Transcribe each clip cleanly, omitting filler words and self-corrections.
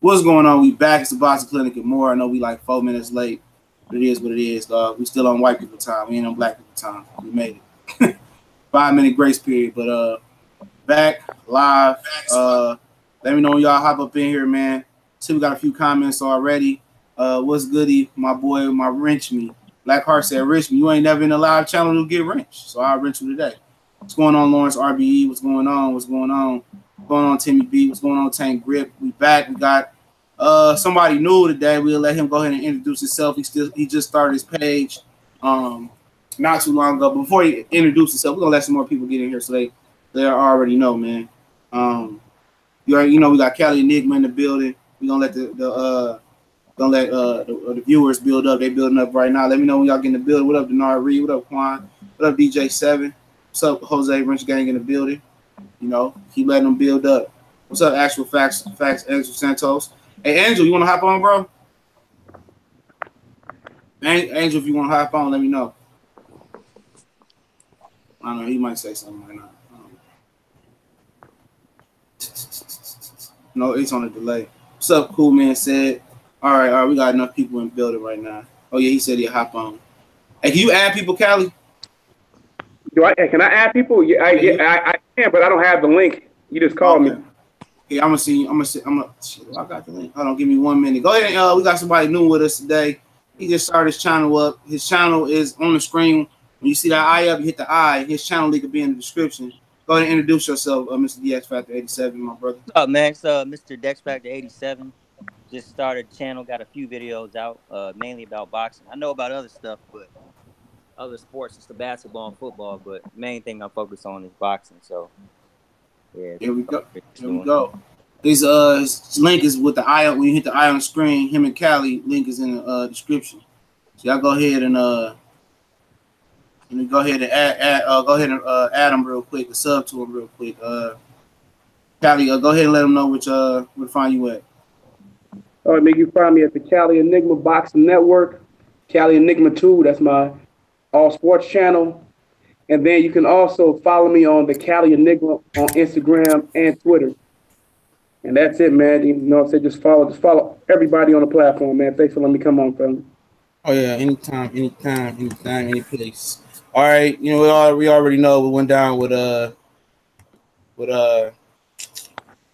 What's going on? We back. It's the Boxing Clinic and more. I know we like 4 minutes late, but it is what it is, dog. We still on white people time. We ain't on black people time. We made it. 5-minute grace period, but back live. Let me know when y'all hop up in here, man. See, we got a few comments already. What's goody, my boy, my wrench me. Blackheart said, "Rich me, you ain't never in a live channel to get wrenched, so I'll wrench you today." What's going on, Lawrence RBE? What's going on? What's going on? What's going on, Timmy B? What's going on, Tank Grip? We back. We got somebody new today. We'll let him go ahead and introduce himself. He just started his page not too long ago. But before he introduces himself, we're gonna let some more people get in here so they already know, man. You already know we got Cali Enigma in the building. We're gonna let the viewers build up. They building up right now. Let me know when y'all get in the building. What up, Denard Reed? What up, Quan? What up, DJ7? What's up, Jose Wrench Gang in the building? You know, keep letting them build up. What's up, Actual Facts, Angel Santos? Hey, Angel, you want to hop on, bro? Angel, if you want to hop on, let me know. I don't know. He might say something right now. No, it's on a delay. What's up, Cool Man said? All right, we got enough people in the building right now. Oh, yeah, he said he'll hop on. Hey, can you add people, Cali? Can I add people? Yeah, I can, but I don't have the link. You just called me. Yeah, I'm gonna see. I got the link. Hold on, give me 1 minute. Go ahead. We got somebody new with us today. He just started his channel up. His channel is on the screen. When you see that eye up, you hit the eye. His channel link will be in the description. Go ahead and introduce yourself, Mr. DX Factor 87, my brother. What's up, man? It's Mr. Dex Factor 87. Just started a channel, got a few videos out, mainly about boxing. I know about other stuff, but other sports, it's the basketball and football, but main thing I'm focused on is boxing. So, yeah. Here we go. His link is with the eye. When you hit the eye on the screen, him and Cali link is in the description. So y'all go ahead and add him real quick, the sub to him real quick. Cali, go ahead and let him know where to find you at. All right, man, you find me at the Cali Enigma Boxing Network, Cali Enigma 2. That's my all sports channel. And then you can also follow me on the Cali Enigma on Instagram and Twitter. And that's it, man. You know what I'm saying? Just follow everybody on the platform, man. Thanks for letting me come on, fella. Oh yeah, anytime, any place. All right, you know we already know what went down with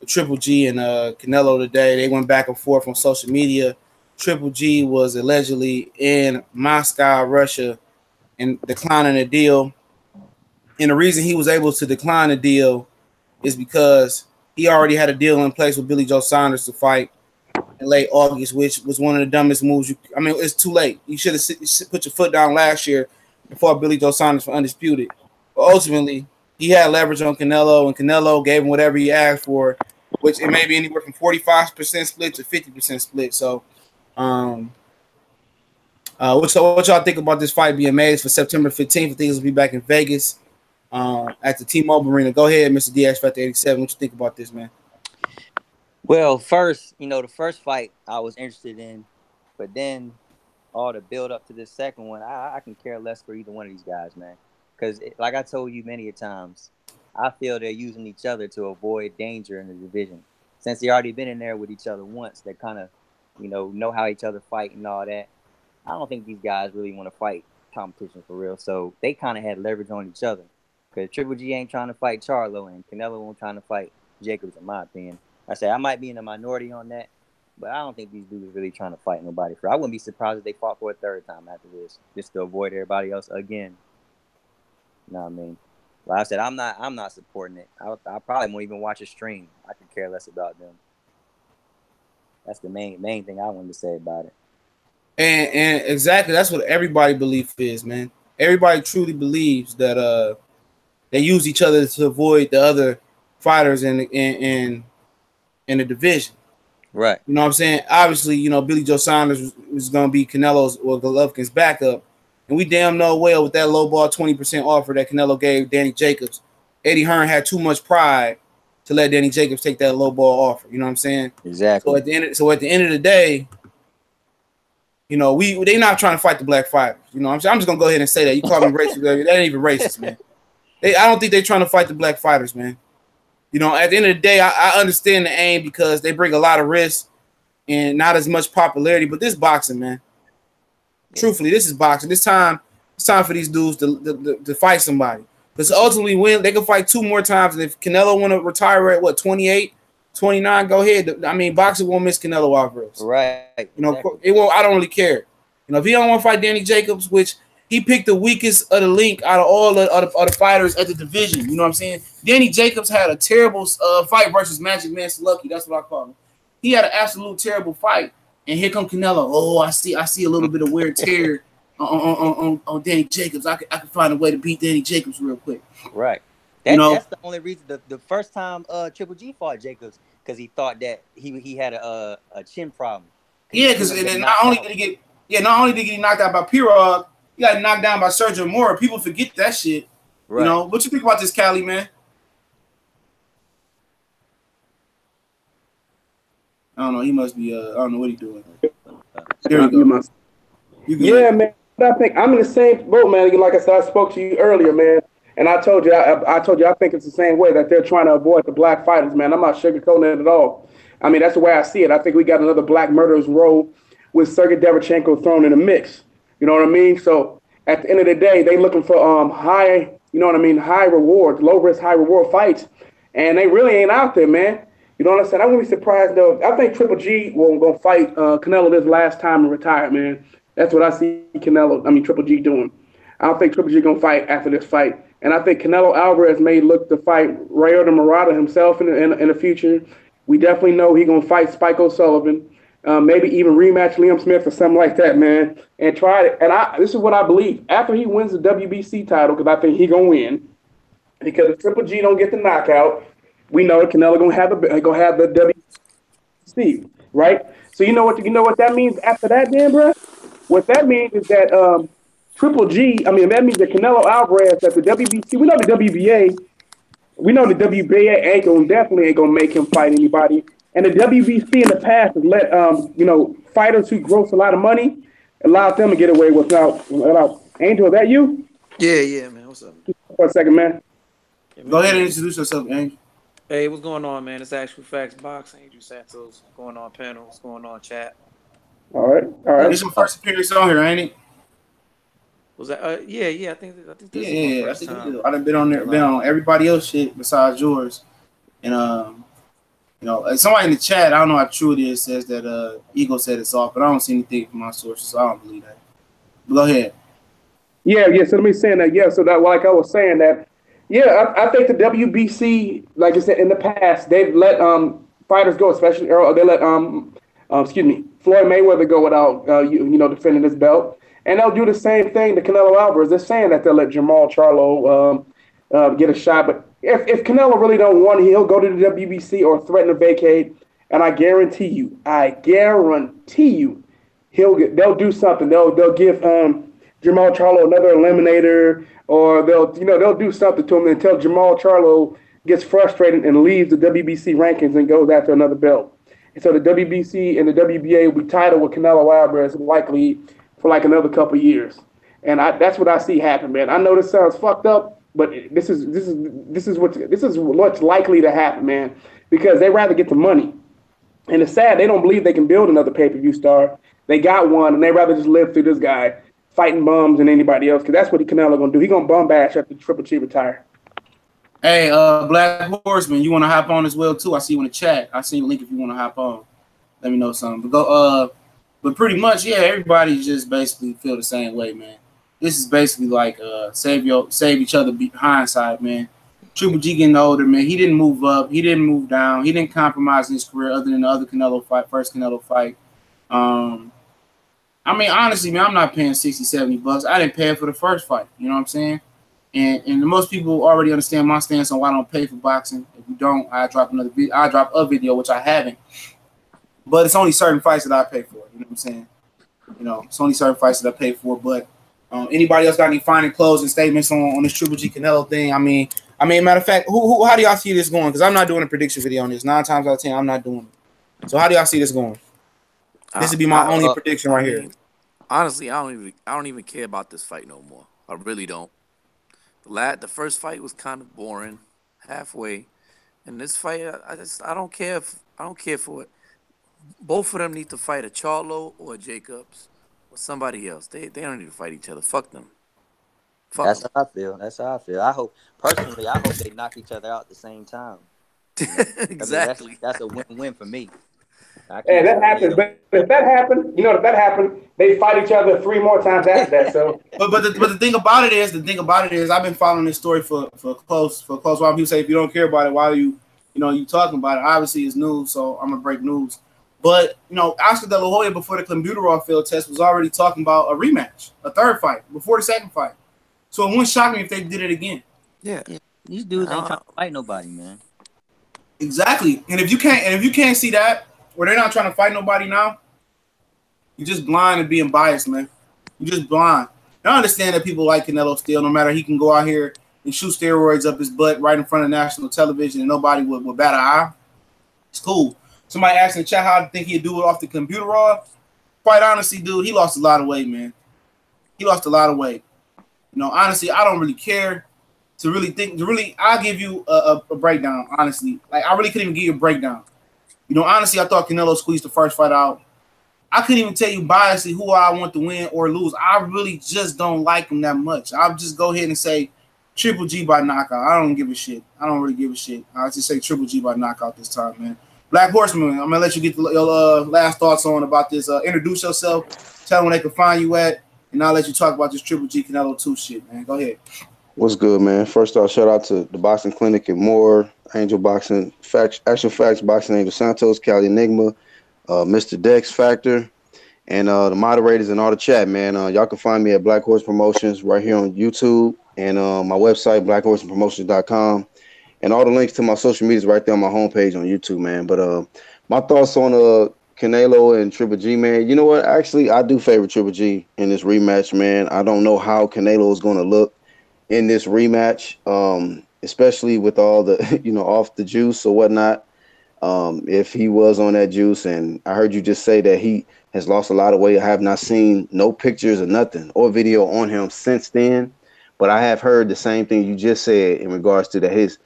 Triple G and Canelo today. They went back and forth on social media. Triple G was allegedly in Moscow, Russia, and declining the deal. And the reason he was able to decline the deal is because he already had a deal in place with Billy Joe Saunders to fight in late August, which was one of the dumbest moves. It's too late. You should have put your foot down last year before Billy Joe Saunders for undisputed. But ultimately, he had leverage on Canelo, and Canelo gave him whatever he asked for, which it may be anywhere from 45% split to 50% split. So, what y'all think about this fight being made for September 15th? I think it'll be back in Vegas at the T-Mobile Arena. Go ahead, Mr. DX Factor 87. What you think about this, man? Well, first, the first fight I was interested in, but then all the build up to this second one, I can care less for either one of these guys, man. Because, like I told you many a times, I feel they're using each other to avoid danger in the division. Since they already been in there with each other once, they kind of, know how each other fight and all that. I don't think these guys really want to fight competition for real. So they kind of had leverage on each other. Because Triple G ain't trying to fight Charlo, and Canelo won't trying to fight Jacobs, in my opinion. I say I might be in the minority on that, but I don't think these dudes really trying to fight nobody. I wouldn't be surprised if they fought for a third time after this, just to avoid everybody else again. You know what I mean? Like I said, I'm not supporting it. I probably won't even watch a stream. I could care less about them. That's the main thing I wanted to say about it. And exactly, that's what everybody belief is, man. Everybody truly believes that they use each other to avoid the other fighters in the division. Right. You know what I'm saying? Obviously, Billy Joe Saunders was going to be Canelo's or Golovkin's backup. And we damn know well with that low ball 20% offer that Canelo gave Danny Jacobs, Eddie Hearn had too much pride to let Danny Jacobs take that low ball offer. You know what I'm saying? Exactly. So at the end of the day, they not trying to fight the black fighters. I'm just gonna go ahead and say that. You call me racist, that ain't even racist, man. I don't think they're trying to fight the black fighters, man. At the end of the day, I understand the aim because they bring a lot of risk. and not as much popularity. But this boxing, man. Yeah. Truthfully, this is boxing. It's time for these dudes to fight somebody. Because ultimately, when they can fight 2 more times, and if Canelo want to retire at what 28, 29, go ahead. I mean, boxing won't miss Canelo Alvarez. Right. You know, it won't. I don't really care. You know, if he don't want to fight Danny Jacobs, which he picked the weakest of the link out of all the fighters at the division. You know what I'm saying? Danny Jacobs had a terrible fight versus Magic Man Lucky. That's what I call him. He had an absolute terrible fight, and here come Canelo. Oh, I see a little bit of wear and tear on Danny Jacobs. I could find a way to beat Danny Jacobs real quick. Right. That's the only reason the first time Triple G fought Jacobs, because he thought that he had a chin problem. Yeah, because not only did he get knocked out by Pirog, he got knocked down by Sergio Mora. People forget that shit. Right. You know, what you think about this Cali, man? I don't know. He must be. I don't know what he's doing. There you go. Yeah, man. I think I'm in the same boat, man. Like I said, I spoke to you earlier, man, and I told you, I think it's the same way that they're trying to avoid the black fighters, man. I'm not sugarcoating it at all. I mean, that's the way I see it. I think we got another black murderer's role with Sergey Derevchenko thrown in the mix. You know what I mean? So at the end of the day, they looking for high, you know what I mean, high reward, low risk, high reward fights, and they really ain't out there, man. You know what I'm saying? I wouldn't be surprised though. I think Triple G will go fight Canelo this last time and retire, man. That's what I see Triple G doing. I don't think Triple G gonna fight after this fight, and I think Canelo Alvarez may look to fight Rayo de Murata himself in the future. We definitely know he gonna fight Spike O'Sullivan, maybe even rematch Liam Smith or something like that, man, and try it. And this is what I believe. After he wins the WBC title, because I think he gonna win, because if Triple G don't get the knockout, we know Canelo gonna have the WBC, right? So you know what that means after that, then, bro? What that means is that that means that Canelo Alvarez at the WBC, we know the WBA definitely ain't gonna make him fight anybody. And the WBC in the past has let fighters who gross a lot of money, allowed them to get away without Angel, is that you? Yeah, man. What's up? For a second, man. Go ahead and introduce yourself, Angel. Hey, what's going on, man? It's Actual Facts Boxing. Angel Santos. What's going on, panel? What's going on, chat? All right. This is your first appearance on here, ain't it? Was that? Yeah. I think this is my first time. I've been on there, been on everybody else shit besides yours, and somebody in the chat, I don't know how true it is, says that Ego said it's off, but I don't see anything from my sources, so I don't believe that. But go ahead. Yeah. So let me say that. Yeah. So that, like I was saying that. Yeah, I think the WBC, like I said in the past, they've let fighters go, especially they let Floyd Mayweather go without defending his belt, and they'll do the same thing to Canelo Alvarez. They're saying that they'll let Jamal Charlo get a shot, but if Canelo really don't want it, he'll go to the WBC or threaten to vacate, and I guarantee you, they'll do something. They'll give Jamal Charlo another eliminator, or they'll do something to him until Jamal Charlo gets frustrated and leaves the WBC rankings and goes after another belt. And so the WBC and the WBA will be titled with Canelo Alvarez likely for like another couple of years. And that's what I see happen, man. I know this sounds fucked up, but this is what's likely to happen, man, because they rather get the money. And it's sad they don't believe they can build another pay-per-view star. They got one, and they rather just live through this guy fighting bums than anybody else, because that's what Canelo gonna do. He gonna bum bash after Triple G retire. Hey, Black Horseman, you want to hop on as well too? I see you in the chat. I see your link if you want to hop on. Let me know something. But pretty much, yeah, everybody just basically feel the same way, man. This is basically like save each other hindsight, man. Triple G getting older, man. He didn't move up. He didn't move down. He didn't compromise in his career other than the other first Canelo fight. I mean, honestly, man, I'm not paying $60, $70. I didn't pay it for the first fight. You know what I'm saying? And most people already understand my stance on why I don't pay for boxing. If you don't, I drop a video, which I haven't. But it's only certain fights that I pay for. You know what I'm saying? It's only certain fights that I pay for. But anybody else got any final closing statements on this Triple G Canelo thing? I mean, matter of fact, how do y'all see this going? Because I'm not doing a prediction video on this. 9 times out of 10, I'm not doing it. So how do y'all see this going? This would be my only prediction right here. Honestly, I don't even care about this fight no more. I really don't. The first fight was kind of boring, halfway, and this fight, I don't care for it. Both of them need to fight a Charlo or a Jacobs or somebody else. They don't need to fight each other. Fuck them. Fuck That's them. how I feel. That's how I feel. I hope personally, I hope they knock each other out at the same time. You know, I mean, Exactly. that's a win-win for me. I Yeah, keep that happens. But if that happened, you know, if that happened, they fight each other 3 more times after that. So, but the thing about it is, I've been following this story for close while. People say if you don't care about it, why are you you talking about it? Obviously, it's news, so I'm gonna break news. But Oscar De La Hoya before the clenbuterol field test was already talking about a rematch, a third fight before the second fight. So it wouldn't shock me if they did it again. Yeah. these dudes ain't trying to fight nobody, man. Exactly. And if you can't see that, where they're not trying to fight nobody now, you're just blind and being biased, man. You're just blind. And I understand that people like Canelo still, no matter he can go out here and shoot steroids up his butt right in front of national television and nobody would bat an eye. It's cool. Somebody asked in the chat how I think he'd do it off the clenbuterol. Quite honestly, dude, he lost a lot of weight, man. He lost a lot of weight. Honestly, I don't really care to really think. I'll give you a breakdown, honestly. Like, I really couldn't even give you a breakdown. Honestly, I thought Canelo squeezed the first fight out. I couldn't even tell you biasly who I want to win or lose. I really just don't like him that much. I'll just go ahead and say Triple G by knockout. I don't give a shit. I don't really give a shit. I'll just say Triple G by knockout this time, man. Black Horseman, I'm going to let you get your last thoughts on about this. Introduce yourself. Tell them where they can find you at. And I'll let you talk about this Triple G Canelo 2 shit, man. Go ahead. What's good, man? First off, shout out to the Boxing Clinic and more, Angel Boxing, Actual Facts Boxing, Angel Santos, Cali Enigma, Mr. Dex Factor, and the moderators and all the chat, man. Y'all can find me at Black Horse Promotions right here on YouTube and my website, blackhorsepromotions.com. And all the links to my social media is right there on my homepage on YouTube, man. But my thoughts on Canelo and Triple G, man. You know what? Actually, I do favor Triple G in this rematch, man. I don't know how Canelo is going to look in this rematch, especially with all the, off the juice or whatnot. If he was on that juice, and I heard you just say that he has lost a lot of weight. I have not seen no pictures or nothing or video on him since then, but I have heard the same thing you just said in regards to that his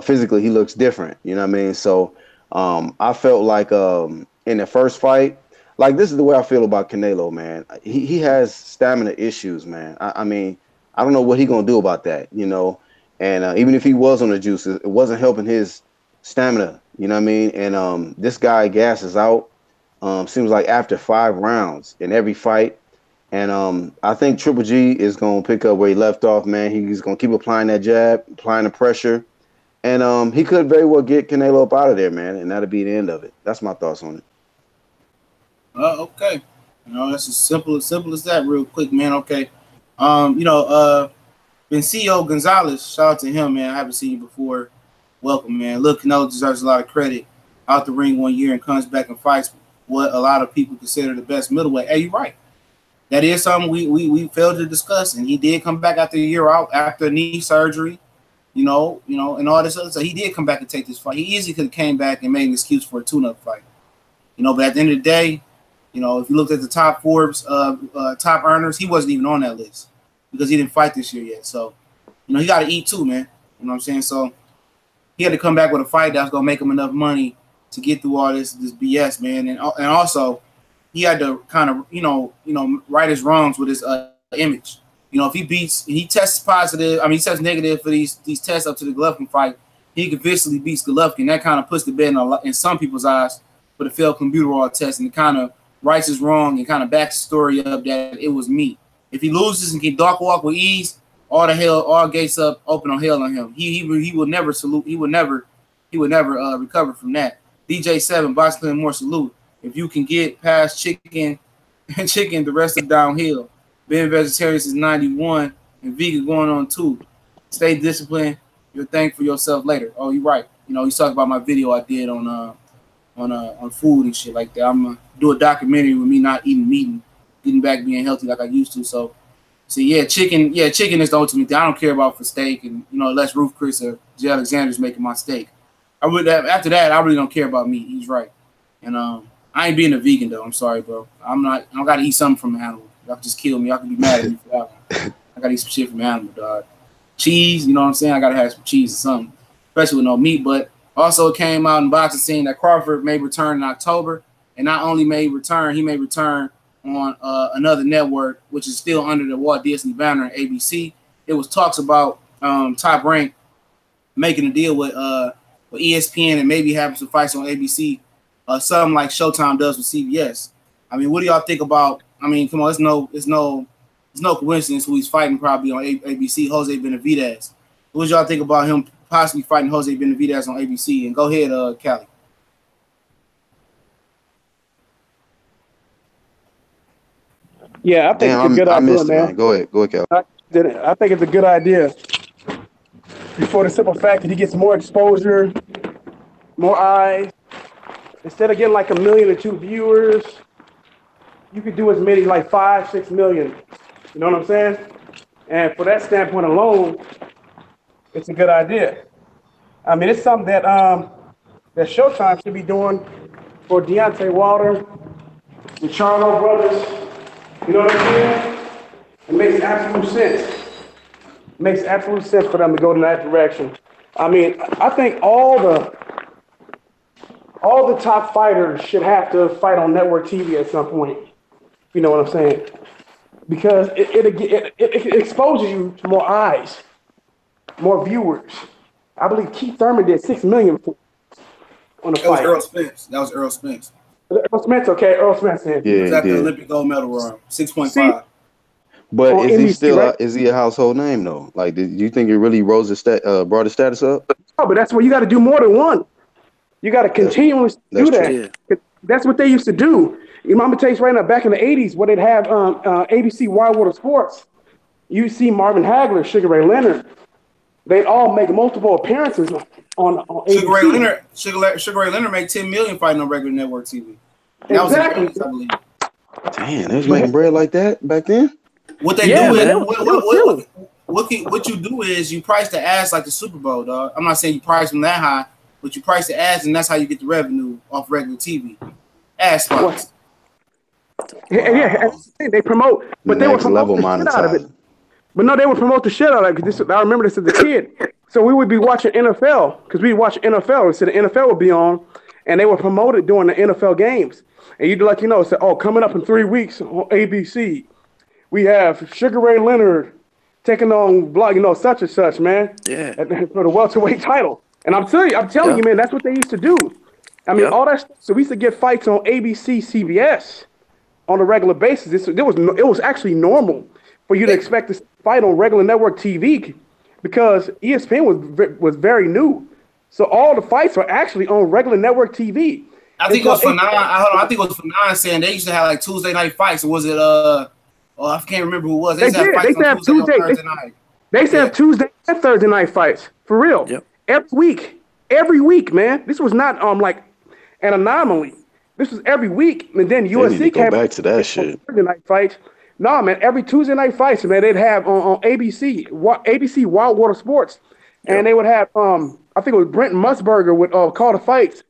physically he looks different. You know what I mean? So I felt like in the first fight, like this is the way I feel about Canelo, man. He has stamina issues, man. I mean, I don't know what he's gonna do about that, And even if he was on the juice, it wasn't helping his stamina, you know what I mean? And this guy gasses out. Seems like after 5 rounds in every fight. And I think Triple G is gonna pick up where he left off, man. He's gonna keep applying that jab, applying the pressure, and he could very well get Canelo up out of there, man. And that'll be the end of it. That's my thoughts on it. Okay. That's as simple as that. Real quick, man. Okay. Bencio Gonzalez, shout out to him, man. I haven't seen you before. Welcome, man. Look, Canelo deserves a lot of credit. Out the ring 1 year and comes back and fights what a lot of people consider the best middleweight. Hey, you're right. That is something we failed to discuss, and he did come back after a year out after knee surgery, and all this other stuff. He did come back and take this fight. He easily could have came back and made an excuse for a tune-up fight, But at the end of the day, if you looked at the top Forbes top earners, he wasn't even on that list because he didn't fight this year yet. So, he got to eat too, man. You know what I'm saying? So he had to come back with a fight that's gonna make him enough money to get through all this BS, man. And also he had to kind of right his wrongs with his image. If he tests positive, he tests negative for these tests up to the Golovkin fight, he convincingly beats Golovkin. That kind of puts the bet in some people's eyes for the failed clenbuterol test, and it kind of rights his wrong and kind of backs the story up that it was me. If he loses and can dark walk with ease, all gates up open on hell on him. He will never salute. He would never recover from that. DJ7 Boxing more salute. If you can get past chicken, the rest of downhill. Being vegetarian since 91 and vegan going on 2. Stay disciplined. You'll thank for yourself later. Oh, you're right. He's talking about my video I did on food and shit like that. I'm gonna do a documentary with me not eating meat and getting back being healthy like I used to. So chicken is the ultimate thing. I don't care about for steak and unless Ruth Chris or Jay Alexander's making my steak. After that, I really don't care about meat. He's right. And I ain't being a vegan though. I'm sorry, bro. I don't gotta eat something from an animal. Y'all can just kill me. Y'all can be mad at me for that one. I gotta eat some shit from an animal, dog. Cheese, you know what I'm saying? I gotta have some cheese or something, especially with no meat. But also it came out in boxing scene that Crawford may return in October. And not only may he may return on another network, which is still under the Walt Disney banner, ABC. It was talks about Top Rank making a deal with ESPN and maybe having some fights on ABC, something like Showtime does with CBS. I mean, what do y'all think about? I mean, come on, it's no coincidence who he's fighting probably on ABC, Jose Benavidez. What do y'all think about him possibly fighting Jose Benavidez on ABC? And go ahead, Callie. Yeah, I think it's a good idea, man. Go ahead, Callie. I think it's a good idea. For the simple fact that he gets more exposure, more eyes. Instead of getting like 1 million or 2 viewers, you could do as many like 5, 6 million. You know what I'm saying? And for that standpoint alone, it's a good idea. I mean, it's something that that Showtime should be doing for Deontay Wilder, the Charlo brothers. You know what I'm saying? It makes absolute sense. It makes absolute sense for them to go in that direction. I mean, I think all the top fighters should have to fight on network TV at some point. You know what I'm saying? Because it exposes you to more eyes, more viewers. I believe Keith Thurman did 6 million on the fight. That was Earl Spence. Earl Spence, okay. Earl Spence. Yeah, he was at the Olympic gold medal run, 6.5. But is he still is he a household name though? Like, do you think it really brought his status up? Oh, but that's where you got to do more than one. You got to continuously do that. Yeah. That's what they used to do. I'm gonna tell you right now. Back in the '80s, where they'd have ABC Wild Sports, you see Marvin Hagler, Sugar Ray Leonard. They'd all make multiple appearances on ABC. Sugar Ray Leonard made 10 million fighting on regular network TV. That exactly. Was I believe. Damn, they was making bread like that back then. What they do is what you do is you price the ads like the Super Bowl, dog. I'm not saying you price them that high, but you price the ads, and that's how you get the revenue off regular TV. Ad spots. Yeah, they promote, but they would promote the shit out of it. But no, they would promote the shit out of it. I remember this as a kid. So we would be watching NFL because we'd watch NFL, and so the NFL would be on, and they would promote it during the NFL games. And you'd like, say, oh, coming up in 3 weeks on ABC, we have Sugar Ray Leonard taking on such and such, man. Yeah. For the welterweight title. And I'm telling you, man, that's what they used to do. I mean, all that stuff. So we used to get fights on ABC, CBS on a regular basis. It was actually normal for you to expect to fight on regular network TV because ESPN was very new. So all the fights were actually on regular network TV. I think it was for Nine saying they used to have like Tuesday night fights. Or was it I can't remember who it was. They used to have fights on Tuesday and Thursday night. They used to have Tuesday and Thursday night fights. For real. Yep. Every week, man. This was not like an anomaly. This was every week. And then USC came back to that shit. Thursday night fights. No, man, every Tuesday night fights, man, they'd have on ABC Wildwater Sports. And they would have I think it was Brent Musburger would call the fights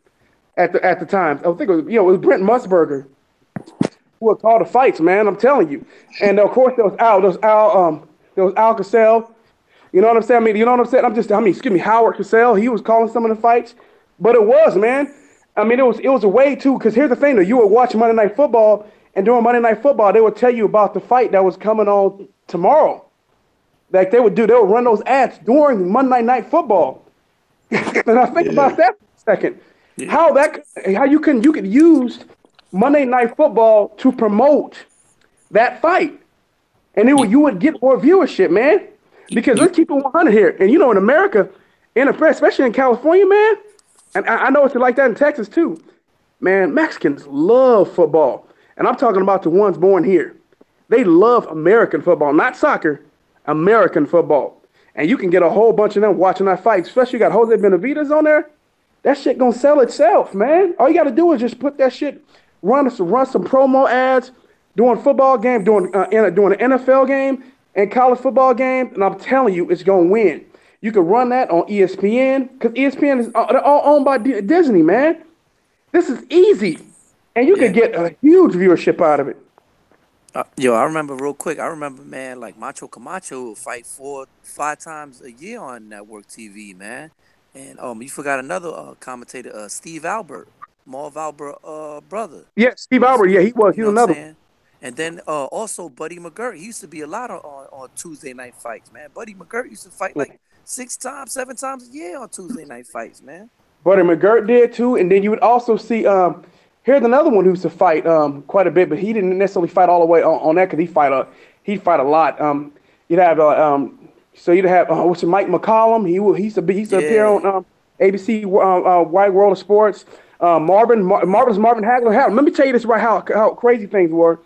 at the time. I think it was Brent Musburger who would call the fights, man. I'm telling you. And of course there was Al Cassell. You know what I'm saying? Excuse me, Howard Cassell. He was calling some of the fights. But it was, man. I mean, it was a way too, because here's the thing though, you would watch Monday Night Football, and during Monday Night Football, they would tell you about the fight that was coming on tomorrow. Like they would run those ads during Monday Night Football. And I think about that for a second. Yeah. How you could use Monday Night Football to promote that fight. And you would get more viewership, man. Because let's keep it 100 here. And in America, especially in California, man, and I know it's like that in Texas too, man, Mexicans love football. And I'm talking about the ones born here. They love American football, not soccer, American football. And you can get a whole bunch of them watching that fight, especially you got Jose Benavidez on there. That shit gonna sell itself, man. All you gotta do is just put that shit, run some promo ads, doing football game, doing an NFL game and college football game, and I'm telling you, it's gonna win. You can run that on ESPN because ESPN is all owned by Disney, man. This is easy, and you can get a huge viewership out of it. I remember real quick. Man, like Macho Camacho would fight 4-5 times a year on network TV, man. And you forgot another commentator, Steve Albert. Marv Albert brother. Yeah, Steve Albert. Yeah, he was. You He know was what I'm another. saying? And then also Buddy McGirt. He used to be a lot on Tuesday night fights, man. Buddy McGirt used to fight like 6 times, 7 times a year on Tuesday night fights, man. Buddy McGirt did too, and then you would also see. Here's another one who used to fight quite a bit, but he didn't necessarily fight all the way on that because he'd fight a lot. You'd have so you'd have what's it, Mike McCollum. He used to appear on ABC Wide World of Sports. Marvin Hagler. Let me tell you this right how crazy things were.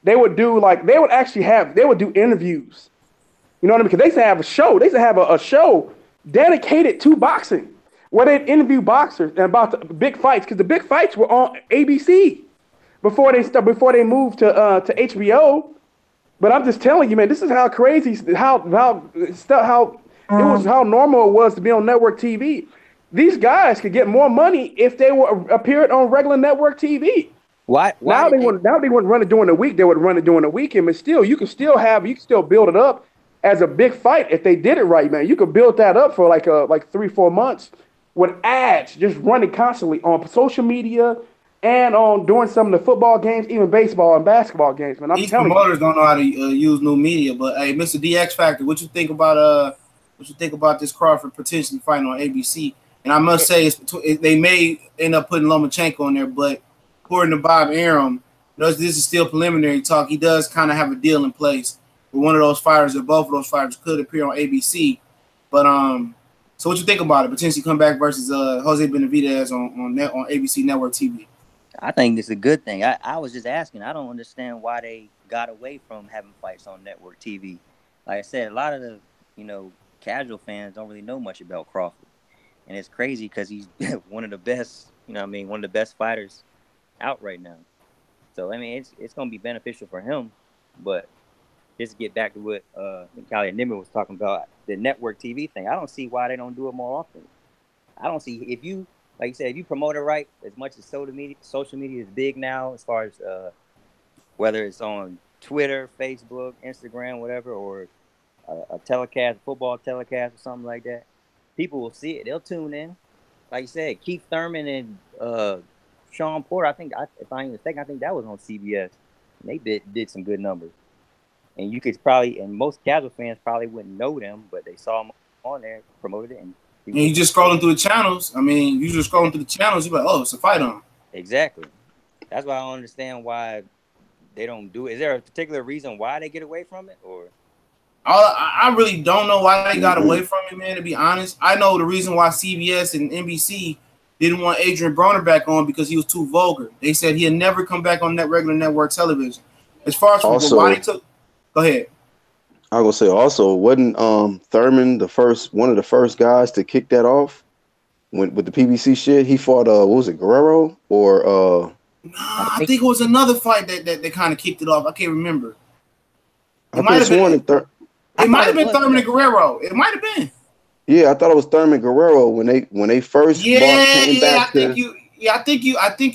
They would do interviews. You know what I mean? Because they used to have a show. They used to have a show dedicated to boxing, where they'd interview boxers and about the big fights. Because the big fights were on ABC before they moved to HBO. But I'm just telling you, man, this is how crazy how normal it was to be on network TV. These guys could get more money if they appeared on regular network TV. Why Now they wouldn't run it during the week. They would run it during the weekend. But still, you can still build it up as a big fight if they did it right, man. You could build that up for like 3-4 months with ads just running constantly on social media and on doing some of the football games, even baseball and basketball games, man. These promoters don't know how to use new media. But hey, Mr. DX Factor, what you think about this Crawford potentially fighting on ABC? And I must say, they may end up putting Lomachenko on there, but according to Bob Arum, this is still preliminary talk. He does kind of have a deal in place with one of those fighters, or both of those fighters could appear on ABC. But so what you think about it? Potentially come back versus Jose Benavidez on ABC Network TV. I think it's a good thing. I was just asking. I don't understand why they got away from having fights on network TV. Like I said, a lot of the casual fans don't really know much about Crawford. And it's crazy because he's one of the best, one of the best fighters out right now. So, I mean, it's going to be beneficial for him. But just to get back to what Callie Nimmer was talking about, the network TV thing, I don't see why they don't do it more often. I don't see, if you promote it right, as much as social media is big now, as far as whether it's on Twitter, Facebook, Instagram, whatever, or a telecast, football telecast or something like that. People will see it. They'll tune in. Like you said, Keith Thurman and Sean Porter, if I ain't mistaken, I think that was on CBS. And they did some good numbers. And you could and most casual fans probably wouldn't know them, but they saw them on there, promoted it. And you just scrolling through the channels. I mean, you're like, oh, it's a fight on. Exactly. That's why I don't understand why they don't do it. Is there a particular reason why they get away from it, or? I really don't know why they got away from it, man, to be honest. I know the reason why CBS and NBC didn't want Adrian Broner back on because he was too vulgar. They said he'd never come back on that regular network television. As far as why they took – go ahead. I was going to say also, wasn't Thurman one of the first guys to kick that off with the PBC shit? He fought, what was it, Guerrero? Or I think it was another fight that kind of kicked it off. I can't remember. It might have been – It might have been Thurman and Guerrero. It might have been. Yeah, I thought it was Thurman Guerrero when they first came back. I think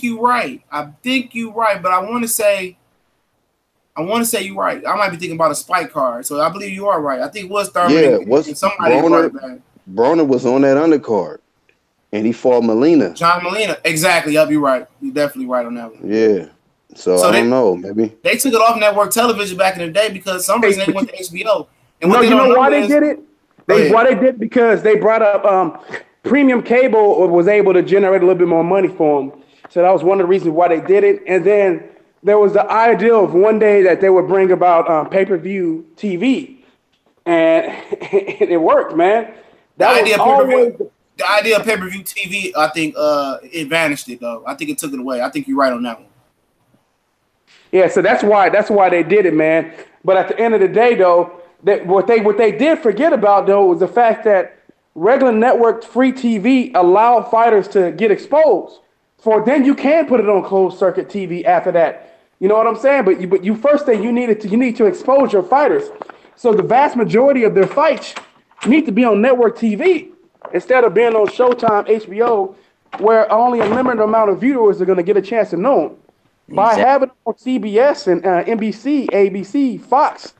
you're right. I think you're right, but I want to say you're right. I might be thinking about a spike card, so I believe you are right. I think it was Thurman. Yeah, Broner was on that undercard, and he fought Molina. John Molina, exactly. Yep, you're right. You're definitely right on that one. Yeah. So I don't know. Maybe they took it off network television back in the day because some reason they went to HBO. And you know why they did it? Why they did it? Because they brought up premium cable was able to generate a little bit more money for them. So that was one of the reasons why they did it. And then there was the idea of one day that they would bring about pay-per-view TV, and it worked, man. The idea of pay-per-view TV, I think it vanished it though. I think it took it away. I think you're right on that one. Yeah, so that's why they did it, man. But at the end of the day, though, what they did forget about though was the fact that regular network free TV allowed fighters to get exposed. For then you can put it on closed circuit TV after that. You know what I'm saying? But you first thing you need to expose your fighters. So the vast majority of their fights need to be on network TV instead of being on Showtime, HBO, where only a limited amount of viewers are going to get a chance to know them. By having it on CBS and NBC, ABC, Fox,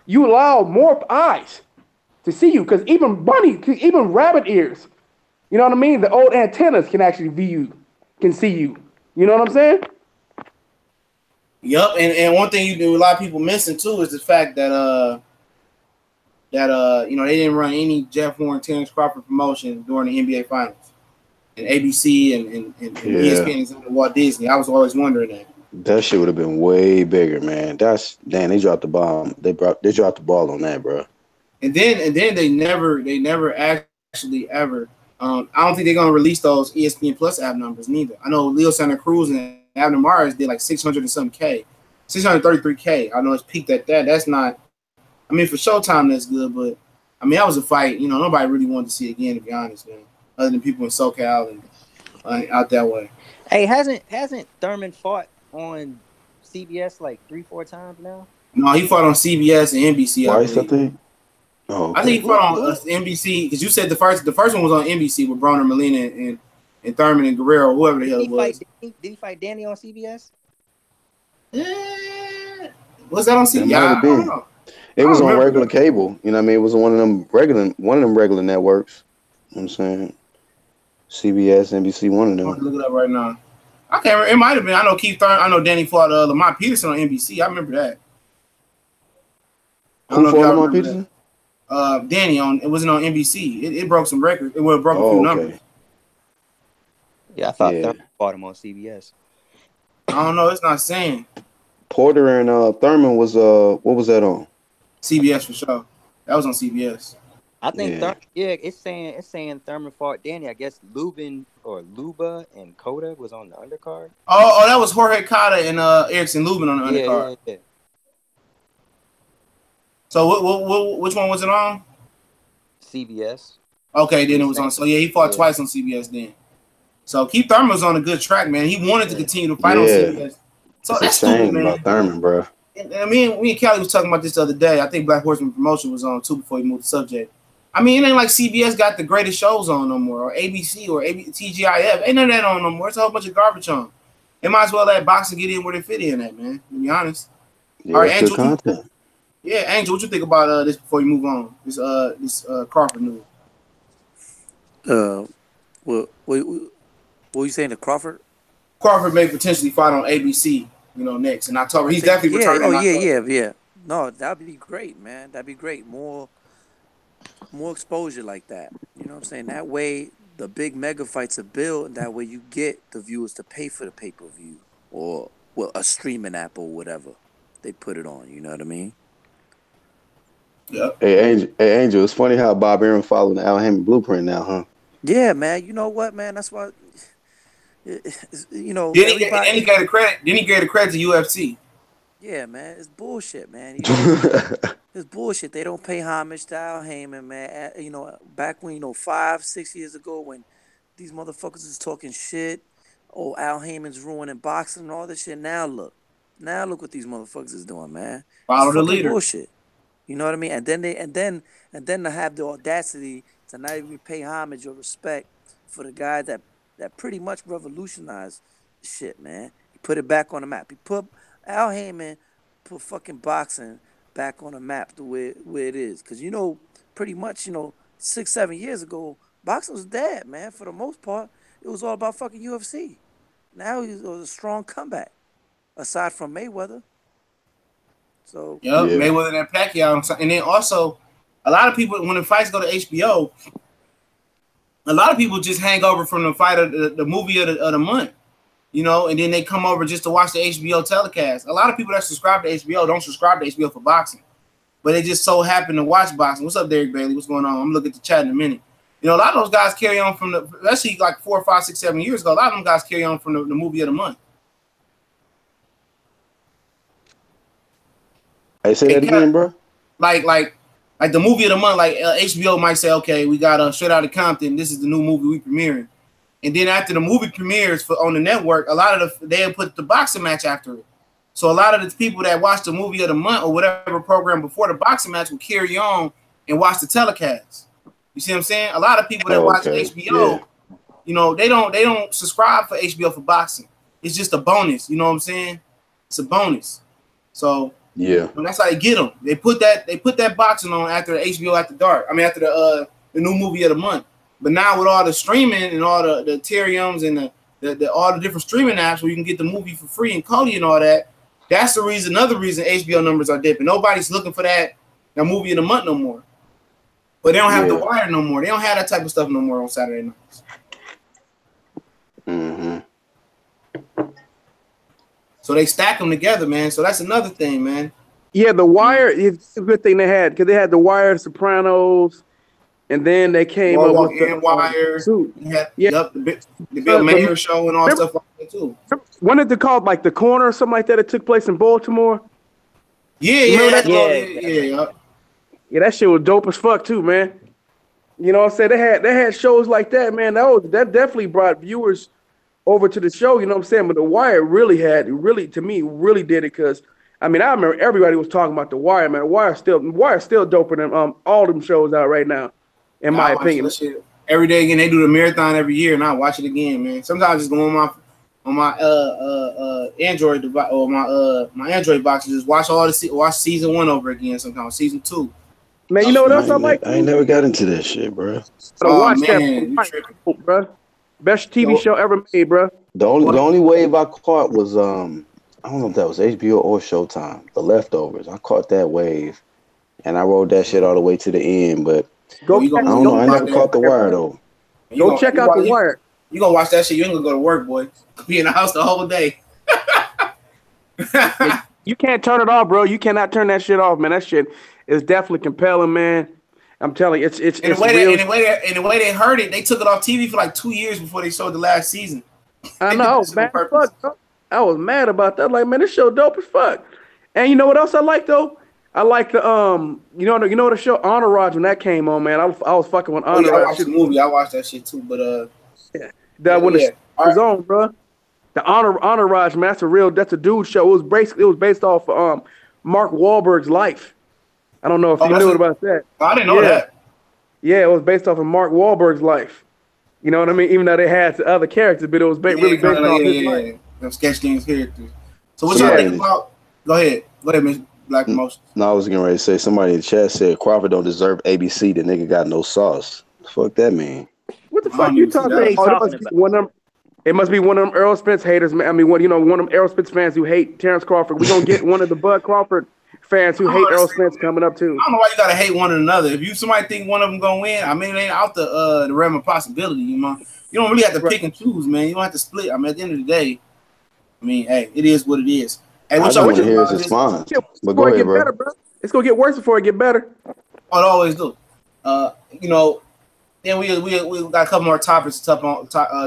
you allow more eyes to see you, because even rabbit ears, you know what I mean? The old antennas can actually view you. can see you. You know what I'm saying? Yep, and one thing you do, a lot of people missing too, is the fact that you know, they didn't run any Jeff Horn, Terrence Crawford promotion during the NBA Finals, and ABC and ESPN is under Walt Disney. I was always wondering that. That shit would have been way bigger, man. They dropped the bomb. They dropped the ball on that, bro. And then they never actually ever. I don't think they're gonna release those ESPN Plus app numbers neither. I know Leo Santa Cruz and Abner Mares did like 600 and some K, 633K. I know it's peaked at that. That's not. I mean, for Showtime that's good, but I mean that was a fight. You know, nobody really wanted to see again, to be honest, man. Other than people in SoCal and out that way. Hey, hasn't Thurman fought on CBS like 3-4 times now? No, he fought on CBS and NBC. Twice, I think. Oh, okay. I think he fought on NBC because you said the first one was on NBC with Broner, Molina, and Thurman and Guerrero, whoever the hell it was. Did he fight Danny on CBS? Was that on CBS? I don't know. It was on regular cable. You know what I mean? It was on one of them regular networks. You know what I'm saying? CBS, NBC, one of them. I'm look it up right now. I can't remember. It might have been. I know Keith Thurman. I know Danny fought Lamont Peterson on NBC. I remember that. Who fought Lamont Peterson? Danny it wasn't on NBC. It broke some records. It broke a few numbers. Yeah, I thought Thurman fought him on CBS. I don't know. It's not saying. Porter and Thurman was what was that on? CBS for sure. That was on CBS. I think it's saying Thurman fought Danny. I guess Luba and Coda was on the undercard. Oh, that was Jorge Cotta and Erickson Lubin on the undercard. Yeah. So which one was it on? CBS. Okay, then it was on. So yeah, he fought twice on CBS then. So Keith Thurman was on a good track, man. He wanted to continue to fight on CBS. So that's stupid, man. About Thurman, bro. And me and Callie was talking about this the other day. I think Black Horseman Promotion was on too before he moved the subject. I mean, it ain't like CBS got the greatest shows on no more, or ABC or TGIF. Ain't none of that on no more. It's a whole bunch of garbage on. They might as well let boxing get in where they fit in at, man. To be honest. Yeah, all right, Angel. Content. Angel, what you think about this before you move on? This Crawford news. What were you saying to Crawford? Crawford may potentially fight on ABC, next in October. He's definitely returning. Yeah. No, that'd be great, man. That'd be great. More exposure like that. You know what I'm saying? That way the big mega fights are built, and that way you get the viewers to pay for the pay-per-view or a streaming app or whatever they put it on. You know what I mean? Yeah. Hey Angel, it's funny how Bob Arum following the Al Hammond blueprint now, huh? Yeah, man. You know what, man? That's why. Then he gave the credit to UFC. Yeah, man. It's bullshit, man. It's bullshit. They don't pay homage to Al Hammond, man. Back when 5-6 years ago, when these motherfuckers was talking shit. Oh, Al Hammond's ruining boxing and all this shit. Now look what these motherfuckers is doing, man. Follow the leader. Bullshit. You know what I mean? And then to have the audacity to not even pay homage or respect for the guy that pretty much revolutionized shit, man. He put it back on the map. Al Hammond put fucking boxing back on the map the way it is. Because, pretty much, 6-7 years ago, boxing was dead, man. For the most part, it was all about fucking UFC. Now it was a strong comeback, aside from Mayweather. So Mayweather and Pacquiao, and then also a lot of people when the fights go to HBO, a lot of people just hang over from the fight of the movie of the month, and then they come over just to watch the HBO telecast. A lot of people that subscribe to HBO don't subscribe to HBO for boxing, but they just so happen to watch boxing. What's up, Derek Bailey? What's going on? I'm looking at the chat in a minute. A lot of those guys carry on from especially like 4, 5, 6, 7 years ago. A lot of them guys carry on from the movie of the month. Hey, say that again, bro. Like the movie of the month, like HBO might say, okay, we got Straight Outta Compton. This is the new movie we premiering. And then after the movie premieres on the network, a lot of they'll put the boxing match after it. So a lot of the people that watch the movie of the month or whatever program before the boxing match will carry on and watch the telecast. You see what I'm saying? A lot of people that watch HBO, they don't subscribe for HBO for boxing. It's just a bonus. You know what I'm saying? It's a bonus. So that's how they get them. They put that boxing on after the HBO After Dark. I mean after the new movie of the month. But now with all the streaming and all the Ethereums and all the different streaming apps where you can get the movie for free and color and all that. That's the reason. Another reason HBO numbers are dipping. Nobody's looking for that movie of the month no more. But they don't have The Wire no more. They don't have that type of stuff no more on Saturday nights. Mm-hmm. So they stack them together, man. So that's another thing, man. Yeah, The Wire is a good thing they had because they had The Wire, Sopranos, and then they came up with the Wire. The Bill Maher show and all stuff like that too. When did they call it, like The Corner or something like that? It took place in Baltimore. Yeah. Yeah, that shit was dope as fuck too, man. You know what I'm saying? They had shows like that, man. That definitely brought viewers over to the show, you know what I'm saying? But The Wire really did it because I mean, I remember everybody was talking about The Wire, man. The Wire's still doper than all them shows out right now, in my opinion. Every day again, they do the marathon every year, and I watch it again, man. Sometimes I just go on my Android device or my Android box and just watch season 1 over again. Sometimes season 2. Man, you know what else I like? I ain't never got into this shit, bro. Watch that, bro. Best TV show ever made, bro. The only wave I caught was I don't know if that was HBO or Showtime. The Leftovers. I caught that wave, and I rode that shit all the way to the end. But I don't know. I never caught The Wire though. Go check out The Wire. You gonna watch that shit? You ain't gonna go to work, boy. Be in the house the whole day. You can't turn it off, bro. You cannot turn that shit off, man. That shit is definitely compelling, man. I'm telling you, it's in the way they heard it, they took it off TV for like 2 years before they showed the last season. I know, man. I was mad about that. Like, man, this show dope as fuck. And you know what else I like though? I like the you know the show Entourage when that came on, man. I was fucking with Entourage. I watched the movie. I watched that shit too, but that when it was on, bro. The Entourage, man, that's a dude show. It was based off Mark Wahlberg's life. I don't know if you knew about that. I didn't know that. Yeah, it was based off of Mark Wahlberg's life. You know what I mean? Even though they had other characters, but it was really based off his life. Them sketch games characters. So what y'all think about? Go ahead, Miss Black Emotions. No, I was getting ready to say somebody in the chat said Crawford don't deserve ABC. The nigga got no sauce. Fuck that mean. What the fuck you talking about? It must be one of them Earl Spence haters, man. I mean, one of them Earl Spence fans who hate Terrence Crawford. We're gonna get one of the Bud Crawford fans who hate Earl Spence coming up too. I don't know why you gotta hate one another. If somebody think one of them gonna win, I mean, it ain't out the realm of possibility. You know, you don't really have to pick and choose, man. You don't have to split. I mean, at the end of the day, I mean, hey, it is what it is. Hey, what y'all hear is it's fine. But go ahead, bro. It's gonna get worse before it get better. Oh, it always do. You know. Then we got a couple more topics to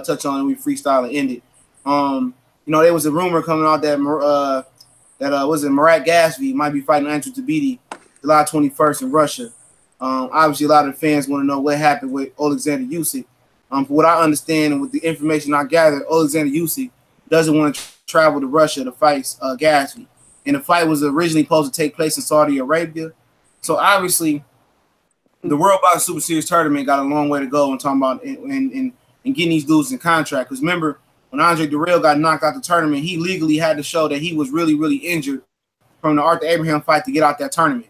touch on, and we freestyle and end it. You know, there was a rumor coming out that Murat Gassiev might be fighting Andrew Tabiti July 21st in Russia. Obviously, a lot of the fans want to know what happened with Alexander Usyk. From what I understand and with the information I gathered, Alexander Usyk doesn't want to travel to Russia to fight Gassiev, and the fight was originally supposed to take place in Saudi Arabia. So obviously, the World Boxing Super Series tournament got a long way to go in talking about and getting these dudes in contract. Because remember, when Andre Dirrell got knocked out the tournament, he legally had to show that he was really, really injured from the Arthur Abraham fight to get out that tournament.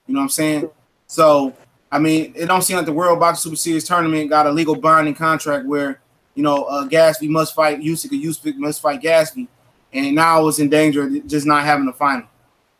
You know what I'm saying? So, I mean, it don't seem like the World Boxing Super Series tournament got a legal binding contract where, you know, Gassiev must fight Usyk or Usyk must fight Gassiev. And now it's in danger of just not having a final.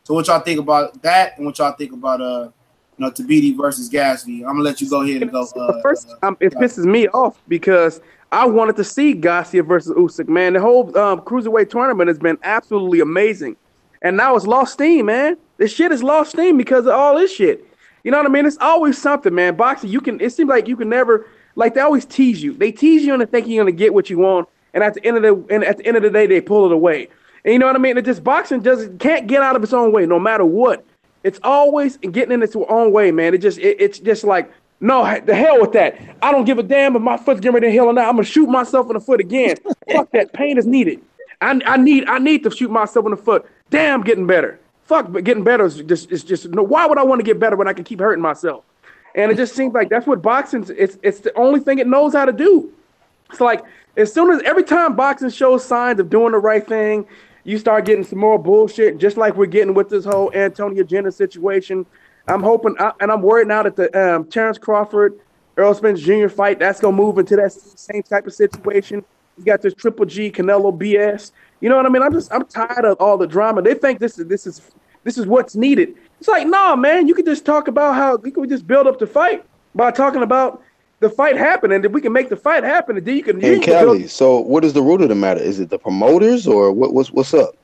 So what y'all think about that, and what y'all think about Tabiti versus Gassiev? I'm gonna let you go ahead and go. First, it pisses me off because I wanted to see Gassiev versus Usyk. Man, the whole cruiserweight tournament has been absolutely amazing, and now it's lost steam, man. This shit is lost steam because of all this shit. You know what I mean? It's always something, man. Boxing, it seems like you can never, like, they always tease you. They tease you into thinking you're gonna get what you want, and at the end of the day, they pull it away. And you know what I mean? It just boxing can't get out of its own way, no matter what. It's always getting in its own way, man. It's just like, no, the hell with that. I don't give a damn if my foot's getting ready to heal or not. I'm gonna shoot myself in the foot again. Fuck that. Pain is needed. I need to shoot myself in the foot. Damn, getting better. Fuck, but getting better is just no. Why would I want to get better when I can keep hurting myself? And it just seems like that's what boxing. It's the only thing it knows how to do. It's like every time boxing shows signs of doing the right thing, you start getting some more bullshit, just like we're getting with this whole Antonio Jenner situation. I'm hoping, and I'm worried now that the Terrence Crawford, Earl Spence Jr. fight, that's going to move into that same type of situation. He's got this Triple G Canelo BS. You know what I mean? I'm tired of all the drama. They think this is what's needed. It's like, nah, man. You could just talk about how we could just build up the fight by talking about the fight happening. If we can make the fight happen, and then you can. And Cali, so what is the root of the matter? Is it the promoters or what's up?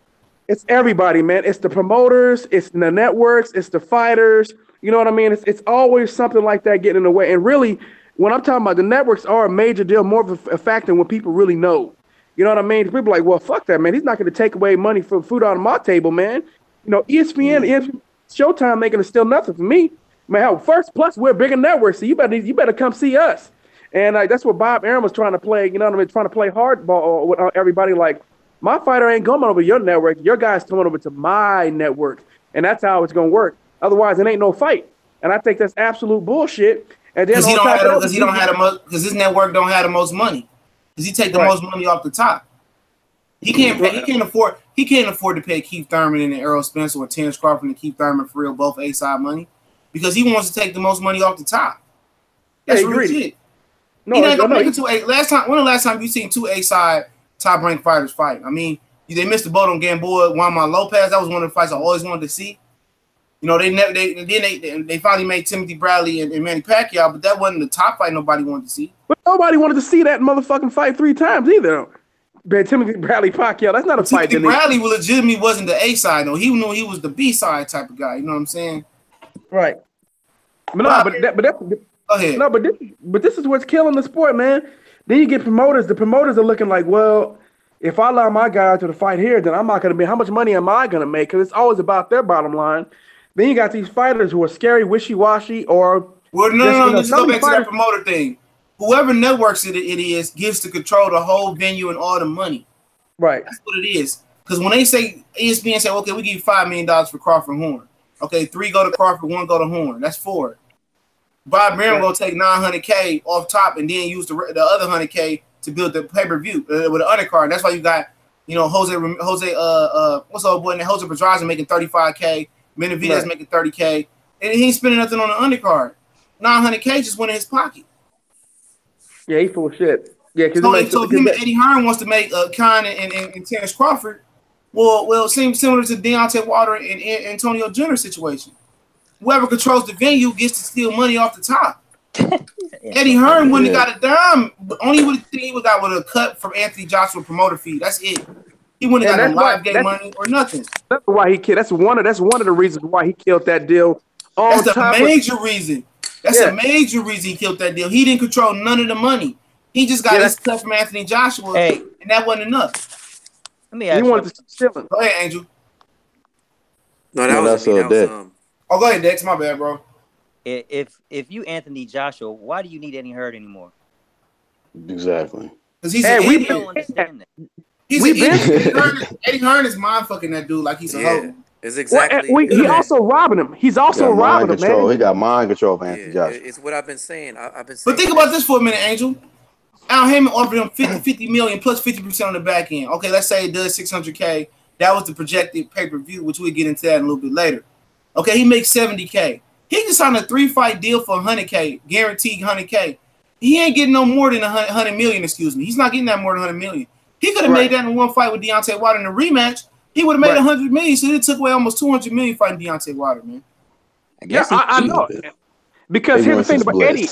It's everybody, man. It's the promoters, it's the networks, it's the fighters. You know what I mean? It's always something like that getting in the way. And really, when I'm talking about the networks are a major deal, more of a factor when people really know. You know what I mean? People are like, well, fuck that, man. He's not going to take away money from food on my table, man. You know, ESPN, Showtime making it still nothing for me. Man, hell, first, plus we're a bigger network, so you better come see us. And that's what Bob Arum was trying to play, you know what I mean? Trying to play hardball with everybody like, my fighter ain't going over your network. Your guy's coming over to my network. And that's how it's going to work. Otherwise, it ain't no fight. And I think that's absolute bullshit. And then because his network don't have the most money. Because he take the most money off the top. He can't afford to pay Keith Thurman and Errol Spencer or Terrence Crawford and Keith Thurman for real, both A-side money. Because he wants to take the most money off the top. That's real shit. No, he ain't gonna make it to when the last time you seen two A-side top-ranked fighters fight? I mean, they missed the boat on Gamboa, Juan Lopez. That was one of the fights I always wanted to see. You know, they finally made Timothy Bradley and Manny Pacquiao, but that wasn't the top fight nobody wanted to see. But nobody wanted to see that motherfucking fight 3 times either. But Timothy Bradley Pacquiao, that's not a fight. Timothy Bradley legitimately wasn't the A side though. He knew he was the B side type of guy. You know what I'm saying? Right. Go ahead. No, but this is what's killing the sport, man. Then you get promoters. The promoters are looking like, well, if I allow my guy to the fight here, then I'm not going to be. How much money am I going to make? Because it's always about their bottom line. Then you got these fighters who are scary, wishy-washy, or let's go back to that promoter thing. Whoever networks it is gives to control the whole venue and all the money. Right. That's what it is. Because when they say ESPN say, okay, we give you $5 million for Crawford Horn. Okay, 3 go to Crawford, 1 go to Horn. That's 4. Bob Arum gonna take $900K off top and then use the other $100K to build the pay-per-view with an undercard. That's why you got, you know, Jose what's the old boy named Jose Pedraza making $35K, Benavidez making $30K, and he ain't spending nothing on the undercard. $900K just went in his pocket. Yeah, he full of shit. Yeah, because so if him and Eddie Hearn wants to make Khan and Terrence Crawford, well, seems similar to Deontay Wilder and Antonio Jenner situation. Whoever controls the venue gets to steal money off the top. Eddie Hearn wouldn't have got a dime. Only he would got with a cut from Anthony Joshua promoter fee. That's it. He wouldn't have got no live game money or nothing. That's why he killed. That's one of the reasons why he killed that deal. That's a major reason. That's a major reason he killed that deal. He didn't control none of the money. He just got his cut from Anthony Joshua, and that wasn't enough. Let me ask you. He wanted to steal it. Go ahead, Angel. No, that was Oh, go ahead, Dex. My bad, bro. If you Anthony Joshua, why do you need Eddie Hearn anymore? Exactly. Because he's we don't understand that. Eddie Hearn is mind fucking that dude like he's a hoe. It's exactly. He also robbing him. He's also robbing him, man. He got mind control, man. It's what I've been saying. But think about this for a minute, Angel. Al Heyman offered him $50 million plus 50% on the back end. Okay, let's say it does $600K. That was the projected pay-per-view, which we'll get into that a little bit later. Okay, he makes $70K. He just signed a 3-fight deal for $100K, guaranteed $100K. He ain't getting no more than $100 million. Excuse me, he's not getting that more than $100 million. He could have made that in one fight with Deontay Wilder in a rematch. He would have made $100 million. So it took away almost $200 million fighting Deontay Wilder, man. I guess I know. Because here's the thing about Eddie.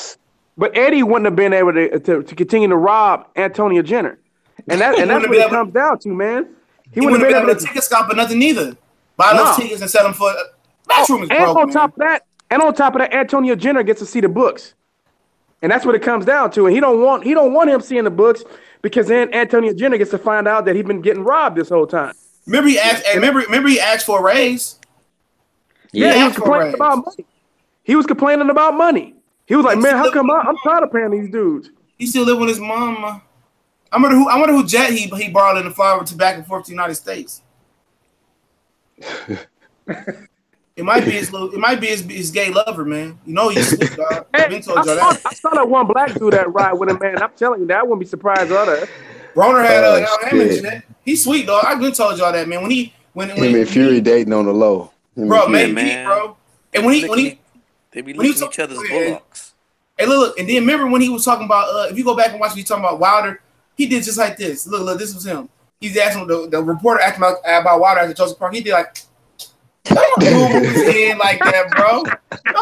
But Eddie wouldn't have been able to continue to rob Antonio Jenner, and that's what it comes down to, man. He wouldn't have been able to ticket scalp or nothing either. Buy those tickets and sell them for. Matchroom is broke, on top of that, Antonio Jenner gets to see the books, and that's what it comes down to. And he don't want him seeing the books because then Antonio Jenner gets to find out that he's been getting robbed this whole time. Remember he asked for a raise. Yeah, he was complaining about money. He was complaining about money. He was like, man, how come I'm tired of paying these dudes? He still live with his mama. I wonder who jet he borrowed in the flyer to back and forth to the United States. It might be his gay lover, man. You know he's sweet, dog. I've been told y'all that. I saw that one black dude that ride with him, man. I'm telling you, that I wouldn't be surprised at that. Broner had Al Heyman. He's sweet, dog. I've been told y'all that, man. When Fury dating on the low, bro, maybe, bro. And when he they be licking each other's bullocks. Hey, look, and then remember when he was talking about if you go back and watch, he's talking about Wilder He did just like this. Look, this was him. He's asking the reporter asking about Wilder at the Joseph Park. He did like, don't move his head like that, bro.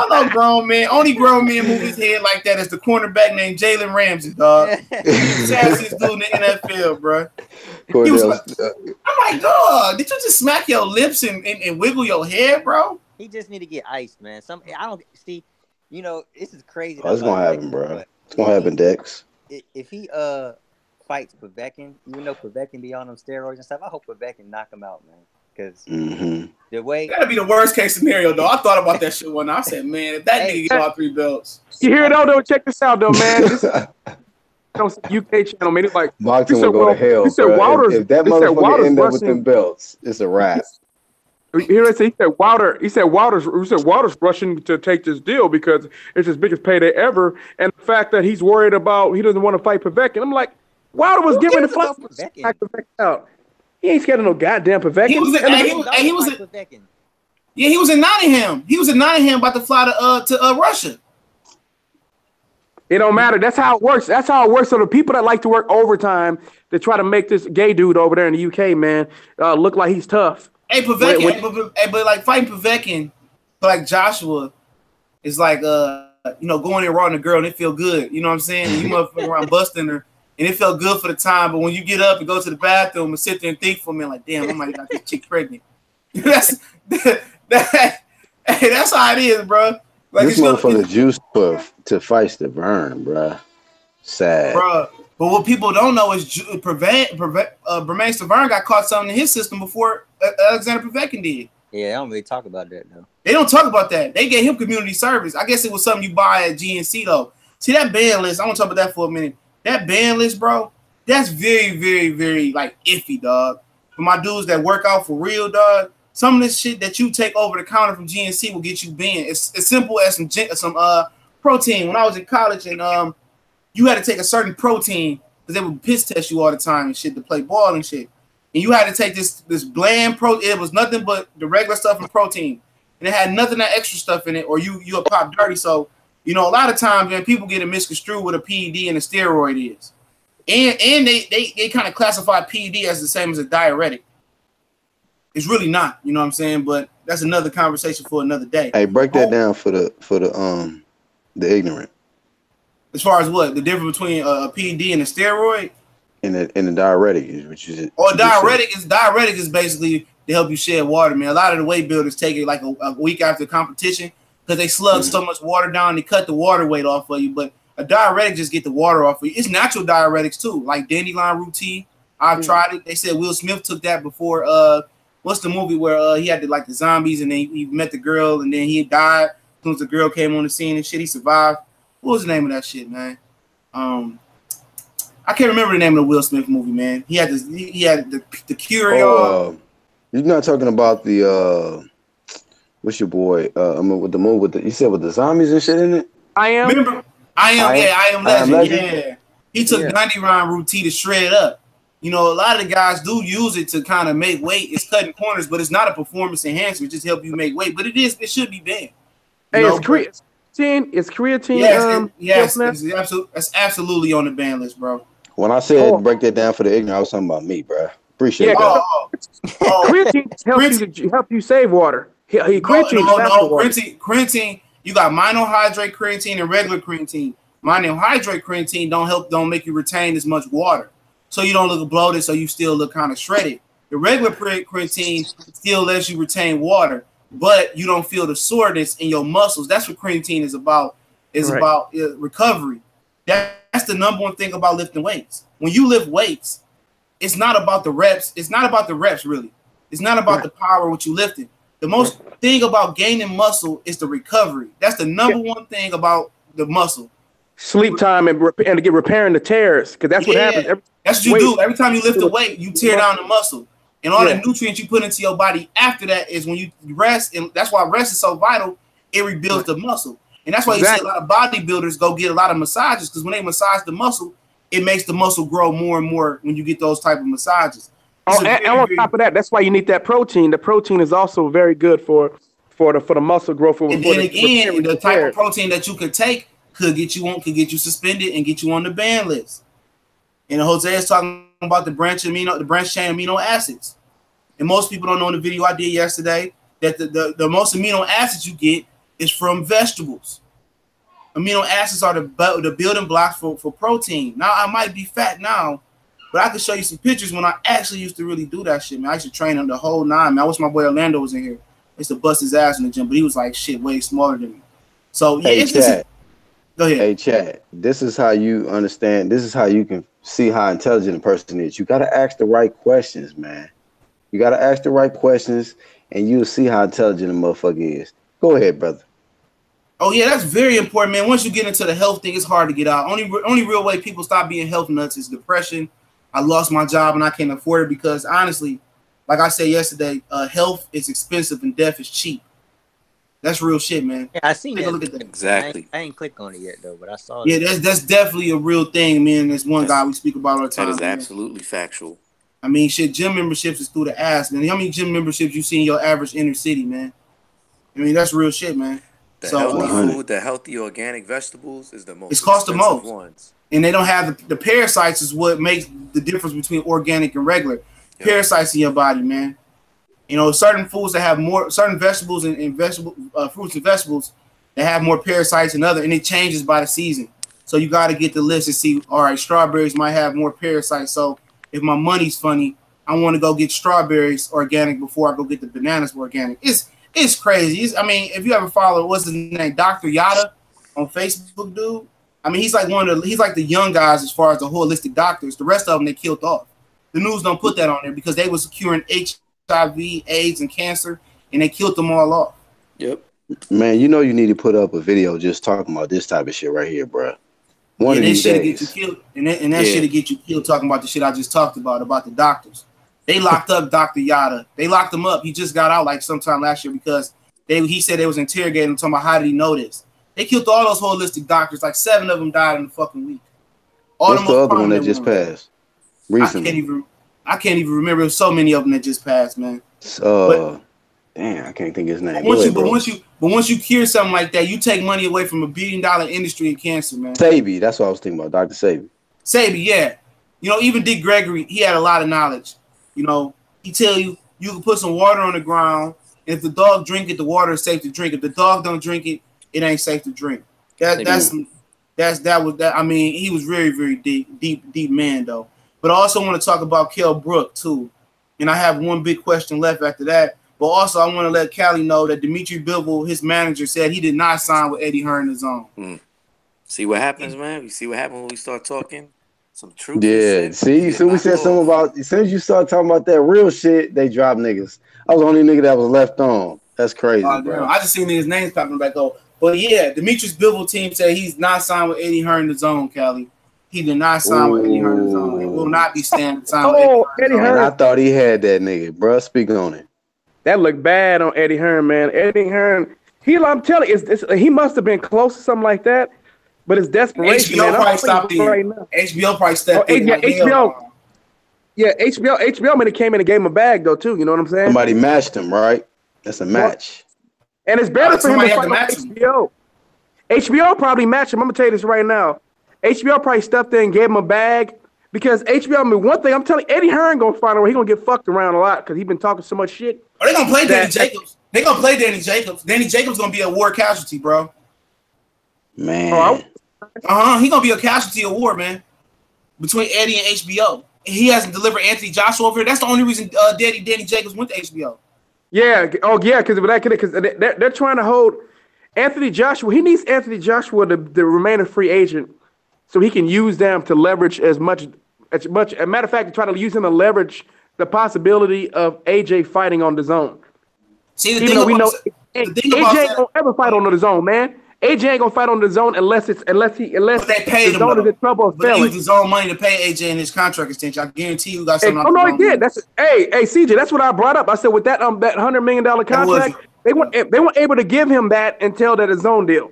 No grown man. Only grown man move his head like that is the cornerback named Jalen Ramsey, dog. He's the sassiest dude in the NFL, bro. He was like, I'm like, dog, did you just smack your lips and wiggle your head, bro? He just need to get iced, man. I don't see. You know, this is crazy. Oh, it's gonna happen, bro. It's gonna happen, Dex. If he fights Povetkin, even though Povetkin be on them steroids and stuff, I hope Povetkin knock him out, man. Because the way that'd be the worst case scenario, though. I thought about that shit one night. I said, man, if that nigga get all 3 belts. You hear it, though? Check this out, though, man. This on UK channel, man. It's like boxing will go to hell. He said Wilder. If that motherfucker end up with them belts, it's a wrap. Here I say he said Wilder's rushing to take this deal because it's his biggest payday ever, and the fact that he's worried about he doesn't want to fight Povetkin. I'm like, Wilder was giving the fight out. He ain't scared of no goddamn Povetkin. He was in Nottingham. He was in Nottingham about to fly to Russia. It don't matter. That's how it works. So the people that like to work overtime to try to make this gay dude over there in the UK, man, look like he's tough. Hey, Povetkin, but like fighting Povetkin, like Joshua, is like going there raw on a girl and it feel good. You know what I'm saying? You motherfucker around busting her and it felt good for the time. But when you get up and go to the bathroom and sit there and think for a minute, like, damn, I might got this chick pregnant. That's how it is, bro. Like, this motherfucker juice to fight the burn, bro. Sad, bro. But what people don't know is Bermane Stiverne got caught something in his system before Alexander Povetkin did. Yeah, they don't really talk about that, though. They don't talk about that. They gave him community service. I guess it was something you buy at GNC, though. See, that ban list, I want to talk about that for a minute. That ban list, bro, that's very, very, very, like, iffy, dog. For my dudes that work out for real, dog, some of this shit that you take over the counter from GNC will get you banned. It's as simple as some protein. When I was in college and you had to take a certain protein because they would piss test you all the time and shit to play ball and shit. And you had to take this bland protein. It was nothing but the regular stuff and protein. And it had nothing that extra stuff in it or you'll pop dirty. So, you know, a lot of times, man, people get it misconstrued what a PED and a steroid is. And they kind of classify PED as the same as a diuretic. It's really not, you know what I'm saying? But that's another conversation for another day. Hey, break that down for the ignorant. As far as what? The difference between a PED and a steroid? And the diuretic, which is it. Or diuretic is basically to help you shed water, man. A lot of the weight builders take it like a week after competition because they slug so much water down, they cut the water weight off of you. But a diuretic just get the water off of you. It's natural diuretics too, like dandelion root tea. I've tried it. They said Will Smith took that before what's the movie where he had the zombies and then he met the girl and then he died as soon as the girl came on the scene and shit. He survived. What was the name of that shit, man? I can't remember the name of the Will Smith movie, man. He had the cure. You're not talking about the what's your boy? With the movie you said with the zombies and shit in it. I am Legend. Yeah, he took dandelion root tea to shred up. You know, a lot of the guys do use it to kind of make weight. It's cutting corners, but it's not a performance enhancer. It just help you make weight. But it should be banned. Hey, it's creatine. It's creatine. Yes, it's absolutely on the ban list, bro. When I said break that down for the ignorant, I was talking about me, bro. Appreciate it. Creatine help you save water. Creatine. You got monohydrate creatine and regular creatine. Monohydrate creatine don't make you retain as much water, so you don't look bloated, so you still look kind of shredded. The regular creatine still lets you retain water, but you don't feel the soreness in your muscles. That's what creatine is about. About recovery. That's the number one thing about lifting weights. When you lift weights, it's not about the reps. It's not about the reps, really. It's not about the power what you lifting. The most thing about gaining muscle is the recovery. That's the number one thing about the muscle. Sleep time and to get repairing the tears, because that's what happens. That's what you do. Every time you lift a weight, you tear down the muscle. And all the nutrients you put into your body after that is when you rest. And that's why rest is so vital. It rebuilds the muscle. And that's why you see a lot of bodybuilders go get a lot of massages, because when they massage the muscle, it makes the muscle grow more and more when you get those type of massages. And on top of that, that's why you need that protein. The protein is also very good for the muscle growth. And then again, the type of protein that you could take could get you suspended and get you on the ban list. And Jose is talking about the branch chain amino acids. And most people don't know in the video I did yesterday that the most amino acids you get is from vegetables. Amino acids are the building blocks for protein. Now, I might be fat now, but I can show you some pictures when I actually used to really do that shit, man. I used to train him the whole nine, man. I wish my boy Orlando was in here. I used to bust his ass in the gym, but he was like, shit, way smaller than me. So, yeah, hey, go ahead. Hey, Chad, this is how you understand. This is how you can see how intelligent a person is. You got to ask the right questions, man. You got to ask the right questions, and you'll see how intelligent a motherfucker is. Go ahead, brother. Oh, yeah, that's very important, man. Once you get into the health thing, it's hard to get out. Only real way people stop being health nuts is depression. I lost my job, and I can't afford it because, honestly, like I said yesterday, health is expensive and death is cheap. That's real shit, man. Yeah, I seen Take that. a look at that. Exactly. I ain't clicked on it yet though, but I saw. Yeah, that's definitely a real thing, man. There's one guy we speak about all the time. That is man. absolutely factual. I mean, shit, gym memberships is through the ass, man. How many gym memberships you see in your average inner city, man? I mean, that's real shit, man. The So, healthy 100. food, the healthy organic vegetables is the most It's cost the expensive most. ones. And they don't have the parasites is what makes the difference between organic and regular. Yep. Parasites in your body, man. You know, certain foods that have more, certain vegetables and vegetable fruits and vegetables that have more parasites than other, and it changes by the season. So you got to get the list and see, all right, strawberries might have more parasites. So if my money's funny, I want to go get strawberries organic before I go get the bananas organic. It's crazy. I mean, if you ever follow, what's his name, Dr. Yada on Facebook, dude. I mean, he's like he's like the young guys as far as the holistic doctors. The rest of them they killed off. The news don't put that on there because they was curing HIV, AIDS, and cancer, and they killed them all off. Yep. Man, you know you need to put up a video just talking about this type of shit right here, bro. One of these days. Get you killed, and that shit'll get you killed talking about the shit I just talked about the doctors. They locked up Dr. Yada. They locked him up. He just got out like sometime last year because he said they was interrogating him, talking about how did he know this. They killed all those holistic doctors. Like 7 of them died in a fucking week. What's the other one that just passed recently? I can't even remember. There's so many of them that just passed, man. Damn, I can't think of his name. But once you cure something like that, you take money away from $1 billion industry in cancer, man. Sabi, that's what I was thinking about. Dr. Sabi. Sabi, yeah. You know, even Dick Gregory, he had a lot of knowledge. You know, he tell you can put some water on the ground. And if the dog drink it, the water is safe to drink. If the dog don't drink it, it ain't safe to drink. I mean, he was very, very deep man though. But I also want to talk about Kell Brook too. And I have one big question left after that. But also I want to let Cali know that Dimitri Bivol, his manager, said he did not sign with Eddie Hearn in his own. See what happens, man. You see what happens when we start talking some truth. Yeah, see, so we said something about as soon as you start talking about that real shit, they drop niggas. I was the only nigga that was left on. That's crazy, bro. I just seen his names popping back up. But yeah, Demetrius Bivol team said he's not signed with Eddie Hearn in the zone, Cali. He did not sign with Eddie Hearn in the zone. He will not be signed with Eddie Hearn. I thought he had that nigga, bro. Speak on it. That looked bad on Eddie Hearn, man. Eddie Hearn, I'm telling you, he must have been close to something like that. But it's desperation. HBO man. probably stopped him. Right now. HBO probably stepped in. HBO. Yeah, HBO when it came in and gave him a bag though too. You know what I'm saying? Somebody matched him, right? That's a match. And it's better for him to fight on HBO. HBO probably matched him. I'm gonna tell you this right now. HBO probably stepped in and gave him a bag because HBO. I mean, one thing I'm telling you, Eddie Hearn gonna find out where he gonna get fucked around a lot because he's been talking so much shit. Oh, they gonna play Danny Jacobs. They gonna play Danny Jacobs. Danny Jacobs gonna be a war casualty, bro. Man. He gonna be a casualty of war, man. Between Eddie and HBO. He hasn't delivered Anthony Joshua over here. That's the only reason Danny Jacobs went to HBO. Yeah. Oh, yeah. Because they're trying to hold Anthony Joshua. He needs Anthony Joshua to remain a free agent, so he can use them to leverage as much. As a matter of fact, to try to use him to leverage the possibility of AJ fighting on the zone. See, AJ ain't gonna ever fight on the zone, man. AJ ain't gonna fight on the zone unless they pay him. Zone is in trouble of they used his own money to pay AJ in his contract extension. I guarantee you got something. He did. Hey, CJ, that's what I brought up. I said with that $100 million contract, they weren't able to give him that until that zone deal.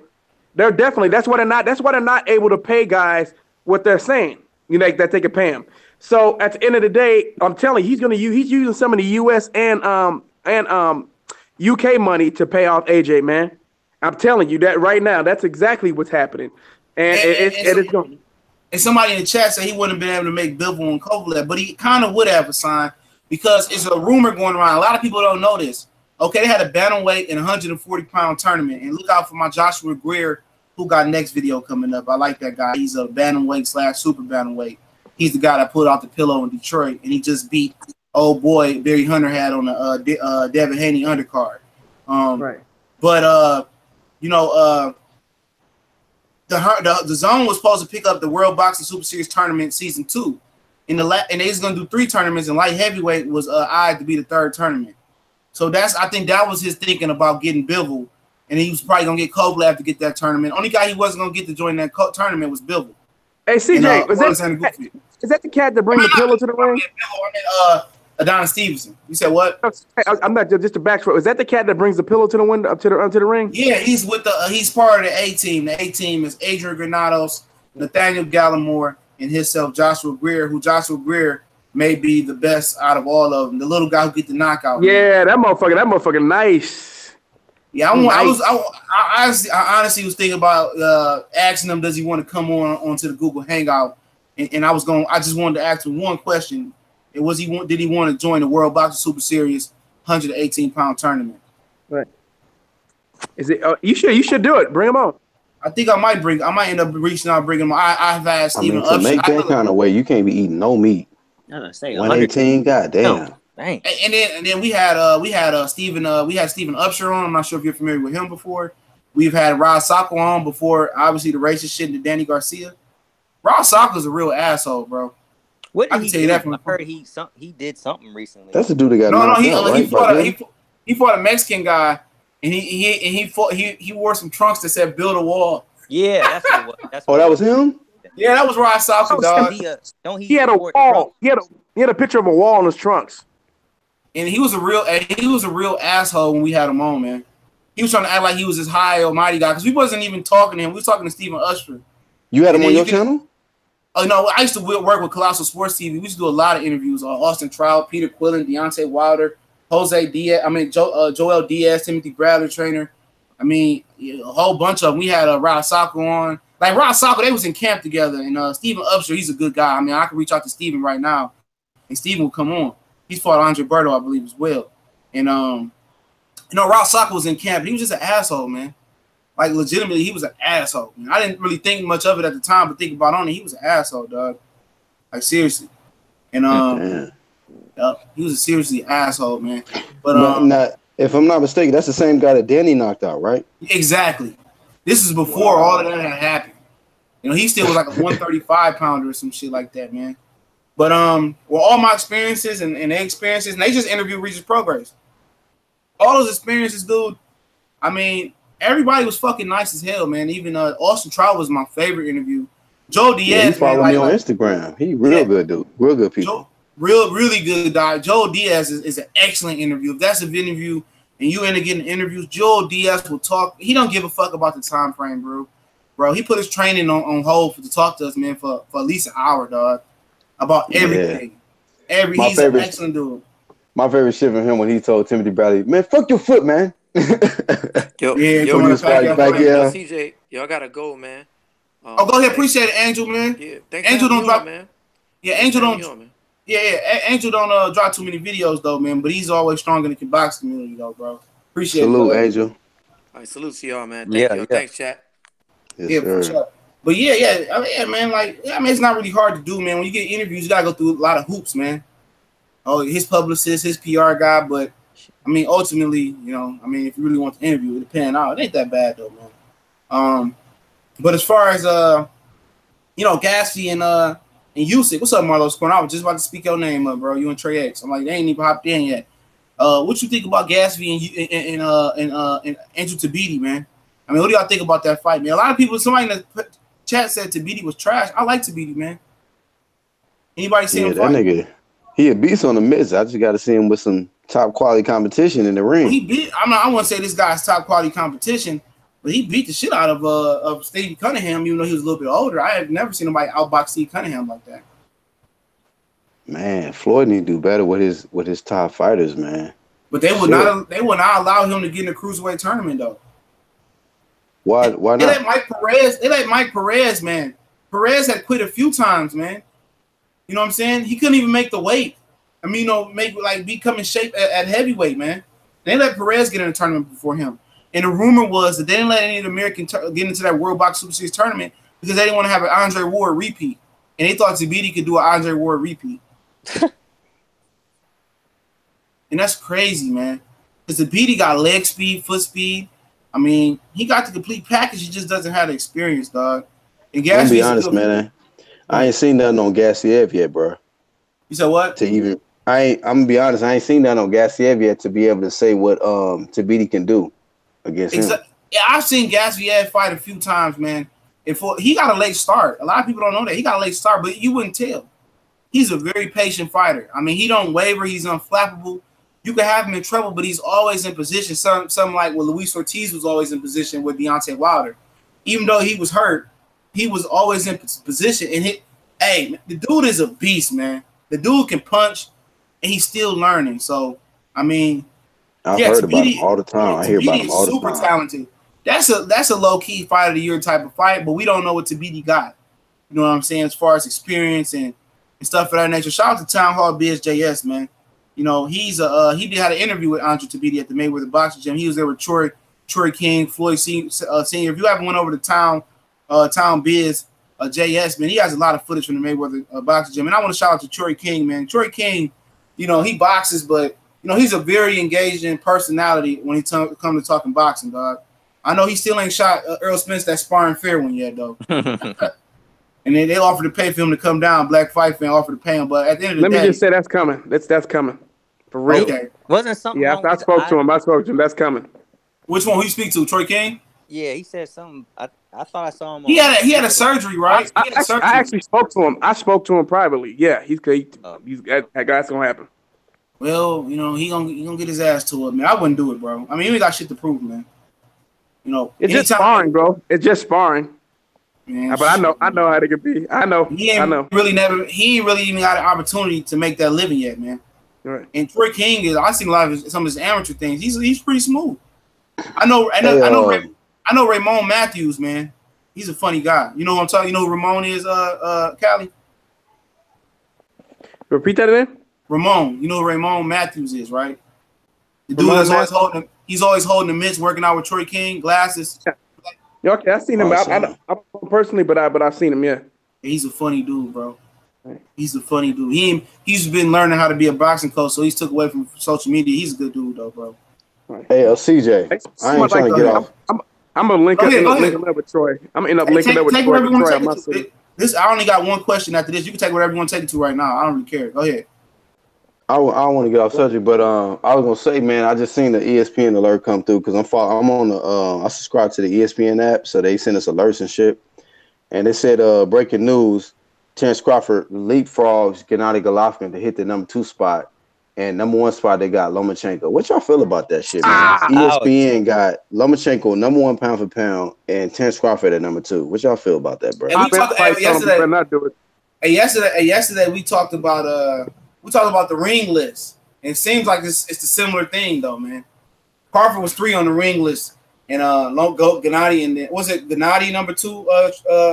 They're definitely that's why they're not able to pay guys what they're saying. You know that they can pay him. So at the end of the day, I'm telling you, he's using some of the US and UK money to pay off AJ, man. I'm telling you that right now. That's exactly what's happening, and it's going. And somebody in the chat said he wouldn't have been able to make Bivol and Kovalev, but he kind of would have assigned because it's a rumor going around. A lot of people don't know this. Okay, they had a bantamweight and 140-pound tournament, and look out for my Joshua Greer, who got next video coming up. I like that guy. He's a bantamweight / super bantamweight. He's the guy that pulled out the pillow in Detroit, and he just beat old boy Barry Hunter had on the Devin Haney undercard. Right. But you know, the zone was supposed to pick up the World Boxing Super Series tournament season 2. And they was gonna do 3 tournaments, and light heavyweight was eyed to be the 3rd tournament. So I think that was his thinking about getting Bivol, and he was probably gonna get Kovalev to get that tournament. Only guy he wasn't gonna get to join that tournament was Bivol. Hey CJ, is that the cat that brings the pillow to the ring? Adonis Stevenson. You said what? Hey, I'm not just a backstreet. Is that the cat that brings the pillow to the window up to the ring? Yeah, he's with he's part of the A team. The A team is Adrian Granados, Nathaniel Gallimore, and himself, Joshua Greer, who Joshua Greer may be the best out of all of them. The little guy who get the knockout. Yeah, that motherfucker nice. Yeah, I honestly was thinking about asking him, does he want to come onto the Google Hangout? And I just wanted to ask him one question. Did he want to join the World Boxing Super Series 118-pound tournament? Right. Is it? You should do it. Bring him on. I think I might end up reaching out, bringing him. I've asked Stephen to make that kind of weight, you can't be eating no meat. 118, goddamn. Dang. And then we had Stephen Upshur on. I'm not sure if you're familiar with him before. We've had Rod Sacco on before, obviously the racist shit into Danny Garcia. Rod Sacco's a real asshole, bro. What did I can tell you that from I heard he did something recently. That's the dude that got knocked out, he fought a Mexican guy, and he wore some trunks that said "Build a Wall." Yeah, that's what it was. That was him. Yeah, that was Rod Sacco, dog. He had a wall. He had a picture of a wall in his trunks. And he was a real asshole when we had him on, man. He was trying to act like he was this high almighty guy because we wasn't even talking to him. We was talking to Stephen Usher. You had him on your channel? Oh no, I used to work with Colossal Sports TV. We used to do a lot of interviews on Austin Trout, Peter Quillen, Deontay Wilder, Jose Diaz. Joel Diaz, Timothy Bradley trainer. I mean, a whole bunch of them. We had Rod Sacco on. Like Rod Sacco, they was in camp together. And Stephen Upshur, he's a good guy. I mean, I can reach out to Stephen right now, and Stephen will come on. He's fought Andre Berto, I believe, as well. And Rod Sacco was in camp. He was just an asshole, man. Like, legitimately, he was an asshole. Man. I didn't really think much of it at the time, but think about it, he was an asshole, dog. Like, seriously. And he was a seriously asshole, man. But if I'm not mistaken, that's the same guy that Danny knocked out, right? Exactly. This is before all of that had happened. He still was like a 135-pounder or some shit like that, man. But all my experiences and their experiences, and they just interviewed Regis Prograis. All those experiences, dude. I mean, everybody was fucking nice as hell, man. Even Austin Trout was my favorite interview. Joe Diaz, he followed me on Instagram. He real good, dude. Real good people. Really good guy. Joe Diaz is an excellent interview. If that's an interview and you end up getting interviews, Joe Diaz will talk. He don't give a fuck about the time frame, bro. He put his training on hold to talk to us, man, for at least an hour, dog. About everything. He's an excellent dude. My favorite shit from him when he told Timothy Bradley, man, fuck your foot, man. CJ, y'all gotta go, man. Go ahead. Appreciate it, Angel, man. Yeah, Angel don't drop, man. Yeah, Angel don't. Angel don't drop too many videos though, man. But he's always strong in the boxing community, though, bro. Appreciate it. Salute, Angel. All right, salute to y'all, man. Thank you. Thanks, chat. Yes, for sure. But man, it's not really hard to do, man. When you get interviews, you gotta go through a lot of hoops, man. Oh, his publicist, his PR guy, but I mean, ultimately, if you really want to interview it, pan out. It ain't that bad though, man. But as far as Gassiev and Usyk, what's up, Marlo Scorn? I was just about to speak your name up, bro. You and Trey X. I'm like, they ain't even hopped in yet. What you think about Gassiev and Andrew Tabiti, man? I mean, what do y'all think about that fight, man? A lot of people, somebody in the chat said Tabiti was trash. I like Tabiti, man. Anybody see him fight? That nigga, he a beast on the mitts. I just got to see him with some top quality competition in the ring. I wouldn't say this guy's top quality competition, but he beat the shit out of Steve Cunningham, even though he was a little bit older. I have never seen anybody outbox Steve Cunningham like that. Man, Floyd need to do better with his top fighters, man. But they would not allow him to get in the cruiserweight tournament though. Why not? They let Mike Perez, man. Perez had quit a few times, man. You know what I'm saying? He couldn't even make the weight. I mean, become in shape at heavyweight, man. They let Perez get in the tournament before him. And the rumor was that they didn't let any of the Americans get into that World Box Super Series tournament because they didn't want to have an Andre Ward repeat. And they thought Tabiti could do an Andre Ward repeat. And that's crazy, man. Because Tabiti got leg speed, foot speed. I mean, he got the complete package. He just doesn't have the experience, dog. And I'm gonna be honest, man. I ain't seen nothing on Gassiev yet, bro. You said what? I'm gonna be honest. I ain't seen nothing on Gassiev yet to be able to say what Tabiti can do against him. Yeah, I've seen Gassiev fight a few times, man. He got a late start. A lot of people don't know that he got a late start, but you wouldn't tell. He's a very patient fighter. I mean, he don't waver. He's unflappable. You can have him in trouble, but he's always in position. Something like what Luis Ortiz was always in position with Deontay Wilder. Even though he was hurt, he was always in position. And the dude is a beast, man. The dude can punch, and he's still learning. So, I mean, I've heard about him all the time. I hear about him all the time. Super talented. That's a low-key fight of the year type of fight, but we don't know what Tabiti got. You know what I'm saying? As far as experience and stuff of that nature. Shout out to Town Hall BSJS, man. You know, he had an interview with Andre Tabiti at the Mayweather Boxing Gym. He was there with Troy King, Floyd Senior. If you haven't went over to Town Biz JS, man, he has a lot of footage from the Mayweather Boxing Gym. And I want to shout out to Troy King, man. Troy King, you know, he boxes, but you know, he's a very engaging personality when he comes to talking boxing, dog. I know he still ain't shot Earl Spence that sparring fair one yet, though. And then they offered to pay for him to come down. Black Fight fan offered to pay him, but at the end of the day, let me just say that's coming. That's coming for real. Okay. Wasn't something? Yeah, I spoke to him. I spoke to him. That's coming. Which one? Who you speak to? Troy King? Yeah, he said something. I thought I saw him. He had a surgery, right? I actually spoke to him. I spoke to him privately. Yeah, that's gonna happen. Well, you know, he gonna get his ass to it, man. I wouldn't do it, bro. I mean, he got shit to prove, man. You know, it's just sparring, bro. It's just sparring. Man, but I know how they could be. I know. He ain't really even got an opportunity to make that living yet, man. Right. And Troy King I've seen a lot of some of his amateur things. He's pretty smooth. I know Ramon Matthews, man. He's a funny guy. You know what I'm talking? You know who Ramon is, Cali? Repeat that again. Ramon. You know who Ramon Matthews is, right? The dude that's always holding. He's always holding the mitts, working out with Troy King, glasses. Yeah, okay, I've seen him. I don't know personally, but I've seen him. Yeah. He's a funny dude, bro. He's a funny dude. He's been learning how to be a boxing coach, so he's took away from social media. He's a good dude, though, bro. Hey, CJ, I ain't trying to get off. I'm gonna link up with Troy. I'm gonna end up linking up with Troy. I only got one question after this. You can take whatever you want to take it to right now. I don't really care. Go ahead. I don't want to get off subject, but I was gonna say, man, I just seen the ESPN alert come through because I'm on the I subscribe to the ESPN app, so they send us alerts and shit. And they said breaking news: Terrence Crawford leapfrogs Gennady Golovkin to hit the number 2 spot, and number 1 spot they got Lomachenko. What y'all feel about that shit, man? ESPN got Lomachenko number 1 pound for pound, and Terrence Crawford at number 2. What y'all feel about that, bro? Yesterday we talked about the ring list, and it seems like it's a similar thing, though, man. Crawford was 3 on the ring list, and Gennady, and then was it Gennady number 2,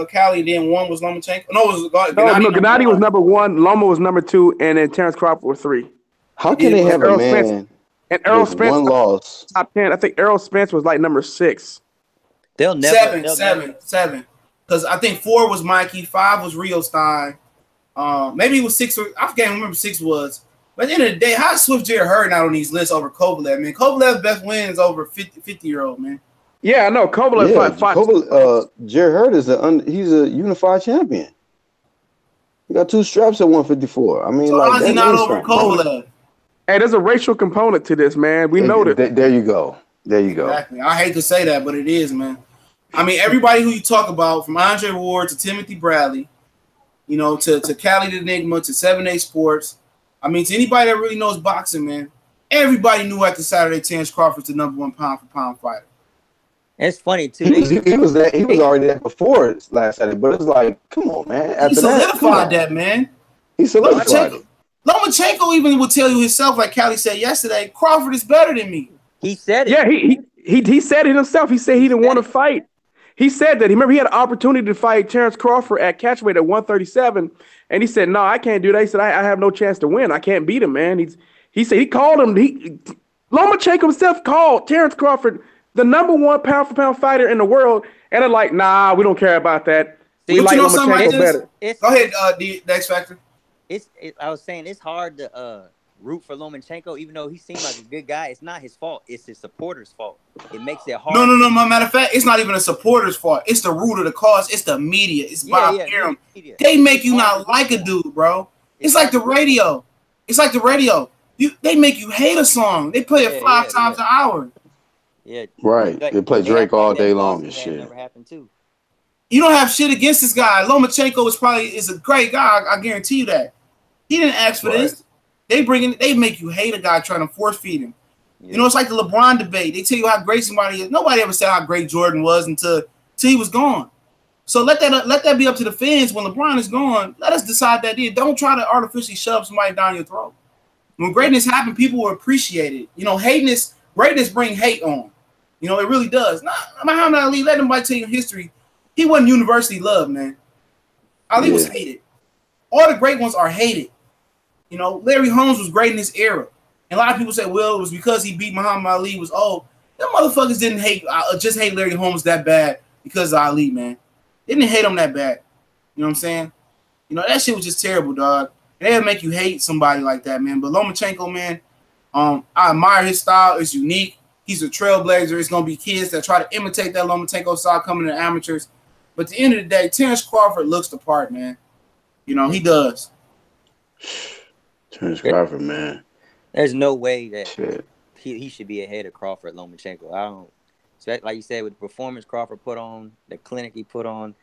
Cali, and then 1 was Lomachenko? No, it was Gennady was number 1, Loma was number 2, and then Terrence Crawford was 3. How can they have a man and Errol Spence 1 loss? Top 10. I think Errol Spence was like number 6. They'll never 7. Because I think 4 was Mikey, 5 was Rio Stein. Maybe it was 6. I can't remember 6 was. But at the end of the day, how Swift Jared Hurd out on these lists over Kovalev, man? Kovalev's best wins over 50-year-old, man. Yeah, I know. Kovalev Jared Hurd he's a unified champion. He got 2 straps at 154. I mean, so how's he not over Kovalev? Hey, there's a racial component to this, man. We know that. There you go. Exactly. I hate to say that, but it is, man. I mean, everybody who you talk about, from Andre Ward to Timothy Bradley, you know, to Cali the Enigma, to 7A Sports. I mean, to anybody that really knows boxing, man, everybody knew after Saturday Terrence Crawford's the number 1 pound for pound fighter. It's funny too. He was already there before last Saturday, but it's like, come on, man. He solidified that, man. He solidified it. Lomachenko even will tell you himself, like Cali said yesterday, Crawford is better than me. He said it. Yeah, he said it himself. He said he didn't want to fight. He said that. Remember, he had an opportunity to fight Terrence Crawford at catchweight at 137, and he said, "No, I can't do that." He said, "I have no chance to win. I can't beat him, man." He said he called him. Lomachenko himself called Terrence Crawford the #1 pound for pound fighter in the world, and they're like, "Nah, we don't care about that. We like Lomachenko better." Go ahead, the X Factor. I was saying it's hard to root for Lomachenko, even though he seemed like a good guy. It's not his fault. It's his supporters' fault. It makes it hard. No. Matter of fact, it's not even a supporter's fault. It's the root of the cause. It's the media. It's Bob Arum. They make you not like a dude, bro. It's like the radio. It's like the radio. They make you hate a song. They play it 5 times an hour. Yeah. Right. They play Drake all day long and shit. Never happened too. You don't have shit against this guy. Lomachenko is a great guy. I guarantee you that. He didn't ask for this. They make you hate a guy trying to force feed him. Yeah. You know, it's like the LeBron debate. They tell you how great somebody is. Nobody ever said how great Jordan was until he was gone. So let that be up to the fans. When LeBron is gone, let us decide that. Don't try to artificially shove somebody down your throat. When greatness happens, people will appreciate it. You know, greatness bring hate on. You know, it really does. Muhammad Ali, let nobody tell you history. He wasn't universally loved, man. Ali was hated. All the great ones are hated. You know, Larry Holmes was great in his era. And a lot of people say, well, it was because he beat Muhammad Ali was old. Them motherfuckers didn't just hate Larry Holmes that bad because of Ali, man. They didn't hate him that bad. You know what I'm saying? You know, that shit was just terrible, dog. They'll make you hate somebody like that, man. But Lomachenko, man, I admire his style. It's unique. He's a trailblazer. It's going to be kids that try to imitate that Lomachenko style coming to amateurs. But at the end of the day, Terrence Crawford looks the part, man. You know, he does. Terrence Crawford, man. There's no way that he should be ahead of Crawford Lomachenko. I don't. Like you said, with the performance Crawford put on, the clinic he put on,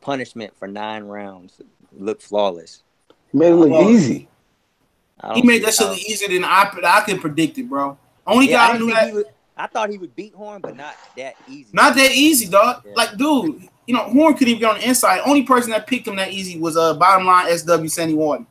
punishment for 9 rounds, looked flawless. He made it look easy. He made that shit look easier than I can predict it, bro. Only guy who knew that. I thought he would beat Horn, but not that easy. Not that easy, dog. Yeah. Like, dude, you know, Horn couldn't even get on the inside. Only person that picked him that easy was bottom line SW Sandy Wharton.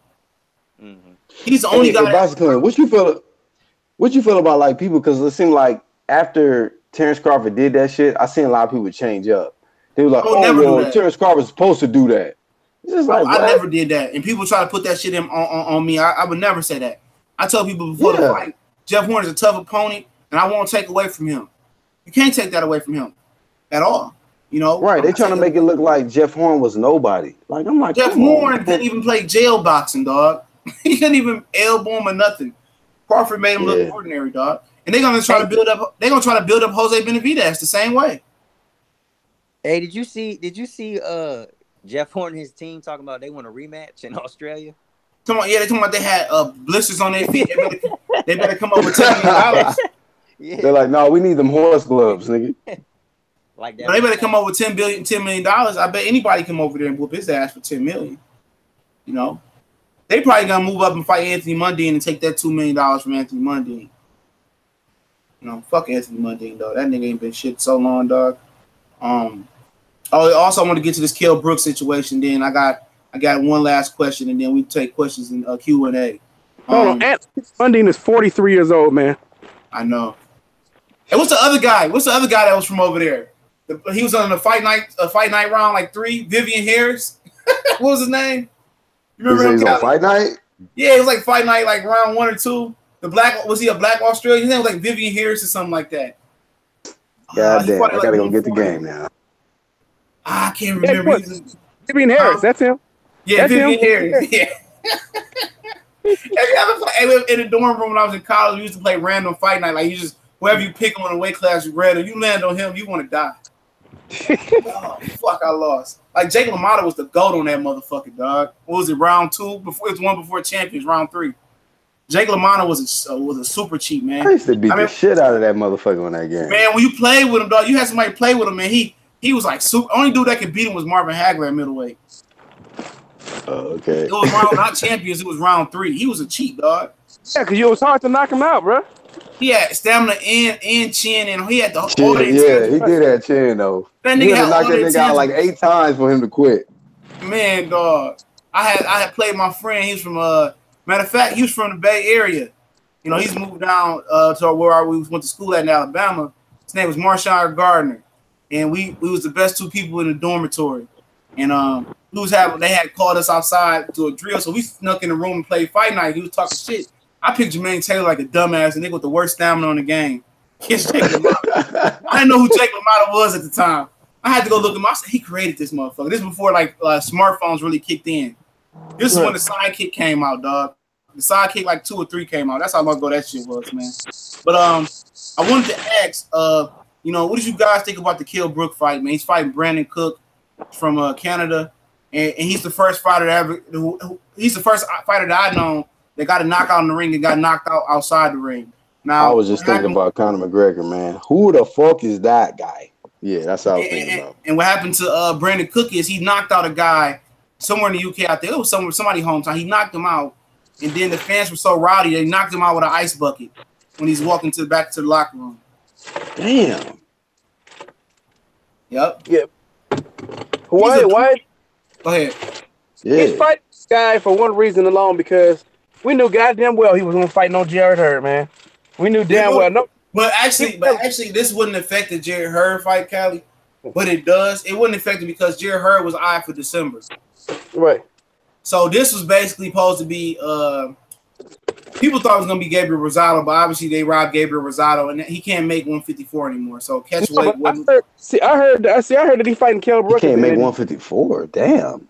Mm-hmm. He's the only guy. What you feel about like people? Because it seemed like after Terrence Crawford did that shit, I seen a lot of people change up. They were like, well, Terrence Crawford's supposed to do that. It's just like, I never did that. And people try to put that shit on me. I would never say that. I tell people before the fight, Jeff Horn is a tough opponent, and I won't take away from him. You can't take that away from him at all. You know, right? They trying to make it look like Jeff Horn was nobody. Like, I'm like, Jeff Horn didn't even play jail boxing, dog. He couldn't even elbow him or nothing. Crawford made him look ordinary, dog. And they're gonna try to build up. They're gonna try to build up Jose Benavidez the same way. Hey, did you see Jeff Horn and his team talking about they want a rematch in Australia? They're talking about they had blisters on their feet. They better come up with $10 million. Yeah. They're like, no, we need them horse gloves, nigga. Like that. But they better come up with $10 million. I bet anybody come over there and whoop his ass for $10 million. You know, they probably gonna move up and fight Anthony Mundine and take that $2 million from Anthony Mundine. You know, fuck Anthony Mundine, though. That nigga ain't been shit so long, dog. Also, I want to get to this Kell Brooks situation. Then I got one last question, and then we take questions in Q&A. Hold on, Anthony Mundine is 43 years old, man. I know. And what's the other guy? What's the other guy that was from over there? He was on the fight night round like 3. Vivian Harris. What was his name? You remember him? On fight night? Yeah, it was like fight night, like round 1 or 2. Was he a black Australian? His name was like Vivian Harris or something like that. God damn, I gotta go get the game now. I can't remember. Vivian Harris, that's him. Yeah, that's Vivian Harris. Yeah. In the dorm room when I was in college, we used to play random fight night. Like, you just, whoever you pick on the weight class, you random. You land on him, you want to die. Oh, fuck, I lost. Like, Jake LaMotta was the GOAT on that motherfucker, dog. What was it, round 2? It was one before champions, round 3. Jake LaMotta was a super cheat, man. I used to beat the shit out of that motherfucker on that game. Man, when you played with him, dog, you had somebody play with him, man. He was like super. Only dude that could beat him was Marvin Hagler at middleweight. Oh, okay. It was round, not champions. It was round 3. He was a cheat, dog. Yeah, because it was hard to knock him out, bro. He had stamina and chin, and he had the chin. Yeah, he did have chin though. That nigga had knocked that nigga out like 8 times for him to quit. Man, dog. I had played my friend. He's from matter of fact, he was from the Bay Area. You know, he's moved down to where we went to school at in Alabama. His name was Marshawn Gardner. and we was the best 2 people in the dormitory. And they had called us outside to a drill, so we snuck in the room and played fight night. He was talking shit. I picked Jermaine Taylor like a dumbass, and nigga with the worst stamina on the game. Kiss Jake LaMotta. I didn't know who Jake LaMotta was at the time. I had to go look him up. I said, he created this motherfucker. This is before like smartphones really kicked in. This is when the Sidekick came out, dog. The Sidekick like 2 or 3 came out. That's how long ago that shit was, man. But I wanted to ask, you know, what did you guys think about the Kell Brook fight, man? He's fighting Brandon Cook from Canada, and he's the first fighter that ever. He's the first fighter that I know that got a knockout in the ring and got knocked out outside the ring. Now I was just thinking about Conor McGregor, man. Who the fuck is that guy? Yeah, that's what I was thinking about. And what happened to Brandon Cook is he knocked out a guy somewhere in the UK. I think it was somebody hometown. He knocked him out, and then the fans were so rowdy they knocked him out with an ice bucket when he's walking back to the locker room. Damn. Yep. Yep. Why? Go ahead. Yeah. He's fighting this guy for one reason alone, because we knew goddamn well he was going to fight no Jared Hurd, man. We knew damn well. No. But actually, this wouldn't affect the Jared Hurd fight, Callie. But it does. It wouldn't affect it because Jared Hurd was eyed for December. Right. So this was basically supposed to be. People thought it was gonna be Gabriel Rosado, but obviously they robbed Gabriel Rosado, and he can't make 154 anymore. So catch weight. I heard that he's fighting Kell Brook. He can't make 154. Damn.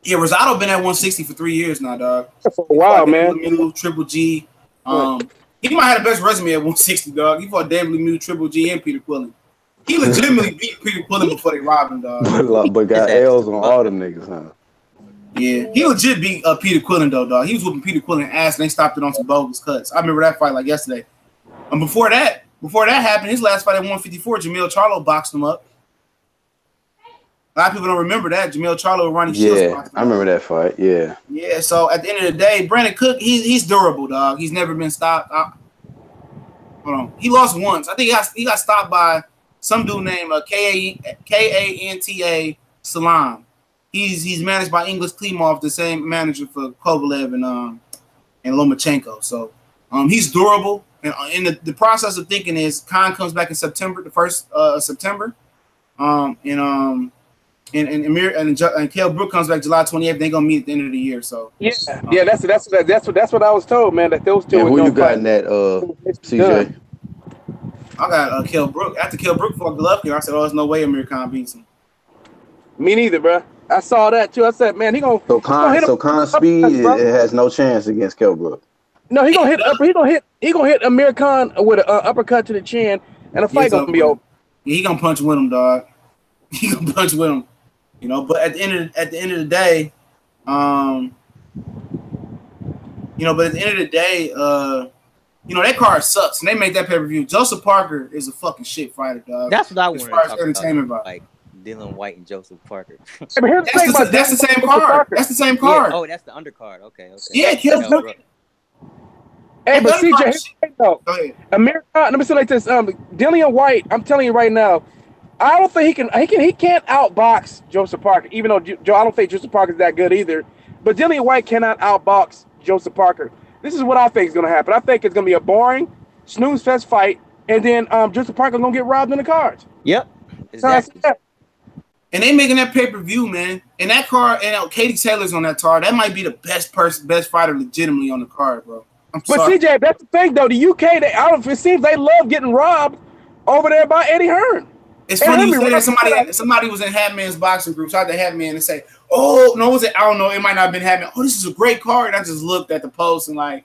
Yeah, Rosado been at 160 for 3 years now, dog. For a while, man. Triple G. He might have the best resume at 160, dog. He fought David Lemieux, Triple G, and Peter Quillen. He legitimately beat Peter Quillen before they robbed him, dog. But got L's on all them niggas, huh? Yeah, he legit beat Peter Quillen, though, dog. He was whooping Peter Quillen ass, and they stopped it on some bogus cuts. I remember that fight like yesterday. And before that happened, his last fight at 154, Jamil Charlo boxed him up. A lot of people don't remember that. Jamil Charlo and Ronnie Shields. Yeah, I remember that fight. Yeah. Yeah. So at the end of the day, Brandon Cook, he's durable, dog. He's never been stopped. Hold on. He lost once. I think he got stopped by some dude named Kanta Salam. He's managed by Inglis Klimov, the same manager for Kovalev and Lomachenko. So he's durable. And in the process of thinking is Khan comes back in September, the 1st of September. And Kell Brook comes back July 28th. They're gonna meet at the end of the year. So that's what I was told, man. That those two. And who you got in that, CJ? I got Kell Brook. After Kell Brook fought Golovkin, I said, "Oh, there's no way Amir Khan beats him." Me neither, bro. I saw that too. I said, "Man, he gonna." So Khan's speed it has no chance against Kell Brook. No, he gonna hit. He gonna hit Amir Khan with an uppercut to the chin, and the fight gonna be over. Yeah, he gonna punch with him, dog. He gonna punch with him. You know, but at the end of the day, that card sucks, and they made that pay-per-view. Joseph Parker is a fucking shit fighter, dog. That's what I wanted to talk entertainment about. Like Dylan White and Joseph Parker. That's the same card. That's the same card. Yeah. Oh, that's the undercard. Okay. Yeah, Kell Brook. Hey, but CJ, go ahead. Amir Khan, let me say like this. Dillian White, I'm telling you right now, I don't think he can't outbox Joseph Parker, even though I don't think Joseph Parker's that good either. But Dillian White cannot outbox Joseph Parker. This is what I think is going to happen. I think it's going to be a boring, snooze fest fight, and then Joseph Parker's going to get robbed in the cards. Yep. Exactly. And they making that pay-per-view, man. And that card, and Katie Taylor's on that card. That might be the best fighter legitimately on the card, bro. But CJ, that's the thing, though. The UK, it seems they love getting robbed over there by Eddie Hearn. It's funny you say that somebody was in Hatman's boxing group. Shout out to Hatman and say, "Oh no, was it? I don't know. It might not have been Hatman. Oh, this is a great card." And I just looked at the post and I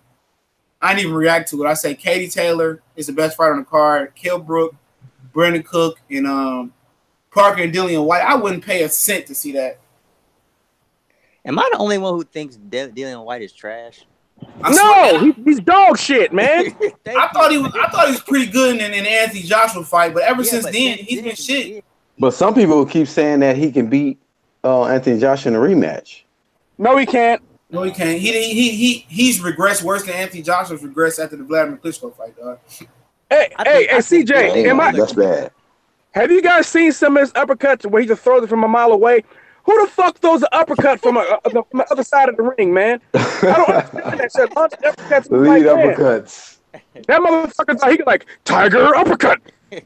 didn't even react to it. I say Katie Taylor is the best fighter on the card. Kell Brook, Brandon Cook, and Parker and Dillian White. I wouldn't pay a cent to see that. Am I the only one who thinks Dillian White is trash? He's dog shit, man. I thought he was pretty good in the Anthony Joshua fight, but ever since then he's been shit. But some people keep saying that he can beat Anthony Joshua in a rematch. No, he can't. No, he can't. He's regressed worse than Anthony Joshua's regressed after the Vladimir Klitschko fight, dog. Hey, CJ, that's bad. Have you guys seen some of his uppercuts where he just throws it from a mile away? Who the fuck throws an uppercut from the other side of the ring, man? I don't understand that shit. Lead uppercuts. That motherfucker thought he could like Tiger uppercut,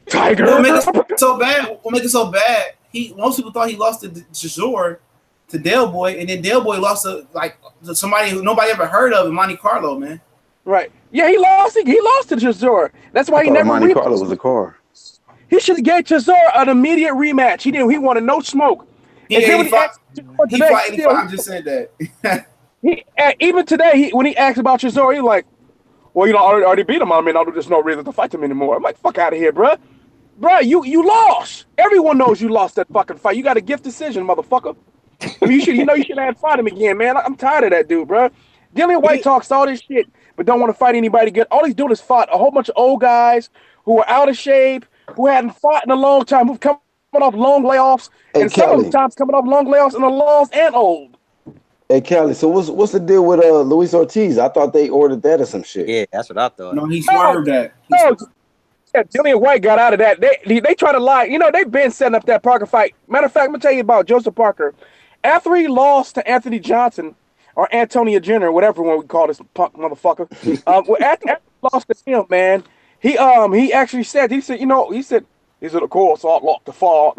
Tiger uppercut. So bad. What make it so bad? Most people thought he lost to Chisora, to Del Boy, and then Del Boy lost to somebody who nobody ever heard of in Monte Carlo, man. Right? Yeah, he lost. He lost to Chisora. That's why he never. Monte Carlo was a car. He should have gave Chisora an immediate rematch. He didn't. He wanted no smoke. He fought 85. Just said that. Even today, when he asked about Chisora, he was like, "Well, I already beat him. I mean, there's no reason to fight him anymore." I'm like, "Fuck out of here, bro. Bro, you lost. Everyone knows you lost that fucking fight. You got a gift decision, motherfucker. I mean, you should have fought him again, man. I'm tired of that dude, bro. Dillian White talks all this shit, but don't want to fight anybody good. All he's doing is fought a whole bunch of old guys who are out of shape, who hadn't fought in a long time, who've come off long layoffs, and some of the times coming off long layoffs and are lost and old. Hey, Kelly, so what's the deal with Luis Ortiz? I thought they ordered that or some shit. Yeah, that's what I thought. No, he swerved that. Yeah, Dillian White got out of that. They try to lie. They've been setting up that Parker fight. Matter of fact, I'm going to tell you about Joseph Parker. After he lost to Anthony Johnson, or Antonia Jenner, whatever one we call this punk motherfucker, after he lost to him, man, he actually said, he said, of course, I'd like to fight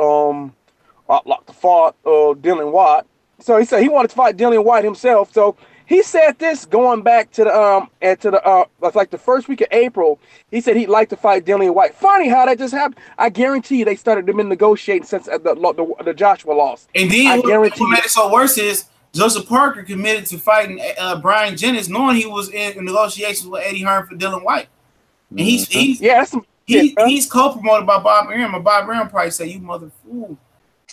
Dillian White. So he said he wanted to fight Dillian White himself. So he said this going back to the first week of April. He said he'd like to fight Dillian White. Funny how that just happened. I guarantee you they started them in negotiating since the Joshua loss. And then what made it so worse is Joseph Parker committed to fighting Brian Jennings, knowing he was in negotiations with Eddie Hearn for Dillian White. And he's co-promoted by Bob Arum. And Bob Arum probably say, "You mother fool."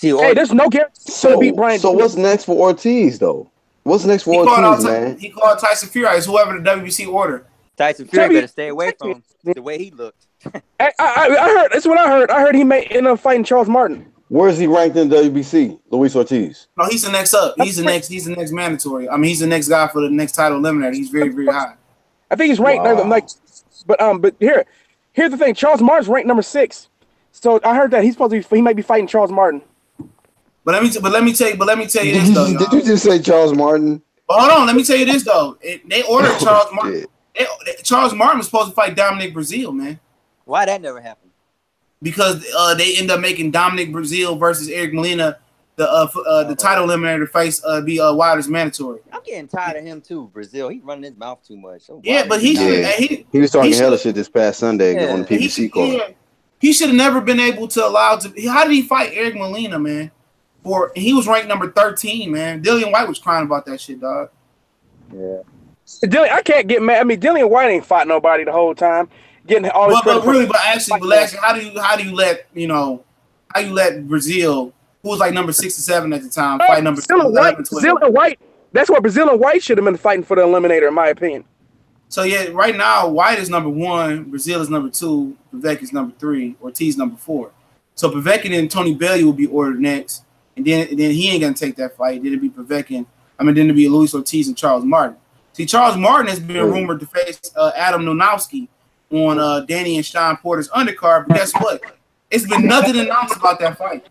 Hey, there's no guarantee to beat Brian. So what's next for Ortiz though? What's next for Ortiz, man? He called Tyson Fury. It's whoever the WBC order. Tyson Fury better stay away from him. The way he looked. I heard. That's what I heard. I heard he may end up fighting Charles Martin. Where is he ranked in WBC? Luis Ortiz. No, he's the next up. He's the next mandatory. I mean, he's the next guy for the next title eliminator. He's very, very high. I think he's ranked but here's the thing. Charles Martin's ranked number 6. So I heard that he might be fighting Charles Martin. But let me tell you this though. Did you just say Charles Martin? But hold on, let me tell you this though. They ordered Charles Martin. Charles Martin was supposed to fight Dominic Brazil, man. Why that never happened? Because they end up making Dominic Brazil versus Eric Molina the title eliminator face be Wilder's mandatory. I'm getting tired of him too. Brazil, he's running his mouth too much. So yeah, but he was talking hella shit this past Sunday on the PBC call. Yeah, he should have never been able to allow to. How did he fight Eric Molina, man? He was ranked number 13, man. Dillian White was crying about that shit, dog. Yeah. I can't get mad. I mean, Dillian White ain't fought nobody the whole time. Getting all this but actually, how do you let Brazil, who was like number 6 or 7 at the time, fight number 11, 12? Brazil and White. That's what Brazil and White should have been fighting for the eliminator, in my opinion. So yeah, right now White is number 1, Brazil is number 2, Povetkin is number 3, Ortiz number 4. So Povetkin and Tony Bellew will be ordered next, and then he ain't gonna take that fight. Then it'd be Povetkin. Then it'd be Luis Ortiz and Charles Martin. See, Charles Martin has been rumored to face Adam Nonowski on Danny and Sean Porter's undercard, but guess what? It's been nothing announced about that fight.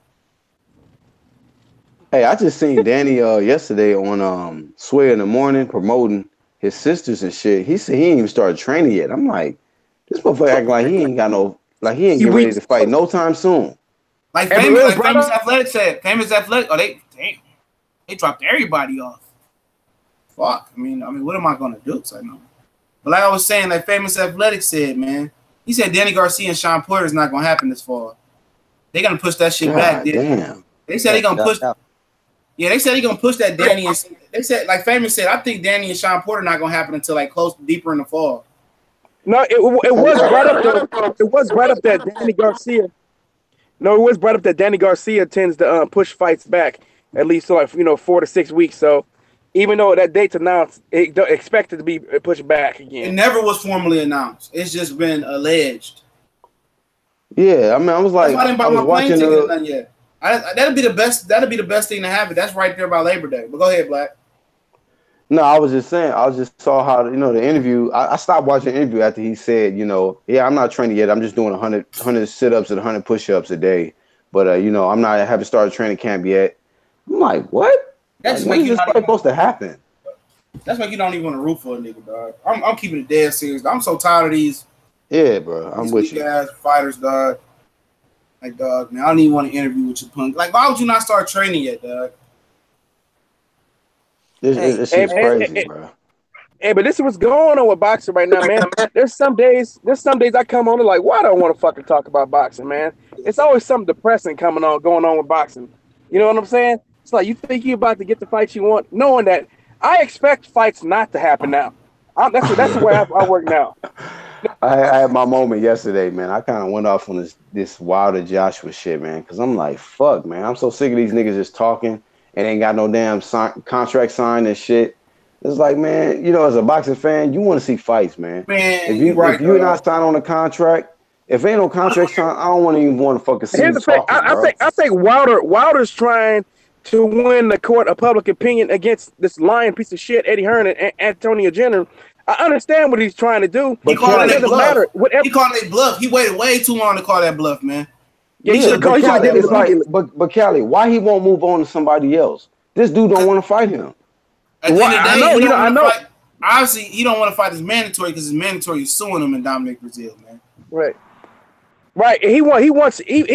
Hey, I just seen Danny yesterday on Sway in the Morning promoting his sisters and shit. He said he ain't even started training yet. I'm like, this motherfucker acting like he ain't got no, like he ain't getting ready to fight no time soon. Like famous Athletic said, they dropped everybody off. Fuck. I mean, what am I gonna do? But like I was saying, like Famous Athletic said, man, he said Danny Garcia and Sean Porter is not gonna happen this fall. They're gonna push that shit back. Damn. They said they're gonna push. Yeah, they said they're gonna push that Danny. And they said, like Famous said, I think Danny and Sean Porter not gonna happen until like deeper in the fall. No, it was brought up that it was brought up that Danny Garcia. No, it was brought up that Danny Garcia tends to push fights back at least to 4 to 6 weeks. So even though that date's announced, it expected to be pushed back again. It never was formally announced. It's just been alleged. Yeah, I was like, I was watching yet. That'd be the best. That'd be the best thing to happen. That's right there by Labor Day. But go ahead, Black. No, I was just saying. I just saw how the interview. I stopped watching the interview after he said, yeah, I'm not training yet. I'm just doing 100 sit-ups and 100 push-ups a day. But I'm not. I haven't started training camp yet. I'm like, what? That's when is this supposed to happen? That's why you don't even want to root for a nigga, dog. I'm keeping it dead serious. I'm so tired of these. Yeah, bro. I'm with you. Ass fighters, dog. Like, dog, man, I don't even want to interview with you, punk. Like, why would you not start training yet, dog? This shit's crazy, bro. Hey, but this is what's going on with boxing right now, man. There's some days I come on and like, why don't I want to fucking talk about boxing, man? It's always something depressing going on with boxing. You know what I'm saying? It's like you think you're about to get the fights you want, knowing that I expect fights not to happen now. That's the way I work now. I had my moment yesterday, man. I kind of went off on this Wilder Joshua shit, man, because I'm like, fuck, man. I'm so sick of these niggas just talking and ain't got no damn contract signed and shit. It's like, man, you know, as a boxing fan, you want to see fights, man. If you're not signed on a contract, if ain't no contract signed, I don't even want to fucking see you talking, I think Wilder's trying to win the court of public opinion against this lying piece of shit, Eddie Hearn and Antonio Jenner. I understand what he's trying to do, but it doesn't matter. He called it bluff. He waited way too long to call that bluff, man. Yeah, he should have called it. But Cali, why he won't move on to somebody else? This dude don't want to fight him. I know. Obviously, he don't want to fight his mandatory because his mandatory is suing him in Dominic Brazil, man. Right. He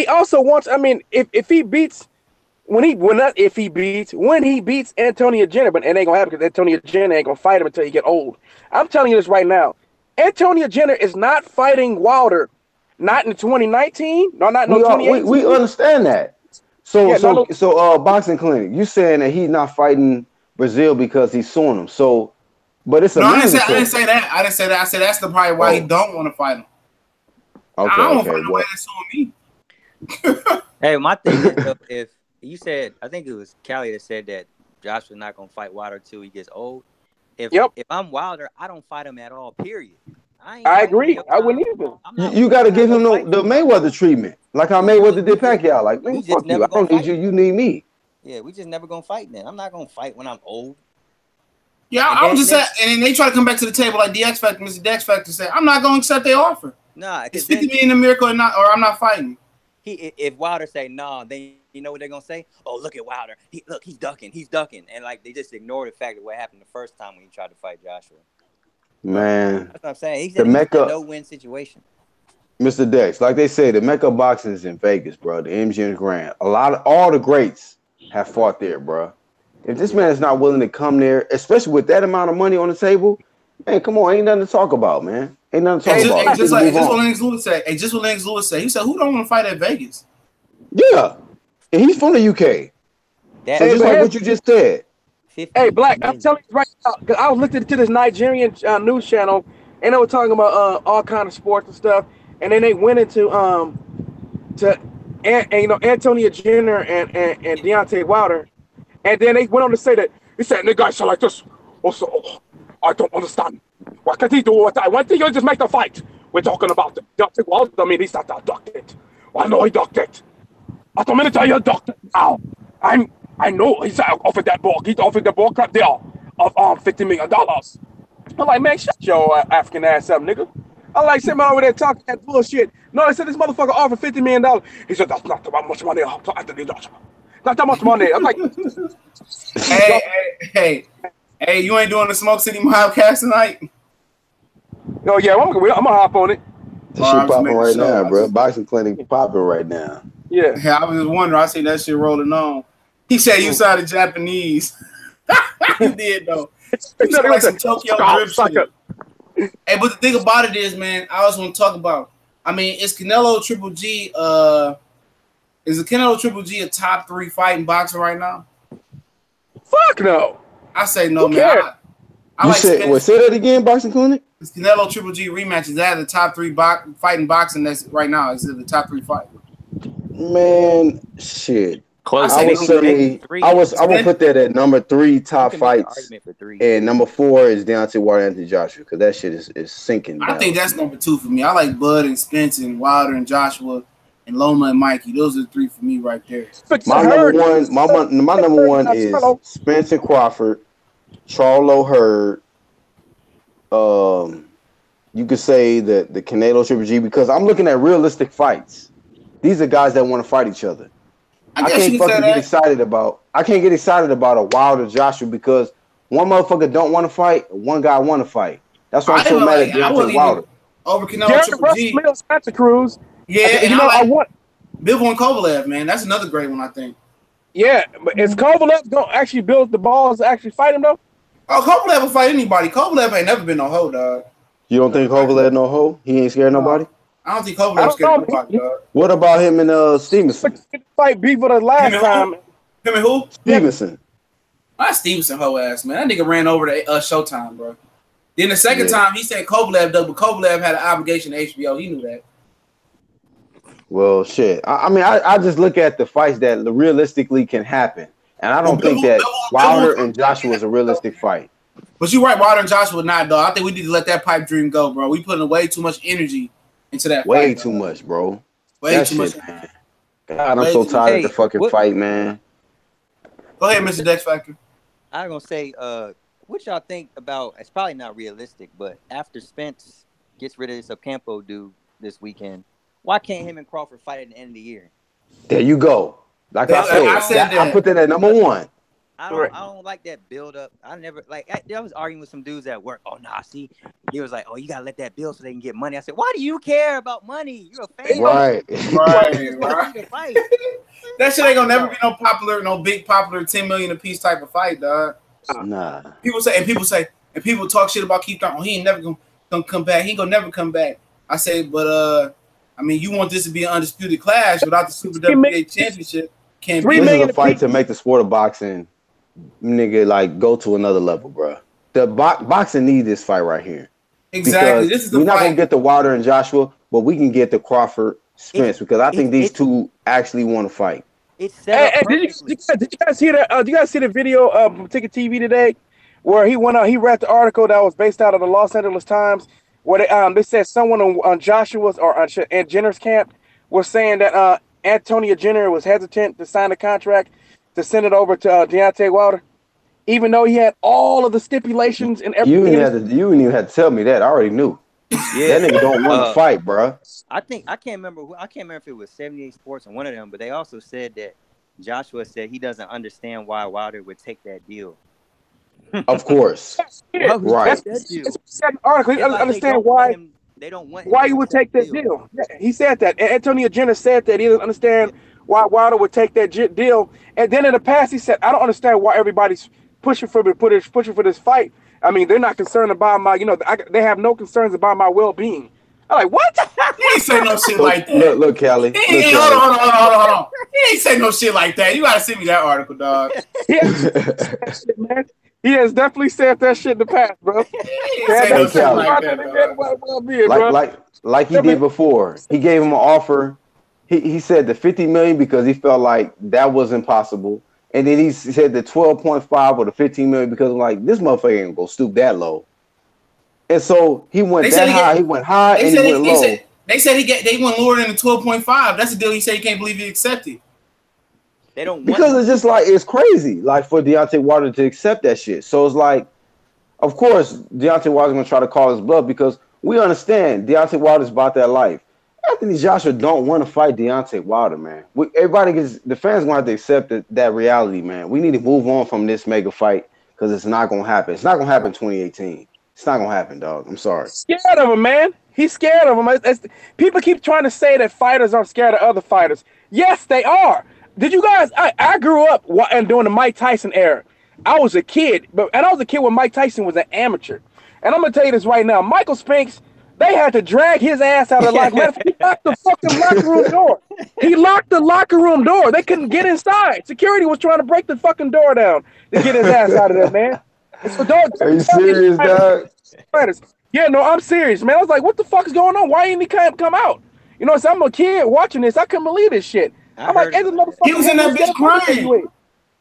also wants. I mean, if he beats. When he beats Antonio Jenner, but it ain't gonna happen because Antonio Jenner ain't gonna fight him until he get old. I'm telling you this right now. Antonio Jenner is not fighting Wilder, not in 2019, not in 2018. We understand that. So Boxing Clinic, you saying that he's not fighting Brazil because he's suing him. So, but it's a I didn't say that. I said that's the probably why he don't want to fight him. Okay, I don't want to fight nobody that's suing me. Hey, my thing is, if you said, I think it was Callie that said that Joshua's not gonna fight Wilder until he gets old. If I'm Wilder, I don't fight him at all. Period. I agree. I wouldn't either. You got to give him the Mayweather treatment, like how Mayweather did Pacquiao. Like, man, fuck you. I don't need you. You need me. Yeah, we just never gonna fight then. I'm not gonna fight when I'm old. Yeah, I was just saying, and they try to come back to the table like Mr. Dex Factor said, I'm not gonna accept their offer. Nah, it's 50 million a miracle or I'm not fighting. If Wilder say no, then you know what they're gonna say? Oh, look at Wilder. He's ducking, and like they just ignore the fact of what happened the first time when he tried to fight Joshua. Man, that's what I'm saying. He said it's a no-win situation. Mr. Dex, like they say, the Mecca boxing is in Vegas, bro. The MGM Grand. All the greats have fought there, bro. If this man is not willing to come there, especially with that amount of money on the table, man, come on, ain't nothing to talk about, man. Ain't nothing to talk about. Just what Lennox Lewis said. Just what Lennox Lewis said. He said, "Who don't want to fight at Vegas?" Yeah, and he's from the UK. So just like what you just said. Hey, Black, I'm telling you right now, because I was listening to this Nigerian news channel, and they were talking about all kind of sports and stuff, and then they went into Antonio Jenner and Deontay Wilder, and then they went on to say that he said the guys are like this. Also, I don't understand. What can he do? What I want to just make the fight. We're talking about Deontay Wilder. I mean, he's not abducted. I know he ducked. At the minute I ducked now, I know he's offered that ball. He offered the ball crap there of $50 million. I'm like, man, shut your African ass up, nigga. I like sitting over there talking that bullshit. No, they said this motherfucker offered $50 million. He said that's not that much money. Not that much money. I'm like, hey, you ain't doing the Smoke City Mobcast tonight? Oh yeah, I'm gonna hop on it. This shit popping right now, bro. Boxing Clinic popping right now. Yeah, I was just wondering. I see that shit rolling on. He said you sounded Japanese. You did though. You sound like some Tokyo Drift shit. Hey, but the thing about it is, man, I also want to talk about. I mean, is Canelo Triple G? Is the Canelo Triple G a top 3 fighting boxer right now? Fuck no. I say no, man. Say that again, Boxing Clinic? This Canelo Triple G rematch, is that the top 3 fighting boxing that's right now? Is it the top 3 fight? Man, shit. Close. I would say I would put that at number 3 top fights, and number 4 is Deontay Wilder, Anthony Joshua, because that shit is sinking down. I think that's number 2 for me. I like Bud and Spence and Wilder and Joshua and Loma and Mikey. Those are the 3 for me right there. My number one is Spence and Crawford, Charlo Hurd. You could say the Canelo Triple G, because I'm looking at realistic fights. These are guys that want to fight each other. I can't get excited about a Wilder Joshua, because One motherfucker don't want to fight, one guy want to fight. That's why I'm so mad at Deontay Wilder. Over Canelo Jared Triple Russell G. Mills, Santa Cruz. Yeah, you know, I want Bivol and Kovalev, man. That's another great one, I think. Yeah, but is Kovalev going to actually build the balls to actually fight him, though? Oh, Kovalev will fight anybody. Kovalev ain't never been no hoe, dog. You don't think Kovalev no hoe? He ain't scared of nobody? I don't think Kovalev's scared of nobody, dog. What about him and Stevenson? Fight beef with us last time. Him and who? Stevenson. Not Stevenson, hoe ass, man. That nigga ran over to Showtime, bro. Then the second time, he said Kovalev, though, but Kovalev had an obligation to HBO. He knew that. Well, shit. I mean, I just look at the fights that realistically can happen. And I don't think that Wilder and Joshua is a realistic fight. But you're right, Wilder and Joshua not, dog. I think we need to let that pipe dream go, bro. We putting way too much energy into that Way fight. too much, bro. Way too much. Man. God, I'm so tired of the fucking fight, man. Go ahead, Mr. Dex Factor. I was gonna say, what y'all think about? It's probably not realistic, but after Spence gets rid of this Ocampo dude this weekend, why can't him and Crawford fight at the end of the year? There you go. Like I said I put that at number one. I don't like that build up. I was arguing with some dudes at work. Oh nah, see, he was like, oh, you gotta let that build so they can get money. I said, why do you care about money? You're a fan. Right. That shit ain't gonna never be no big popular 10 million a piece type of fight, dog. Nah. People talk shit about Keith Thurman. Oh, he ain't never gonna come back. He ain't gonna never come back. I say, but I mean, you want this to be an undisputed clash without the Super WBA championship? Can't be. This is a fight to make the sport of boxing, nigga, like go to another level, bro. The boxing need this fight right here. Exactly. Because this is the we're not fight. gonna get the Wilder and Joshua, but we can get the Crawford Spence because I think these two actually want to fight. It's set up did you guys hear that? Do you guys see the video of Ticket TV today, where he went out? He read the article that was based out of the Los Angeles Times, where they said someone on Joshua's and Jenner's camp was saying that Antonia Jenner was hesitant to sign the contract to send it over to Deontay Wilder, even though he had all of the stipulations and everything. You didn't even have to tell me that. I already knew. Yeah, that nigga don't want to fight, bro. I can't remember if it was 78 Sports or one of them, but they also said that Joshua said he doesn't understand why Wilder would take that deal. Of course, right. It's an article. He doesn't understand why they don't want why he would take that deal. Yeah, he said that. And Antonia Jenner said that he doesn't understand why Wilder would take that deal. And then in the past, he said, "I don't understand why everybody's pushing for this fight. I mean, they're not concerned about my, they have no concerns about my well-being." I'm like, what? He ain't say no shit like that. Look, Kelly. Hold on. He ain't say no shit like that. You gotta send me that article, dog. He has definitely said that shit in the past, bro. Like he did before. He gave him an offer. He said the $50 million because he felt like that was impossible. And then he said the 12.5 or the 15 million because I'm like, this motherfucker ain't gonna stoop that low. And so he went high. He went high and he went low. They said they went lower than the 12.5. That's the deal he said he can't believe he accepted. They don't because it's just like it's crazy, like for Deontay Wilder to accept that shit. So it's like, of course, Deontay Wilder's gonna try to call his bluff because we understand Deontay Wilder's about that life. Anthony Joshua don't want to fight Deontay Wilder, man. The fans gonna have to accept that reality, man. We need to move on from this mega fight because it's not gonna happen. It's not gonna happen in 2018. It's not gonna happen, dog. I'm sorry. Scared of him, man. He's scared of him. People keep trying to say that fighters aren't scared of other fighters. Yes, they are. Did you guys? I grew up and during the Mike Tyson era. I was a kid, and I was a kid when Mike Tyson was an amateur. And I'm gonna tell you this right now, Michael Spinks. They had to drag his ass out of the locker room. He locked the fucking locker room door. He locked the locker room door. They couldn't get inside. Security was trying to break the fucking door down to get his ass out of there, man. So are you serious, dog? Yeah, no, I'm serious, man. I was like, what the fuck is going on? Why didn't he come out? You know, so I'm a kid watching this. I couldn't believe this shit. I'm like, hey, this motherfucker. He was in that bitch crying.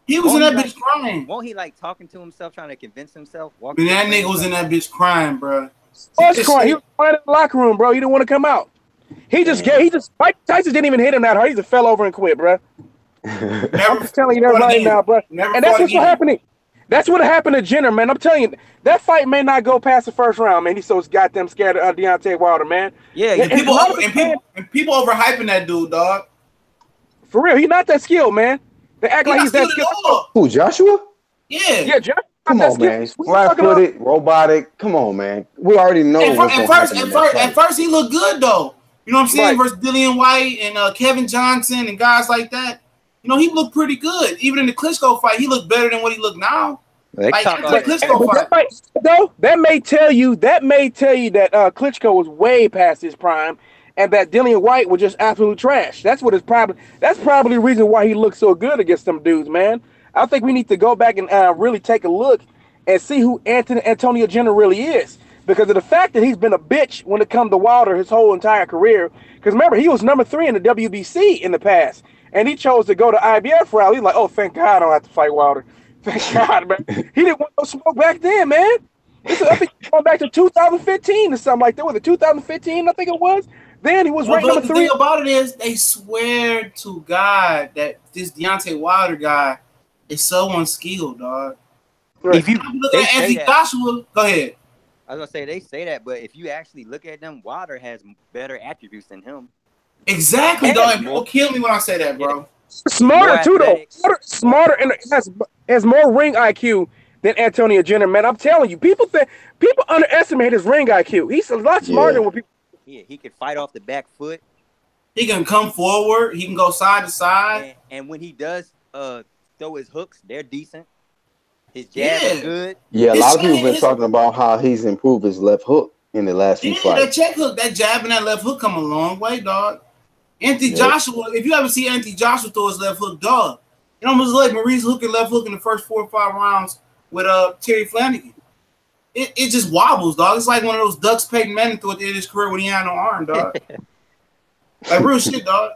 He was in that bitch crying. Won't he like talking to himself, trying to convince himself? That nigga was in that bitch crying, bro. He was crying in the locker room, bro. He didn't want to come out. Mike Tyson didn't even hit him that hard. He just fell over and quit, bro. I'm just telling you that right now, bro. And that's what's happening. That's what happened to Jenner, man. I'm telling you, that fight may not go past the first round, man. He's so goddamn scared of Deontay Wilder, man. Yeah, and people overhyping that dude, dog. For real, he's not that skilled, man. They act like he's that skilled. Who, Joshua? Yeah. Yeah, Joshua Come on, man. Flat-footed, robotic. Come on, man. We already know what's going to happen. At first, he looked good though. You know what I'm saying? Right. Versus Dillian White and Kevin Johnson and guys like that. You know, he looked pretty good. Even in the Klitschko fight, he looked better than what he looked now. Like the Klitschko fight. That may tell you that Klitschko was way past his prime, and that Dillian White was just absolute trash. That's probably the reason why he looked so good against them dudes, man. I think we need to go back and really take a look and see who Antonio Jenner really is, because of the fact that he's been a bitch when it comes to Wilder his whole entire career. Because remember, he was number 3 in the WBC in the past, and he chose to go to IBF route. He's like, oh, thank God I don't have to fight Wilder. Thank God, man. He didn't want no smoke back then, man. I think going back to 2015 or something like that. Was it 2015? I think it was. Then he was ranked number 3. The thing about it is, they swear to God that this Deontay Wilder guy is so unskilled, dog. If you look at Anthony Joshua, go ahead. I was gonna say they say that, but if you actually look at them, Wilder has better attributes than him. Exactly, dog. People kill me when I say that, bro. Smarter too, though. Smarter and has more ring IQ than Antonio Jenner, man. I'm telling you, people underestimate his ring IQ. He's a lot smarter than what people. Yeah, he can fight off the back foot. He can come forward. He can go side to side. And when he does throw his hooks, they're decent. His jab is good. Yeah, a lot of people have been talking about how he's improved his left hook in the last few fights. That check hook, that jab and that left hook come a long way, dog. Anthony Joshua, if you ever see Anthony Joshua throw his left hook, dog, it almost like Maurice hooking left hook in the first 4 or 5 rounds with Terry Flanagan. It just wobbles, dog. It's like one of those ducks Peyton Manning threw at the end of his career when he had no arm, dog. Like real shit, dog.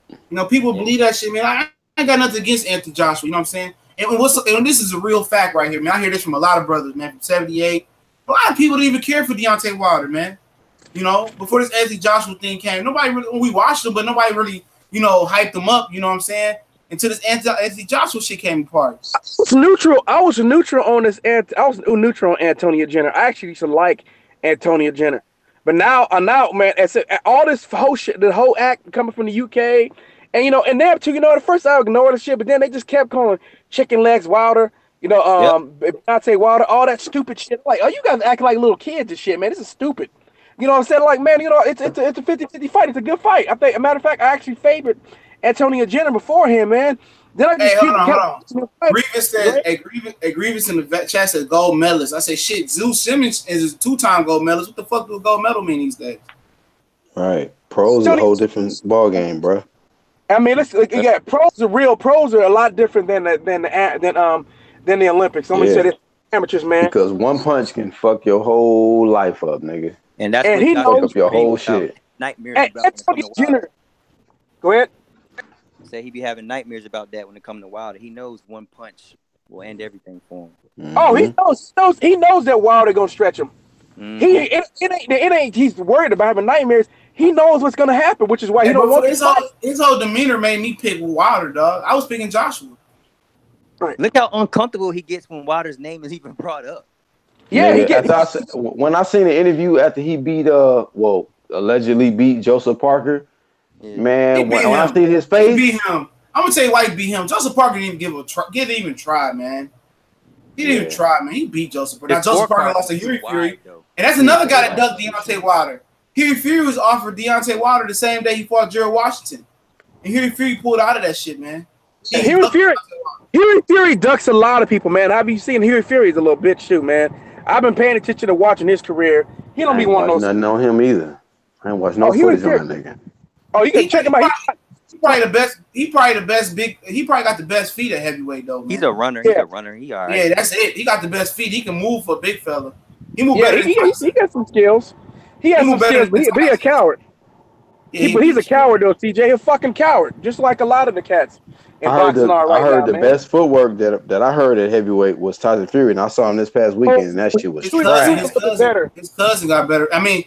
You know, people believe that shit, man. I ain't got nothing against Anthony Joshua, you know what I'm saying? And this is a real fact right here, man. I hear this from a lot of brothers, man, from 78. A lot of people didn't even care for Deontay Wilder, man. You know, before this Anthony Joshua thing came, nobody really, we watched him, but nobody really, you know, hyped him up, you know what I'm saying? Until this Anthony Joshua shit came apart. I was neutral on Antonio Jenner. I actually used to like Antonio Jenner. But now, man, all this whole shit, the whole act coming from the UK, and, you know, and them too, you know, at first I ignored the shit, but then they just kept calling chicken legs Wilder, you know, Deontay Wilder, all that stupid shit. Like, oh, you guys acting like little kids and shit, man. This is stupid. You know what I'm saying? Like, man, you know, it's a 50-50 fight. It's a good fight. I think, as a matter of fact, I actually favored Antonio Jenner before him, man. Then I just hold on. Grievous said, Grievous in the chat said gold medalist. I say, shit, Zeus Simmons is a 2-time gold medalist. What the fuck does gold medal mean these days? Right. Pros is a whole different ball game, bro. I mean, pros are a lot different than the Olympics. Somebody said it's amateurs, man. Because one punch can fuck your whole life up, nigga. And that's what he knows up your whole shit. Nightmares about Jenner. Go ahead. Say he be having nightmares about that when it comes to Wilder. He knows one punch will end everything for him. Mm-hmm. Oh, he knows that Wilder gonna stretch him. Mm-hmm. It ain't he's worried about having nightmares. He knows what's gonna happen, which is why he don't want his whole demeanor made me pick Wilder, dog. I was picking Joshua. Right. Look how uncomfortable he gets when Wilder's name is even brought up. Yeah, he gets. When I seen the interview after he beat allegedly beat Joseph Parker, man, when I see his face, he beat him. I'm gonna tell you why he beat him. Joseph Parker didn't even even try, man. He didn't even try, man. He beat Joseph Parker. Now Joseph Parker lost to Huey Fury, and that's another guy that ducked Deontay Wilder. Huey Fury was offered Deontay Wilder the same day he fought Gerald Washington, and Huey Fury pulled out of that shit, man. Huey Fury ducks a lot of people, man. I've been seeing Huey Fury's a little bitch too, man. I've been paying attention to watching his career. He don't be one of those. I don't know him either. I ain't watched no footage on that nigga. Oh, you can check him out. He probably the best. He probably got the best feet at heavyweight though. Man. He's a runner. He's a runner. He all right. Yeah, that's it. He got the best feet. He can move for a big fella. He move better. He got some skills. He has some skills, but he's a coward. Yeah, he's a coward though, TJ. He's a fucking coward, just like a lot of the cats. I heard the best footwork that I heard at heavyweight was Tyson Fury, and I saw him this past weekend, and that shit was trash. His cousin got better. I mean,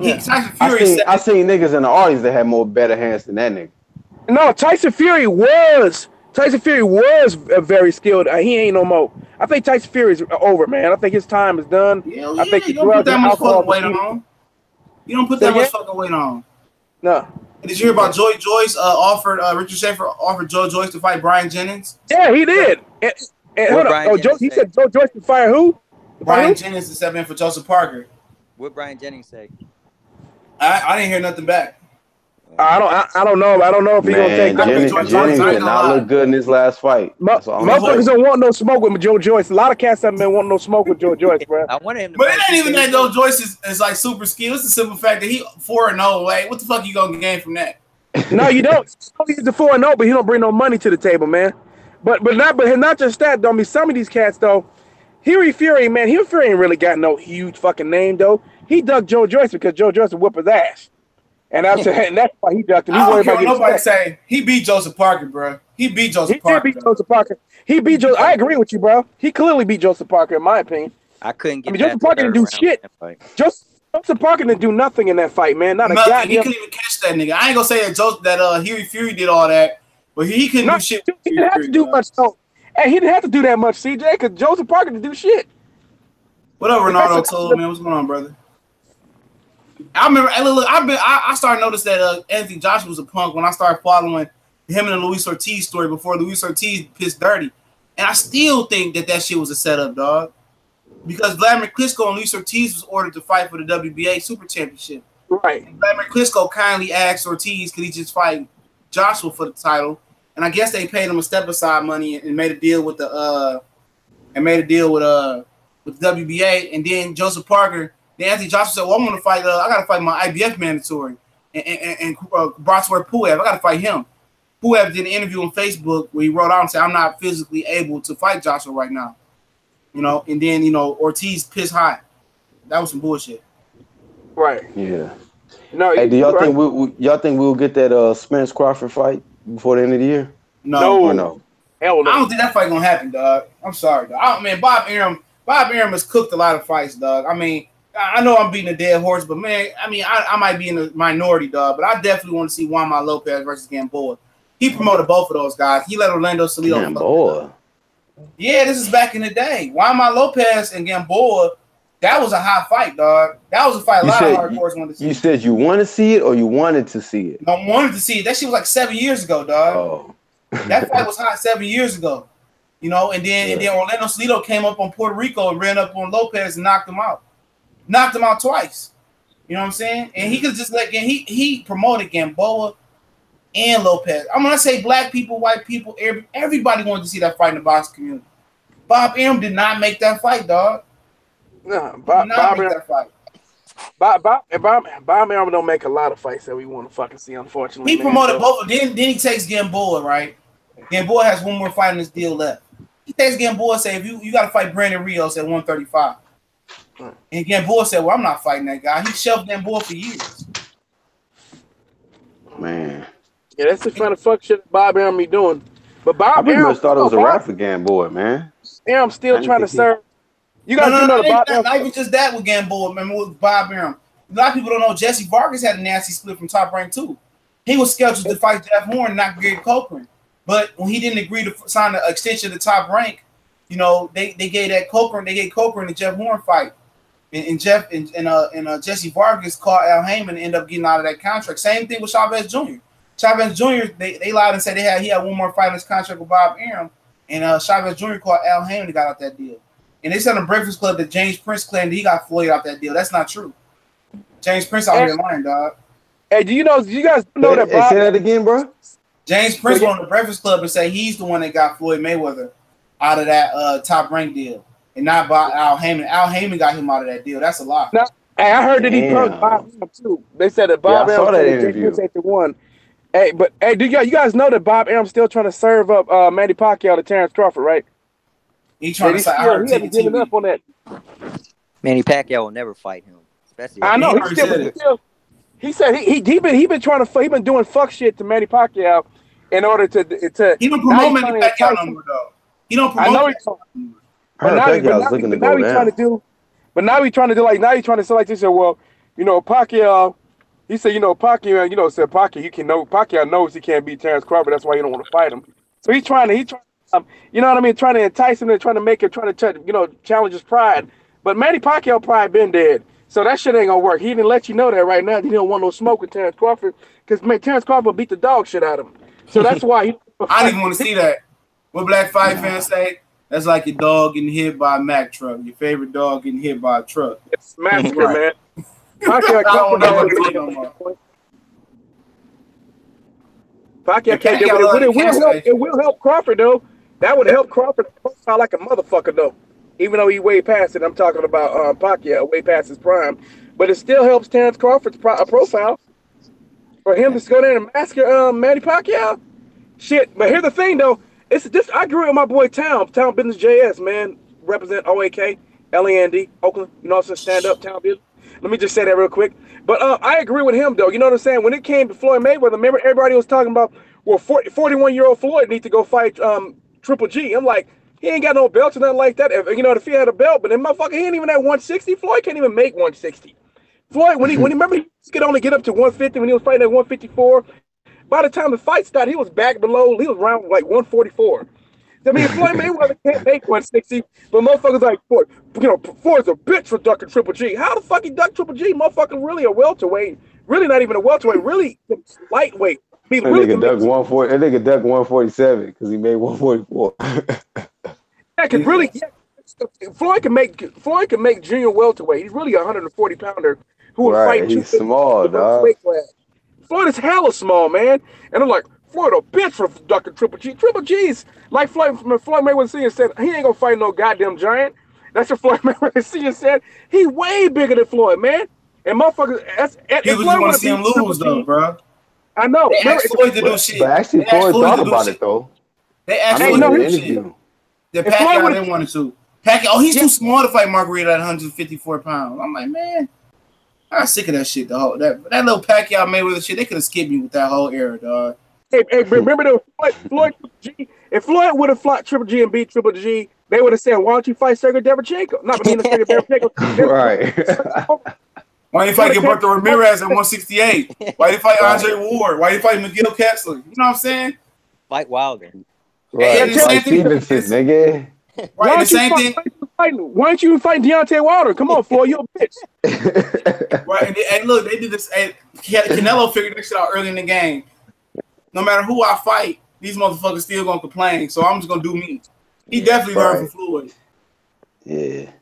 Tyson Fury. I seen niggas in the audience that had more better hands than that nigga. No, Tyson Fury was very skilled. He ain't no more. I think Tyson Fury's over, man. I think his time is done. I think you don't put that much fucking weight on. You don't put that much fucking weight on. No. Did you hear about Joyce offered Richard Schaefer offered Joe Joyce to fight Brian Jennings? Yeah, he did. And hold on. Oh, Joe, he said Joe Joyce can fire who? Brian Jennings is stepping in for Joseph Parker. What Brian Jennings say? I didn't hear nothing back. I don't know. I don't know if he's gonna take that. Jennings did not look good in his last fight. Motherfuckers don't want no smoke with Joe Joyce. A lot of cats haven't been wanting no smoke with Joe Joyce, bro. I wanted him to. But it ain't even that Joe Joyce is like super skilled. It's the simple fact that he 4-0. Like, what the fuck you gonna gain from that? No, you don't. He's the 4-0, but he don't bring no money to the table, man. But not just that, though. I mean, some of these cats, though, Huey Fury ain't really got no huge fucking name, though. He ducked Joe Joyce because Joe Joyce would whip his ass. And that's why he ducked him. I don't care what nobody say. He beat Joseph Parker, bro. He beat Joseph Parker. Joseph Parker. He beat Joseph. I agree with you, bro. He clearly beat Joseph Parker, in my opinion. I couldn't get. Joseph Parker didn't do shit. Joseph Parker didn't do nothing in that fight, man. Not a goddamn. He couldn't even catch that nigga. I ain't gonna say that Huey Fury did all that, but he couldn't do shit. He didn't have to do much, though. Hey, he didn't have to do that much, CJ, because Joseph Parker didn't do shit. What up, Ronaldo? Told man, what's going on, brother? I remember. Look, I started noticing that Anthony Joshua was a punk when I started following him and the Luis Ortiz story before Luis Ortiz pissed dirty, and I still think that shit was a setup, dog. Because Vladimir Klitschko and Luis Ortiz was ordered to fight for the WBA Super Championship. Right. And Vladimir Klitschko kindly asked Ortiz, could he just fight Joshua for the title? And I guess they paid him a step aside money and made a deal with the WBA. And then Joseph Parker, then Anthony Joshua said, "Well, I'm gonna fight. I gotta fight my IBF mandatory and Broswell Puev. I gotta fight him." Puev did an interview on Facebook where he wrote out and said, "I'm not physically able to fight Joshua right now." You know, and then Ortiz pissed hot. That was some bullshit. Right. Yeah. No. Hey, do y'all think we'll get that Spence Crawford fight before the end of the year? No. No. Hell no. I don't think that fight gonna happen, dog. I'm sorry, dog. Bob Arum has cooked a lot of fights, dog. I mean, I know I'm beating a dead horse, but man, I might be in the minority, dog. But I definitely want to see Juan Lopez versus Gamboa. He promoted both of those guys. He let Orlando Salido. Gamboa. Yeah, this is back in the day. Juan Lopez and Gamboa, that was a hot fight, dog. That was a fight a lot of hardcores wanted to see. You said you want to see it or you wanted to see it? I wanted to see it. That shit was like 7 years ago, dog. Oh. That fight was hot 7 years ago. And then Orlando Salido came up on Puerto Rico and ran up on Lopez and knocked him out. Knocked him out twice. You know what I'm saying? And he could just he promoted Gamboa and Lopez. I'm gonna say black people, white people, everybody wanted to see that fight in the boxing community. Bob Arum did not make that fight, dog. No, Bob Arum don't make a lot of fights that we want to fucking see, unfortunately. He promoted both. Then he takes Gamboa, right? Gamboa has one more fight in this deal left. He takes Gamboa and say, if you got to fight Brandon Rios at 135. And Gamboa said, well, I'm not fighting that guy. He shelved Gamboa for years. Man. Yeah, that's the kind of fuck shit Bob Arum be doing. But Bob Arum thought it was a rap for Gamboa, man. Arum still trying to serve. You guys know the Bob Arum. Not even just that with Gamboa, man, with Bob Arum. A lot of people don't know Jesse Vargas had a nasty split from Top Rank too. He was scheduled to fight Jeff Horn, not Gary Cochran. But when he didn't agree to sign the extension to Top Rank, they gave Cochran the Jeff Horn fight. And Jesse Vargas caught Al Heyman and ended up getting out of that contract. Same thing with Chavez Jr. Chavez Jr. They lied and said he had one more fight in his contract with Bob Arum, and Chavez Jr. caught Al Heyman and got out that deal. And they said on Breakfast Club that James Prince claimed that he got Floyd out that deal. That's not true. James Prince out here lying, dog. Hey, do you guys know that Bob? Say that again, bro. James Prince went on the Breakfast Club and said he's the one that got Floyd Mayweather out of that Top Rank deal, and not by Al Heyman. Al Heyman got him out of that deal. That's a lie. Now, hey, I heard that he punked Bob Arum too. They said that Bob Arum said James Prince ain't the one. Hey, but do you guys know that Bob Arum still trying to serve up Manny Pacquiao to Terrence Crawford, right? He's trying to say, he hasn't given up on that. Manny Pacquiao will never fight him. Especially I know. He said he been trying to he been doing fuck shit to Manny Pacquiao in order to. He don't promote Manny Pacquiao no more though. He don't promote. I know he's talking. But now he's trying to do. But now he's trying to do say like this. Well, Pacquiao. He said, Pacquiao, said Pacquiao knows he can't beat Terrence Crawford. That's why he don't want to fight him. So he's trying to trying to entice him and trying to make him, challenge his pride. But Manny Pacquiao pride been dead. So that shit ain't gonna work. He didn't let you know that right now. He don't want no smoke with Terrence Crawford because Terrence Crawford beat the dog shit out of him. So that's why I didn't want to see that. What Black Fight fans say? That's like your dog getting hit by a Mack truck. Your favorite dog getting hit by a truck. It's massacre, man. I don't know what to no more. It will help Crawford though. That would help Crawford profile like a motherfucker though. Even though he way past it, I'm talking about Pacquiao way past his prime, but it still helps Terrence Crawford's profile for him to go there and massacre Manny Pacquiao. Shit, but here's the thing though. It's this. I grew up with my boy Town Business JS, man. Represent OAK, LAND, Oakland. You know what I'm saying? Stand up, Town Business. Let me just say that real quick. But I agree with him though. You know what I'm saying? When it came to Floyd Mayweather, remember everybody was talking about, well, 41-year-old Floyd need to go fight Triple G. I'm like, he ain't got no belt or nothing like that. If he had a belt, but then motherfucker, he ain't even at 160. Floyd can't even make 160. Floyd, when he remember he could only get up to 150 when he was fighting at 154. By the time the fight started, he was back below. He was around like 144. I mean, Floyd Mayweather can't make 160, but motherfuckers like Floyd's a bitch for ducking Triple G. How the fuck he ducked Triple G? Motherfucker, really a welterweight, really not even a welterweight, really lightweight. That nigga ducked 140. That nigga ducked 147 because he made 144. Yeah, cause really, Floyd can make junior welterweight. He's really a 140 pounder who would fight. He's small, dog. Floyd is hella small, man. And I'm like, Floyd a bitch for ducking Triple G. Triple G's like Floyd Mayweather Sr. said, he ain't gonna fight no goddamn giant. That's what Floyd Mayweather Sr. said. He way bigger than Floyd, man. And motherfuckers, people just want to see him lose, though, bro. I know. They asked Floyd to do shit. But actually, Floyd thought about it, though. They asked Floyd to do shit. The Pacquiao didn't want to. Pacquiao, he's too small to fight Margarita at 154 pounds. I'm like, man, I'm sick of that shit. That little Pacquiao Mayweather shit, they could have skipped me with that whole era, dog. Hey, remember the Floyd G? If Floyd would have fought Triple G and beat Triple G, they would have said, "Why don't you fight Sergey Derevchenko?" Not Sergey Derevchenko. Right. Why you fight Gilberto Ramirez at 168? Why you fight Andre Ward? Why you fight McGill Kessler? You know what I'm saying? Fight Wilder. Right. Like Stevenson, nigga. Right. The same thing. Why don't you fight Deontay Wilder? Come on, Floyd, you're a bitch. Right. And look, they did this. Canelo figured this shit out early in the game. No matter who I fight, these motherfuckers still gonna complain. So I'm just gonna do me. He definitely learned from Floyd. Yeah.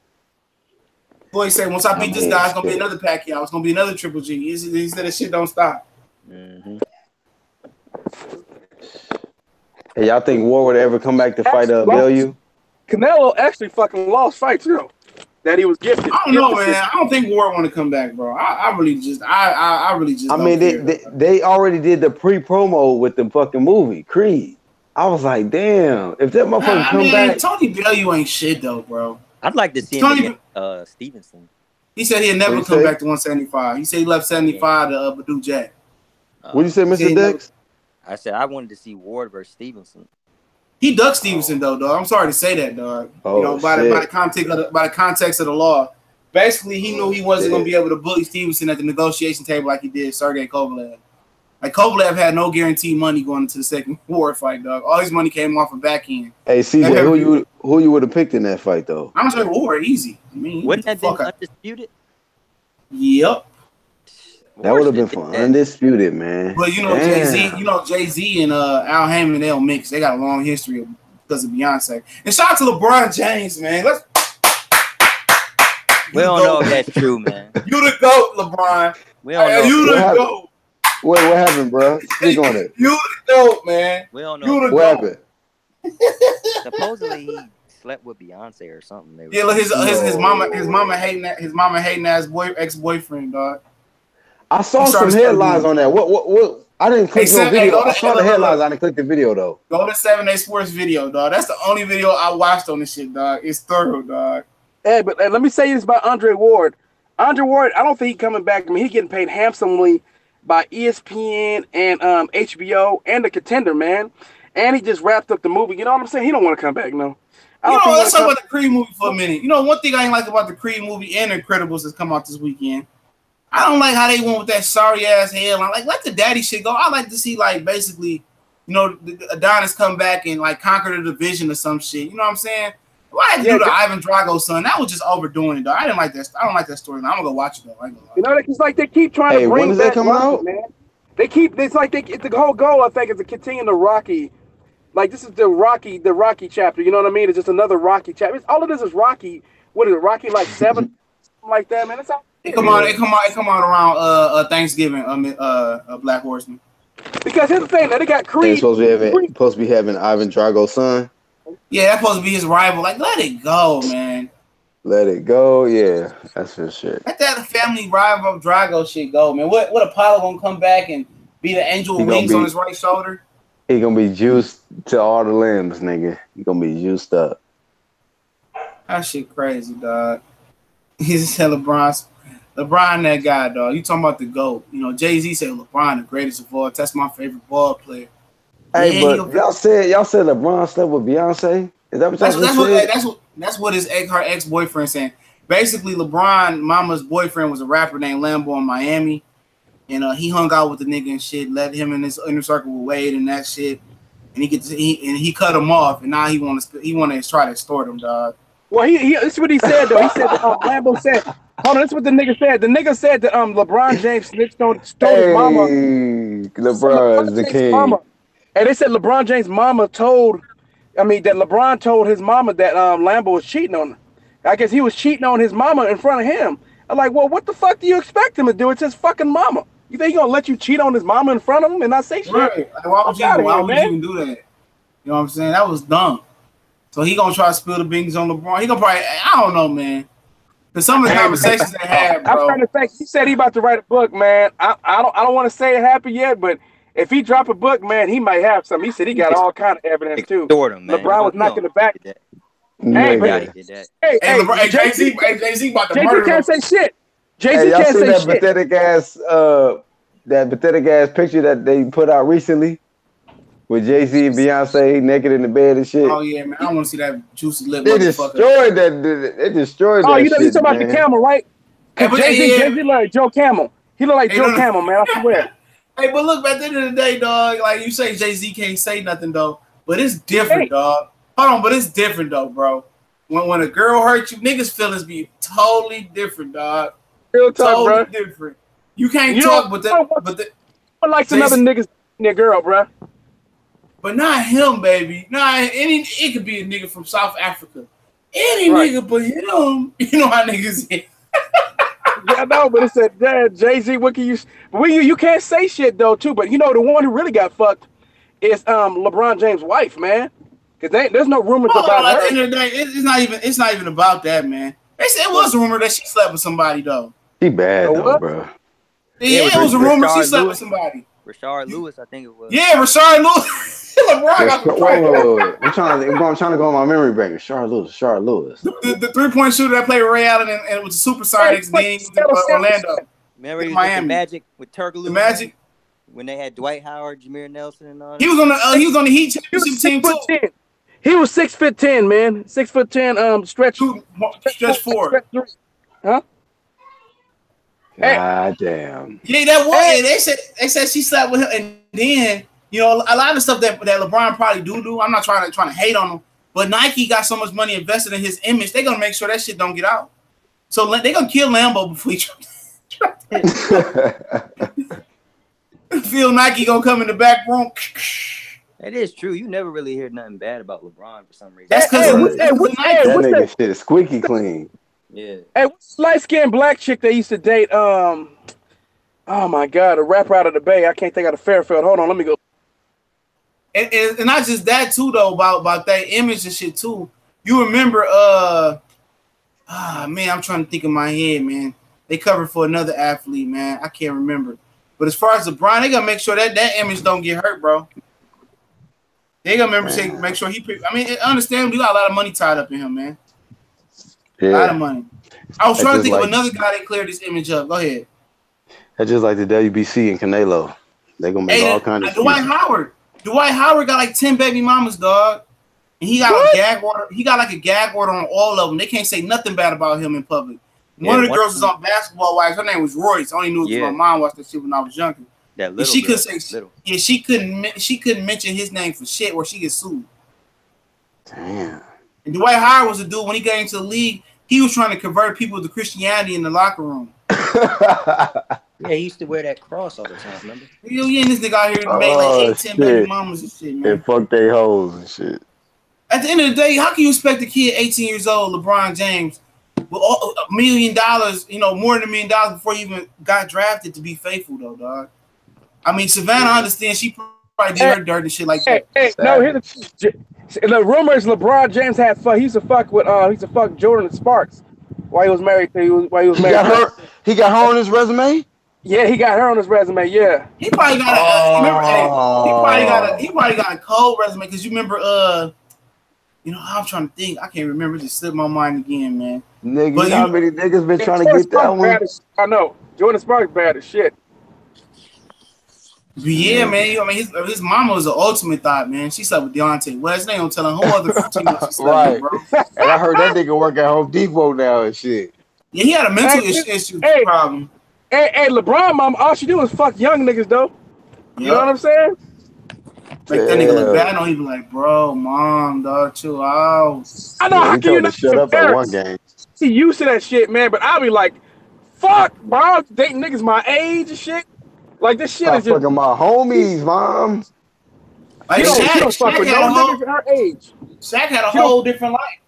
Floyd said, once I beat this guy, it's gonna be another Pacquiao. It's gonna be another Triple G. He said that shit don't stop. Mm-hmm. Hey, y'all think Ward would ever come back to fight Bellew? Canelo actually fucking lost fights too. That he was gifted. I don't know, man. I don't think Ward want to come back, bro. I really just. I mean, they already did the pre-promo with the fucking movie Creed. I was like, damn, if that motherfucker come back. Tony Bellew ain't shit though, bro. I'd like to see him against Stevenson. He said he'll never come back to 175. He said he left 75 to Badu Jack. What'd you say, Mr. Dex? I said I wanted to see Ward versus Stevenson. He ducked Stevenson though, dog. I'm sorry to say that, dog. By the context of the law, basically he knew he wasn't gonna be able to bully Stevenson at the negotiation table like he did Sergey Kovalev. Like Kovalev had no guaranteed money going into the second Ward fight, dog. All his money came off the back end. Hey, CJ, who you would have picked in that fight though? I'm gonna say Ward, easy. I mean, wouldn't that been undisputed? Yep. That would have been fun. Undisputed, man. But Jay-Z and Al Hammond, they don't mix. They got a long history because of Beyonce. And shout out to LeBron James, man. We don't know if that's true, man. You the GOAT, LeBron. We don't know. You the GOAT. What happened, bro? Speak on it. You the GOAT, man. We don't know. You the GOAT. GOAT. Supposedly he slept with Beyonce or something. Yeah, look, his mama hating ass ex-boyfriend, dog. I saw some headlines on that. What? I didn't click no video. I saw the headlines. I didn't click the video though. Go to 7 Sports video, dog. That's the only video I watched on this shit, dog. It's thorough, dog. Hey, but let me say this about Andre Ward. Andre Ward, I don't think he's coming back. I mean, he's getting paid handsomely by ESPN and HBO and the Contender, man. And he just wrapped up the movie. You know what I'm saying? He don't want to come back, no. Let's talk about the Creed movie for a minute. You know, one thing I ain't like about the Creed movie and Incredibles that's come out this weekend. I don't like how they went with that sorry ass headline. Like, let the daddy shit go. I like to see, like, basically, Adonis come back and like conquer the division or some shit. You know what I'm saying? Why had to do the Ivan Drago son? That was just overdoing it, though. I didn't like that. I don't like that storyline. I'm gonna go watch it though. I ain't gonna lie. It's like they keep trying to bring when is that coming out? Man. It's the whole goal. I think is to continue the Rocky Like this is the Rocky chapter. You know what I mean? It's just another Rocky chapter. All of this is Rocky. What is it? Rocky like 7, something like that, man. It's all. It come out around Thanksgiving. Black Horseman. Because here's the thing, that they got Creed. Supposed to be having Ivan Drago's son. Yeah, that's supposed to be his rival. Like, let it go, man. Let it go. Yeah, that's for sure. Let that family rival Drago shit go, man. What Apollo gonna come back and be the angel of wings on his right shoulder? He gonna be juiced to all the limbs, nigga. He gonna be juiced up. That shit crazy, dog. He's said LeBron, that guy, dog. You talking about the GOAT. You know, Jay-Z said LeBron the greatest of all. That's my favorite ball player. Hey, but y'all said LeBron slept with Beyonce? Is that what y'all said? That's what his ex-boyfriend saying. Basically, LeBron mama's boyfriend was a rapper named Lambo in Miami. And he hung out with the nigga and shit, let him in his inner circle with Wade and that shit. And he cut him off, and now he want to try to extort him, dog. Well, this is what he said though. He said that Lambo said, hold on, this is what the nigga said. The nigga said that LeBron James stole his mama. LeBron's the king. Mama. And they said LeBron James' mama that LeBron told his mama that Lambo was cheating on her. I guess he was cheating on his mama in front of him. I'm like, well, what the fuck do you expect him to do? It's his fucking mama. You think he gonna let you cheat on his mama in front of him and not say shit? Right. Like, why would you even do that? You know what I'm saying? That was dumb. So he gonna try to spill the beans on LeBron. He gonna probably, I don't know, man. Because some of the conversations they had, bro. I'm trying to think. He said he about to write a book, man. I don't want to say it happened yet, but if he drop a book, man, he might have some. He said he got all kind of evidence too. Him, LeBron was knocking the back. Hey, Jay-Z about to Jay-Z murder can't say shit. Jay-Z y'all can't seen say that shit. pathetic ass picture that they put out recently with Jay-Z and Beyonce naked in the bed and shit? Oh yeah, man. I don't want to see that juicy lip. They destroyed that. They destroyed that. Oh, you shit, talking about the camel, right? Jay-Z look like Joe Camel. He look like Joe Camel, man. I swear. Hey, but look, at the end of the day, dog. Like you say, Jay-Z can't say nothing though, but it's different, dog. Hold on, but it's different though, bro. When a girl hurts you, niggas' feelings be totally different, dog. Real talk, totally bro. Different. You can't talk, but like some other niggas in their girl, bro. But not him, baby. It could be a nigga from South Africa. Any nigga but him. You know how niggas is. Yeah, I know, but it said, Jay-Z, what can you? You can't say shit though, too. But you know, the one who really got fucked is LeBron James' wife, man. Because there's no rumors about her. At the end of the day, it's not even about that, man. They said it was a rumor that she slept with somebody though. She bad though, bro. Yeah, it was a rumor she slept with somebody. Rashard Lewis, I think it was. Yeah, Rashard Lewis. LeBron got the whoa. I'm trying to go on my memory bank. Rashard Lewis. The 3-point shooter that played with Ray Allen and it was the Supersonics game with Orlando. Remember Miami. The Magic with Turkoglu? The Magic. When they had Dwight Howard, Jameer Nelson, and all that. He was on the Heat championship team too. He was 6'10", man. 6'10", stretch 4. Stretch 3. Huh? God damn. Yeah, that was. Hey. They said she slept with him, and then a lot of stuff that LeBron probably do. I'm not trying to hate on him, but Nike got so much money invested in his image, they gonna make sure that shit don't get out. So they gonna kill Lambo before he feel Nike gonna come in the back room. That is true. You never really hear nothing bad about LeBron for some reason. That's because that nigga shit is squeaky clean. Yeah. Hey, what's the light-skinned black chick they used to date? Oh my God, a rapper out of the Bay. I can't think of the Fairfield. Hold on, let me go. And not just that too though, about that image and shit too. You remember man, I'm trying to think in my head, man. They covered for another athlete, man. I can't remember. But as far as LeBron, they gotta make sure that image don't get hurt, bro. They gonna make sure he. I mean, understand we got a lot of money tied up in him, man. Yeah. A lot of money. I was trying to think of another guy that cleared this image up. Go ahead. That's just like the WBC and Canelo. They gonna make all kinds of. Dwight Howard. Dwight Howard got like 10 baby mamas, dog, and he got a gag order. He got like a gag order on all of them. They can't say nothing bad about him in public. One of the girls was on Basketball Wives. Her name was Royce. I only knew it because my mom watched that shit when I was younger. That little she couldn't say yeah, she couldn't mention his name for shit or she gets sued. Damn. And Dwight Howard was a dude when he got into the league, he was trying to convert people to Christianity in the locker room. Yeah, he used to wear that cross all the time. Remember? Hell yeah, and this nigga out here made like 8, 10 baby mamas and shit, man. And fuck they hoes and shit. At the end of the day, how can you expect a kid 18 years old, LeBron James, with $1 million, you know, more than $1 million before he even got drafted to be faithful though, dog? I mean, Savannah understands she probably did her dirt and shit like that. No, the rumors LeBron James had fuck. He used to fuck Jordan Sparks while he was married to. He got her on his resume. Yeah, he got her on his resume. Yeah, he probably got he probably got a cold resume because you remember you know, I'm trying to think. I can't remember. It just slipped my mind again, man. Nigga, but you know how many niggas been trying to get that one? I know. Jordan Sparks bad as shit. But yeah, man. I mean, his mama was an ultimate thought, man. She slept with Deontay West. They don't tell her whole other 15 she slept right. with, bro. And I heard that nigga work at Home Depot now and shit. Yeah, he had a mental issue problem. Hey, LeBron mom, all she do is fuck young niggas, though. You know what I'm saying? Like that nigga look bad. I know he be like, bro, mom, dog, chill out. I know how can you not shut up at one game. He used to that shit, man. But I'll be like, fuck, bro, dating niggas my age and shit. Like this shit is just fucking my homies, mom. Like Shaq had a whole her age. Shaq had a whole different life.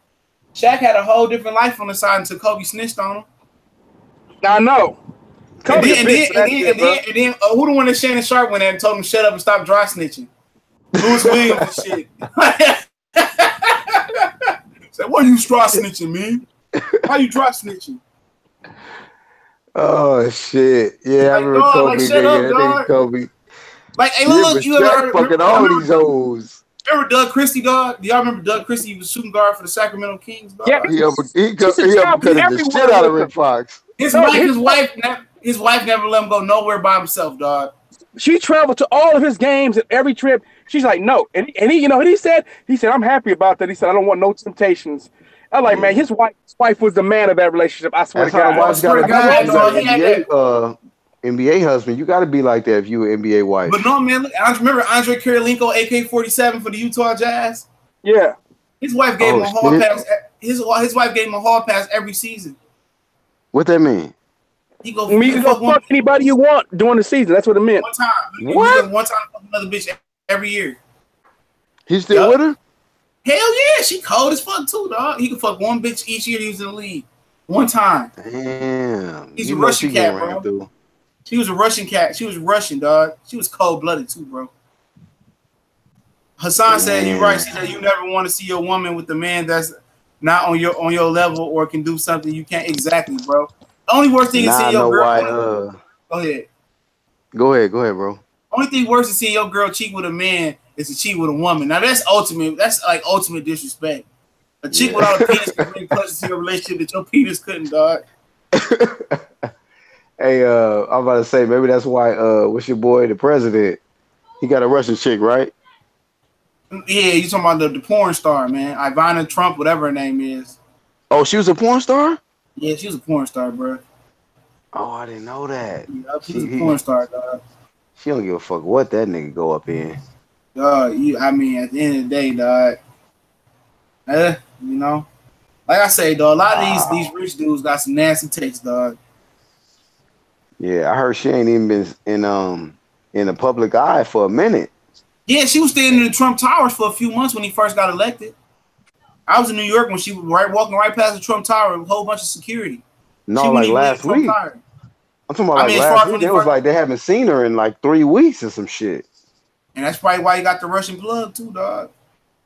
Shaq had a whole different life on the side until Kobe snitched on him. I know. And then who the one that Shannon Sharp went at and told him shut up and stop dry snitching? Louis Williams and shit. Said, what are you dry snitching, man? Why you dry snitching? Oh shit! Yeah, I remember Kobe. Like, shut up, dog. Kobe. Like, hey, look, you ever heard fucking all these hoes? Remember Doug Christie, dog? Do y'all remember Doug Christie? He was shooting guard for the Sacramento Kings, dog. Yeah, he uppercutted the shit out of Rick Fox. His wife never let him go nowhere by himself, dog. She traveled to all of his games and every trip. She's like, no, and he, you know what he said? He said, I'm happy about that. He said, I don't want no temptations. I'm like, man, his wife was the man of that relationship. I swear to God. NBA husband, you got to be like that if you an NBA wife. But no, man, look, I remember Andre Kirilenko, AK-47 for the Utah Jazz. Yeah, his wife gave him a hall pass. His wife gave him a hall pass every season. What that mean? You go fuck anybody you want during the season. That's what it meant. One time. What? One time, fuck another bitch every year. He's still with her? Hell yeah, she cold as fuck too, dog. He could fuck one bitch each year he was in the league. One time. Damn. He's a Russian cat, bro. She was a Russian cat. She was Russian, dog. She was cold-blooded too, bro. Hassan said you're right. She said you never want to see your woman with a man that's not on your level or can do something you can't. Exactly, bro. The only worst thing is seeing your girl. Go ahead. Go ahead, bro. Only thing worse than seeing your girl cheat with a man is to cheat with a woman. Now that's ultimate. That's like ultimate disrespect. A chick without a penis can bring pleasure to your relationship that your penis couldn't, dog. Hey, I'm about to say maybe that's why. What's your boy, the president? He got a Russian chick, right? Yeah, you talking about the porn star, man? Ivana Trump, whatever her name is. Oh, she was a porn star? Yeah, she was a porn star, bro. Oh, I didn't know that. Yeah, she was a porn star, dog. She don't give a fuck what that nigga go up in. Dog, I mean, at the end of the day, dog. You know, like I say, dog. A lot of these rich dudes got some nasty takes, dog. Yeah, I heard she ain't even been in the public eye for a minute. Yeah, she was staying in the Trump Towers for a few months when he first got elected. I was in New York when she was walking right past the Trump Tower with a whole bunch of security. No, like last week. I'm talking about last week. It was like they haven't seen her in like 3 weeks or some shit. And that's probably why he got the Russian plug too, dog.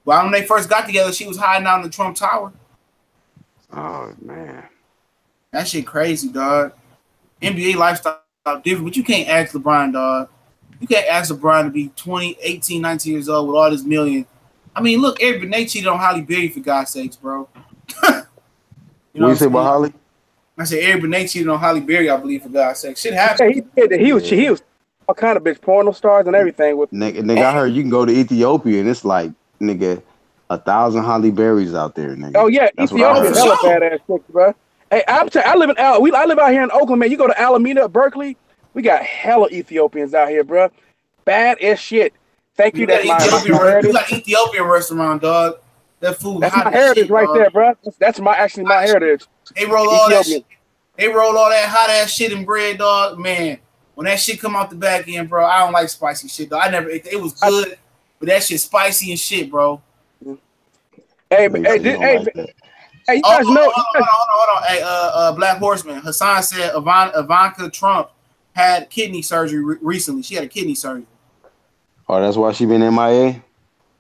Well, when they first got together, she was hiding out in the Trump Tower. Oh, man. That shit crazy, dog. NBA lifestyle different, but you can't ask LeBron, dog. You can't ask LeBron to be 20, 18, 19 years old with all this million. I mean, look, Eric Benet cheated on Holly Berry, for God's sakes, bro. You know what you say about Holly? I said Eric Benet cheated on Holly Berry, I believe, for God's sakes. Shit happened. Yeah, he said that he was all kind of bitch porno stars and everything. With nigga, I heard you can go to Ethiopia and it's like, nigga, 1,000 Holly Berries out there, nigga. Oh yeah, Ethiopia is hella badass chicks, bro. Hey, I live out here in Oakland, man. You go to Alameda, Berkeley, we got hella Ethiopians out here, bro. Bad as shit. Thank you. That's my heritage. You got Ethiopian restaurant, dog. That food. That's my heritage shit, right dog. There, bro. That's my heritage. They roll all that. They roll all that hot ass shit in bread, dog. Man, when that shit come out the back end, bro, I don't like spicy shit though. I never. It was good, but that shit spicy and shit, bro. Hey, You hey, say you don't like that. hey, you guys know. Hold on. Hey, Black Horseman. Hassan said Ivanka Trump had kidney surgery recently. She had a kidney surgery. Oh, that's why she been MIA?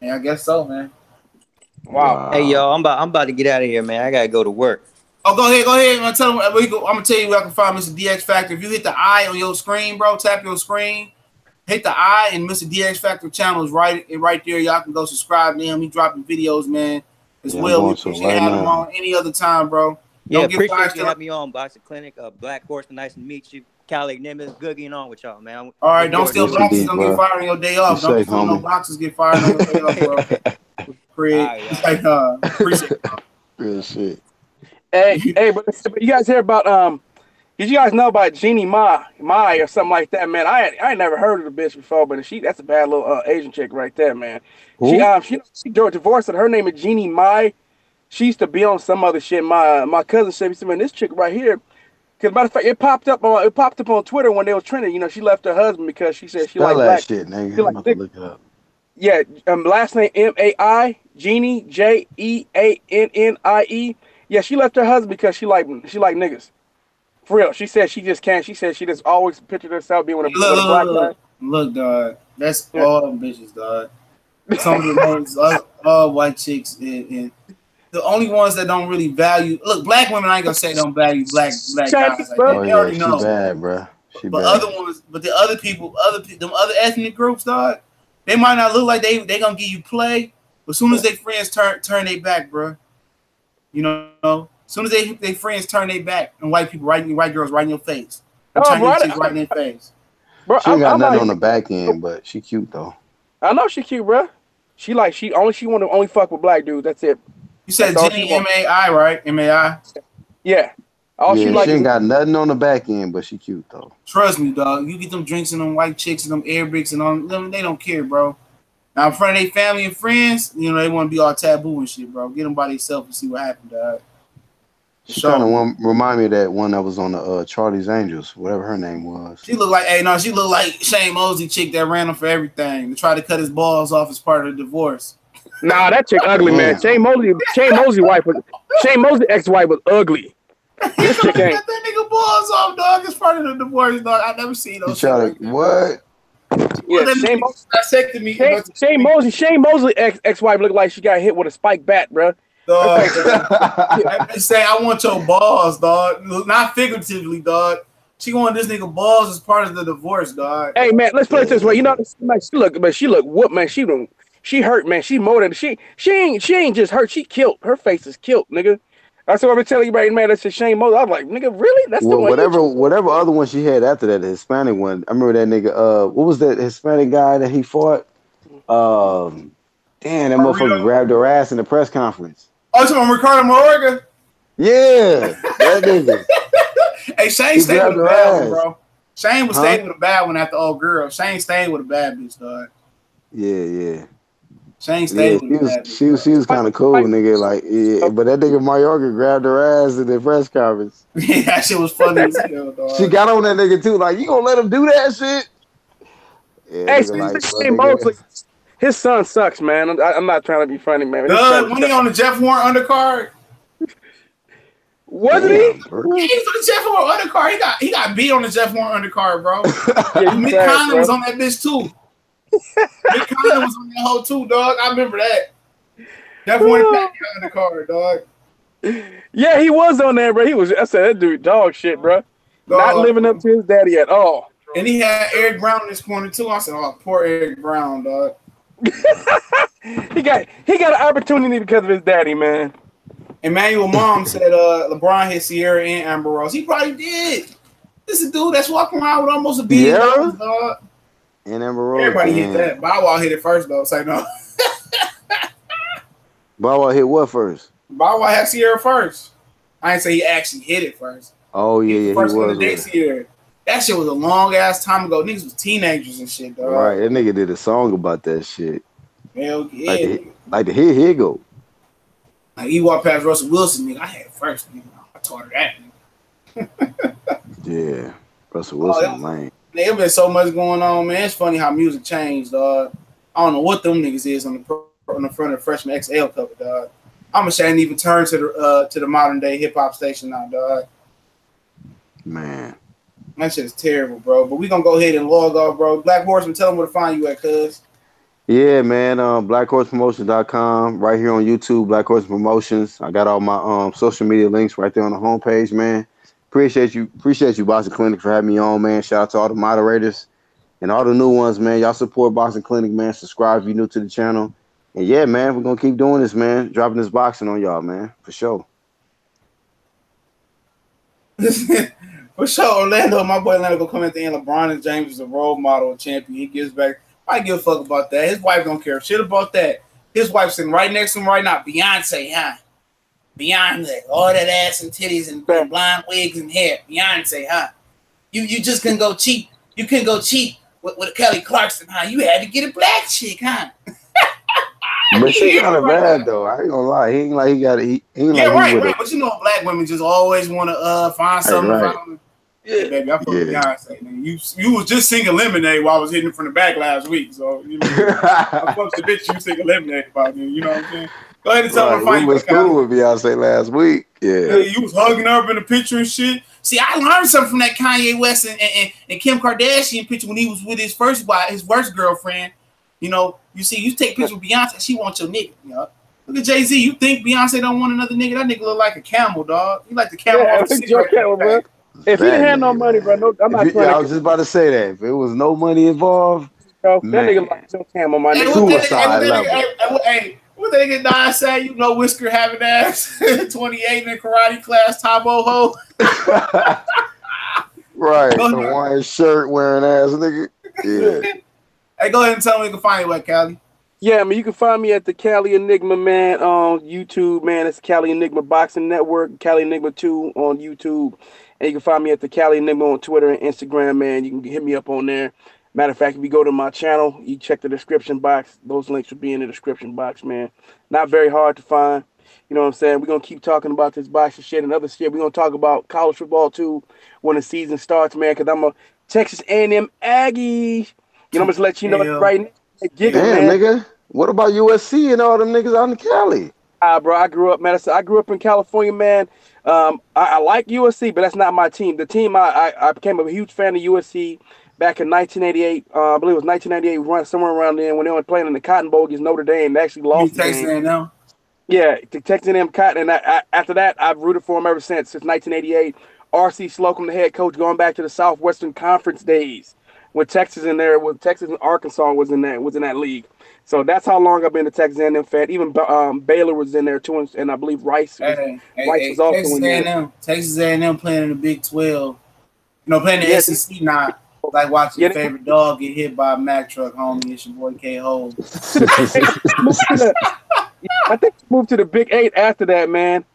Yeah, I guess so, man. Wow. Hey, y'all, I'm about to get out of here, man. I gotta go to work. Oh, go ahead. I'm gonna tell you where I can find Mr. DX Factor. If you hit the eye on your screen, bro, tap your screen, hit the eye, and Mr. DX Factor channel is right there. Y'all can go subscribe to him. He dropping videos, man, as well. We appreciate having him on any other time, bro. Yeah, appreciate you having me on Boxing Clinic. Black Horse, nice to meet you. Cali Nimitz, good getting on with y'all, man. All right, don't steal boxes. Don't get fired on your day off. Don't steal no boxes. Get fired on your day off, bro. Appreciate it. Real shit. Hey, but you guys hear about did you guys know about Jeannie Mai or something like that, man? I ain't never heard of the bitch before, but that's a bad little Asian chick right there, man. Who? She divorced, and her name is Jeannie Mai. She used to be on some other shit. My cousin said, "Man, this chick right here." Because matter of fact, it popped up on Twitter when they was trending. You know, she left her husband because she said she liked black shit, nigga. I'm about to look it up. Yeah, last name Mai, Jeannie, Jannie. Yeah, she left her husband because she like niggas. For real, she said she just can't. She said she just always pictured herself being with a black guy. Look, dog, that's all them bitches, dog. Some of the most all white chicks and the only ones that don't really value. Look, black women, I ain't gonna say don't value black guys. Like that. They already know. She bad, bro. But the other people, them other ethnic groups, dog, they might not look like they gonna give you play, but as soon as their friends turn their back, bro, you know, as soon as they friends turn their back, and white girls right in your face, right in their face. Bro, she ain't got nothing on the back end, but she cute though. I know she cute, bro. She want to only fuck with black dudes. That's it. You said Jenny MAI, right? MAI. Yeah. She ain't got nothing on the back end, but she cute though. Trust me, dog. You get them drinks and them white chicks and them Arabics and on them, they don't care, bro. Now in front of their family and friends, you know they want to be all taboo and shit, bro. Get them by themselves and see what happened, dog. She kind of remind me of that one that was on the Charlie's Angels, whatever her name was. She looked like Shane Mosley chick that ran him for everything to try to cut his balls off as part of the divorce. Nah, that chick ugly, man. Shane Mosley ex-wife was ugly. This chick ain't. Cut that nigga balls off, dog. It's part of the divorce, dog. I've never seen those. What? Yeah, Shane Mosley ex-wife looked like she got hit with a spike bat, bro. Dog, they say I want your balls, dog. Not figuratively, dog. She wanted this nigga balls as part of the divorce, dog. Hey man, let's put it this way. You know, she look whooped, man. She hurt, man. She more than she ain't just hurt. She killed. Her face is killed, nigga. That's what I'm telling you right, man. That's a shame. I was like, nigga, really? That's the one. Whatever other one she had after that, the Hispanic one. I remember that nigga. What was that Hispanic guy that he fought? Damn, that motherfucker grabbed her ass in the press conference. Oh, it's from Ricardo Mayorga? Yeah, that nigga. Hey, Shane stayed with a bad one, bro. Shane was staying with a bad one after old girl. Shane stayed with a bad bitch, dog. Yeah. Shane stayed with a bad bitch. She was kind of cool, nigga. Like, yeah, but that nigga Mayorga grabbed her ass in the press conference. Yeah, that shit was funny as hell, dog. She got on that nigga too. Like, you gonna let him do that shit? Yeah, hey, Shane Mosley. His son sucks, man. I'm not trying to be funny, man. When he on the Jeff Warren undercard? Wasn't he? He was on the Jeff Warren undercard. He got beat on the Jeff Warren undercard, bro. Mick Conlon was on that bitch too. Mick Conlon was on that hoe too, dog. I remember that. Jeff Warren undercard, dog. Yeah, he was on there, bro. I said that dude dog shit, bro. Not living up to his daddy at all. And he had Eric Brown in this corner too. I said, oh, poor Eric Brown, dog. he got an opportunity because of his daddy, man. Emmanuel Mom said LeBron hit Sierra and Amber Rose. He probably did. This is a dude that's walking around with almost $1 billion, dog. And Amber Rose. Everybody hit that. Bow Wow hit it first, though. Say no. Bow Wow hit what first? Bow Wow had Sierra first. I ain't say he actually hit it first. Oh yeah, first one to date Sierra. That shit was a long ass time ago. Niggas was teenagers and shit, dog. Right, that nigga did a song about that shit. Hell yeah. Like the here go. Like he walked past Russell Wilson, nigga. I had it first, nigga. I taught her that, nigga. Yeah, Russell Wilson, lame. There been so much going on, man. It's funny how music changed, dog. I don't know what them niggas is on the front of the Freshman XL cover, dog. I'm ashamed to even turn to the modern day hip hop station now, dog. Man, that shit is terrible, bro. But we gonna go ahead and log off, bro. Black Horseman, tell them where to find you at, cuz. Yeah, man. BlackHorsePromotions.com, right here on YouTube. Black Horse Promotions. I got all my social media links right there on the homepage, man. Appreciate you, Boxing Clinic, for having me on, man. Shout out to all the moderators and all the new ones, man. Y'all support Boxing Clinic, man. Subscribe if you're new to the channel. And yeah, man, we're gonna keep doing this, man. Dropping this boxing on y'all, man, for sure. For sure, Orlando, my boy Orlando gonna come at the end. LeBron and James is a role model, a champion. He gives back. I give a fuck about that. His wife don't care shit about that. His wife's sitting right next to him right now. Beyonce, huh? Beyonce, all that ass and titties and blonde wigs and hair. Beyonce, huh? You just couldn't go cheap. You couldn't go cheap with Kelly Clarkson, huh? You had to get a black chick, huh? But she kind of bad though. I ain't gonna lie. He ain't like he got it. Right. But you know, black women just always want to find something. Right. Yeah, baby, I fuck with Beyonce, man. You was just singing Lemonade while I was hitting it from the back last week. So, you know, I fucked the bitch you singing Lemonade about me. You know what I'm saying? Go ahead and tell them to find you. Was cool with Beyonce last week. Yeah, you was hugging her up in the picture and shit. See, I learned something from that Kanye West and Kim Kardashian picture when he was with his first girlfriend. You know, you take pictures with Beyonce, she wants your nigga. You know? Look at Jay-Z. You think Beyonce don't want another nigga? That nigga look like a camel, dog. He like the camel off the camel, bro. If he didn't have no money, bro, I'm not trying. I was just about to say that. If it was no money involved, that nigga like Joe Camel, my nigga. Suicide level. Hey, what that nigga Don say? You know, whisker having ass, 28 in karate class, Tabo ho. Right, Hawaiian shirt wearing ass nigga. Yeah. Hey, go ahead and tell me you can find you at Cali. Yeah, I mean, you can find me at the Cali Enigma, man, on YouTube, man. It's Cali Enigma Boxing Network, Cali Enigma 2 on YouTube. And you can find me at the Cali Enigma on Twitter and Instagram, man. You can hit me up on there. Matter of fact, if you go to my channel, you check the description box. Those links will be in the description box, man. Not very hard to find. You know what I'm saying? We're going to keep talking about this boxing shit and other shit. We're going to talk about college football, too, when the season starts, man, because I'm a Texas A&M Aggie. You know, I'm just let you know right now. Damn, nigga. What about USC and all them niggas out in Cali? Bro, I grew up in California, man. I like USC, but that's not my team. The team I became a huge fan of USC back in 1988. I believe it was 1998, somewhere around then when they were playing in the Cotton Bowl against Notre Dame. They actually lost the game. Now? Yeah, the Texas A&M Cotton. And after that, I've rooted for them ever since 1988. R.C. Slocum, the head coach, going back to the Southwestern Conference days. With Texas in there, with Texas and Arkansas was in that league. So that's how long I've been a Texas A&M fan. Even Baylor was in there too, and I believe Rice was also Texas in there. Texas A&M playing in the Big 12. You know, playing the SEC now. Like watching your favorite dog get hit by a Mack truck, homie. It's your boy K-Ho. I think they moved to the Big 8 after that, man.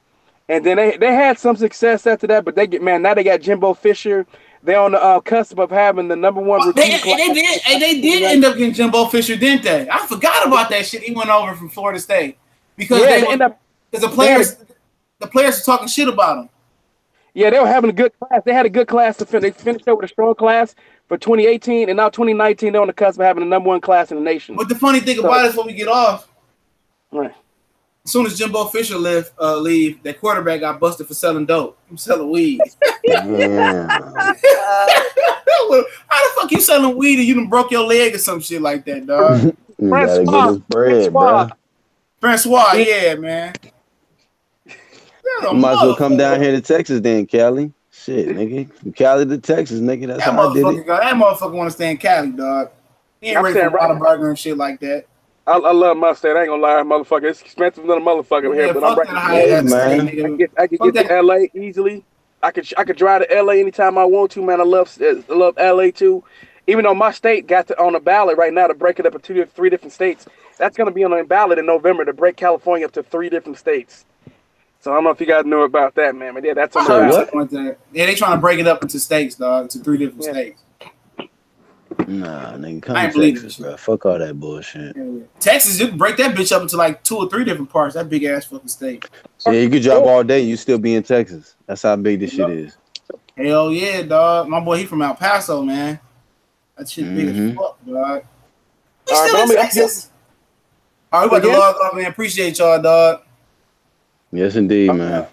And then they had some success after that, but now they got Jimbo Fisher. They're on the cusp of having the number one recruiting class. They did end up getting Jimbo Fisher, didn't they? I forgot about that shit. He went over from Florida State because the players were talking shit about him. Yeah, they were having a good class. They had a good class to finish. They finished up with a strong class for 2018, and now 2019 they're on the cusp of having the number one class in the nation. But the funny thing about it is when we get off, right? As soon as Jimbo Fisher leave, that quarterback got busted for selling dope. I'm selling weed. Yeah. How the fuck you selling weed and you done broke your leg or some shit like that, dog? Francois, yeah, man. You might as well come down here to Texas then, Cali. Shit, nigga. From Cali to Texas, nigga. That's how I did it. That motherfucker want to stay in Cali, dog. He ain't ready for Whataburger and shit like that. I love my state. I ain't gonna lie, motherfucker. It's expensive than a motherfucker here, but I'm ready. I can get to LA easily. I could drive to LA anytime I want to, man. I love LA too. Even though my state got on a ballot right now to break it up into 3 different states. That's gonna be on a ballot in November to break California up to 3 different states. So I don't know if you guys know about that, man. But yeah, that's on the ballot. Yeah, they trying to break it up into states, dog, to 3 different states. Nah, nigga, come to Texas, bro. Fuck all that bullshit. Yeah. Texas, you can break that bitch up into like 2 or 3 different parts. That big ass fucking state. Yeah, you could drive all day, you still be in Texas. That's how big this shit is. Hell yeah, dog. My boy, he from El Paso, man. That shit big as fuck, dog. All right, but All right, we about to log off, man. Appreciate y'all, dog. Yes, indeed, man.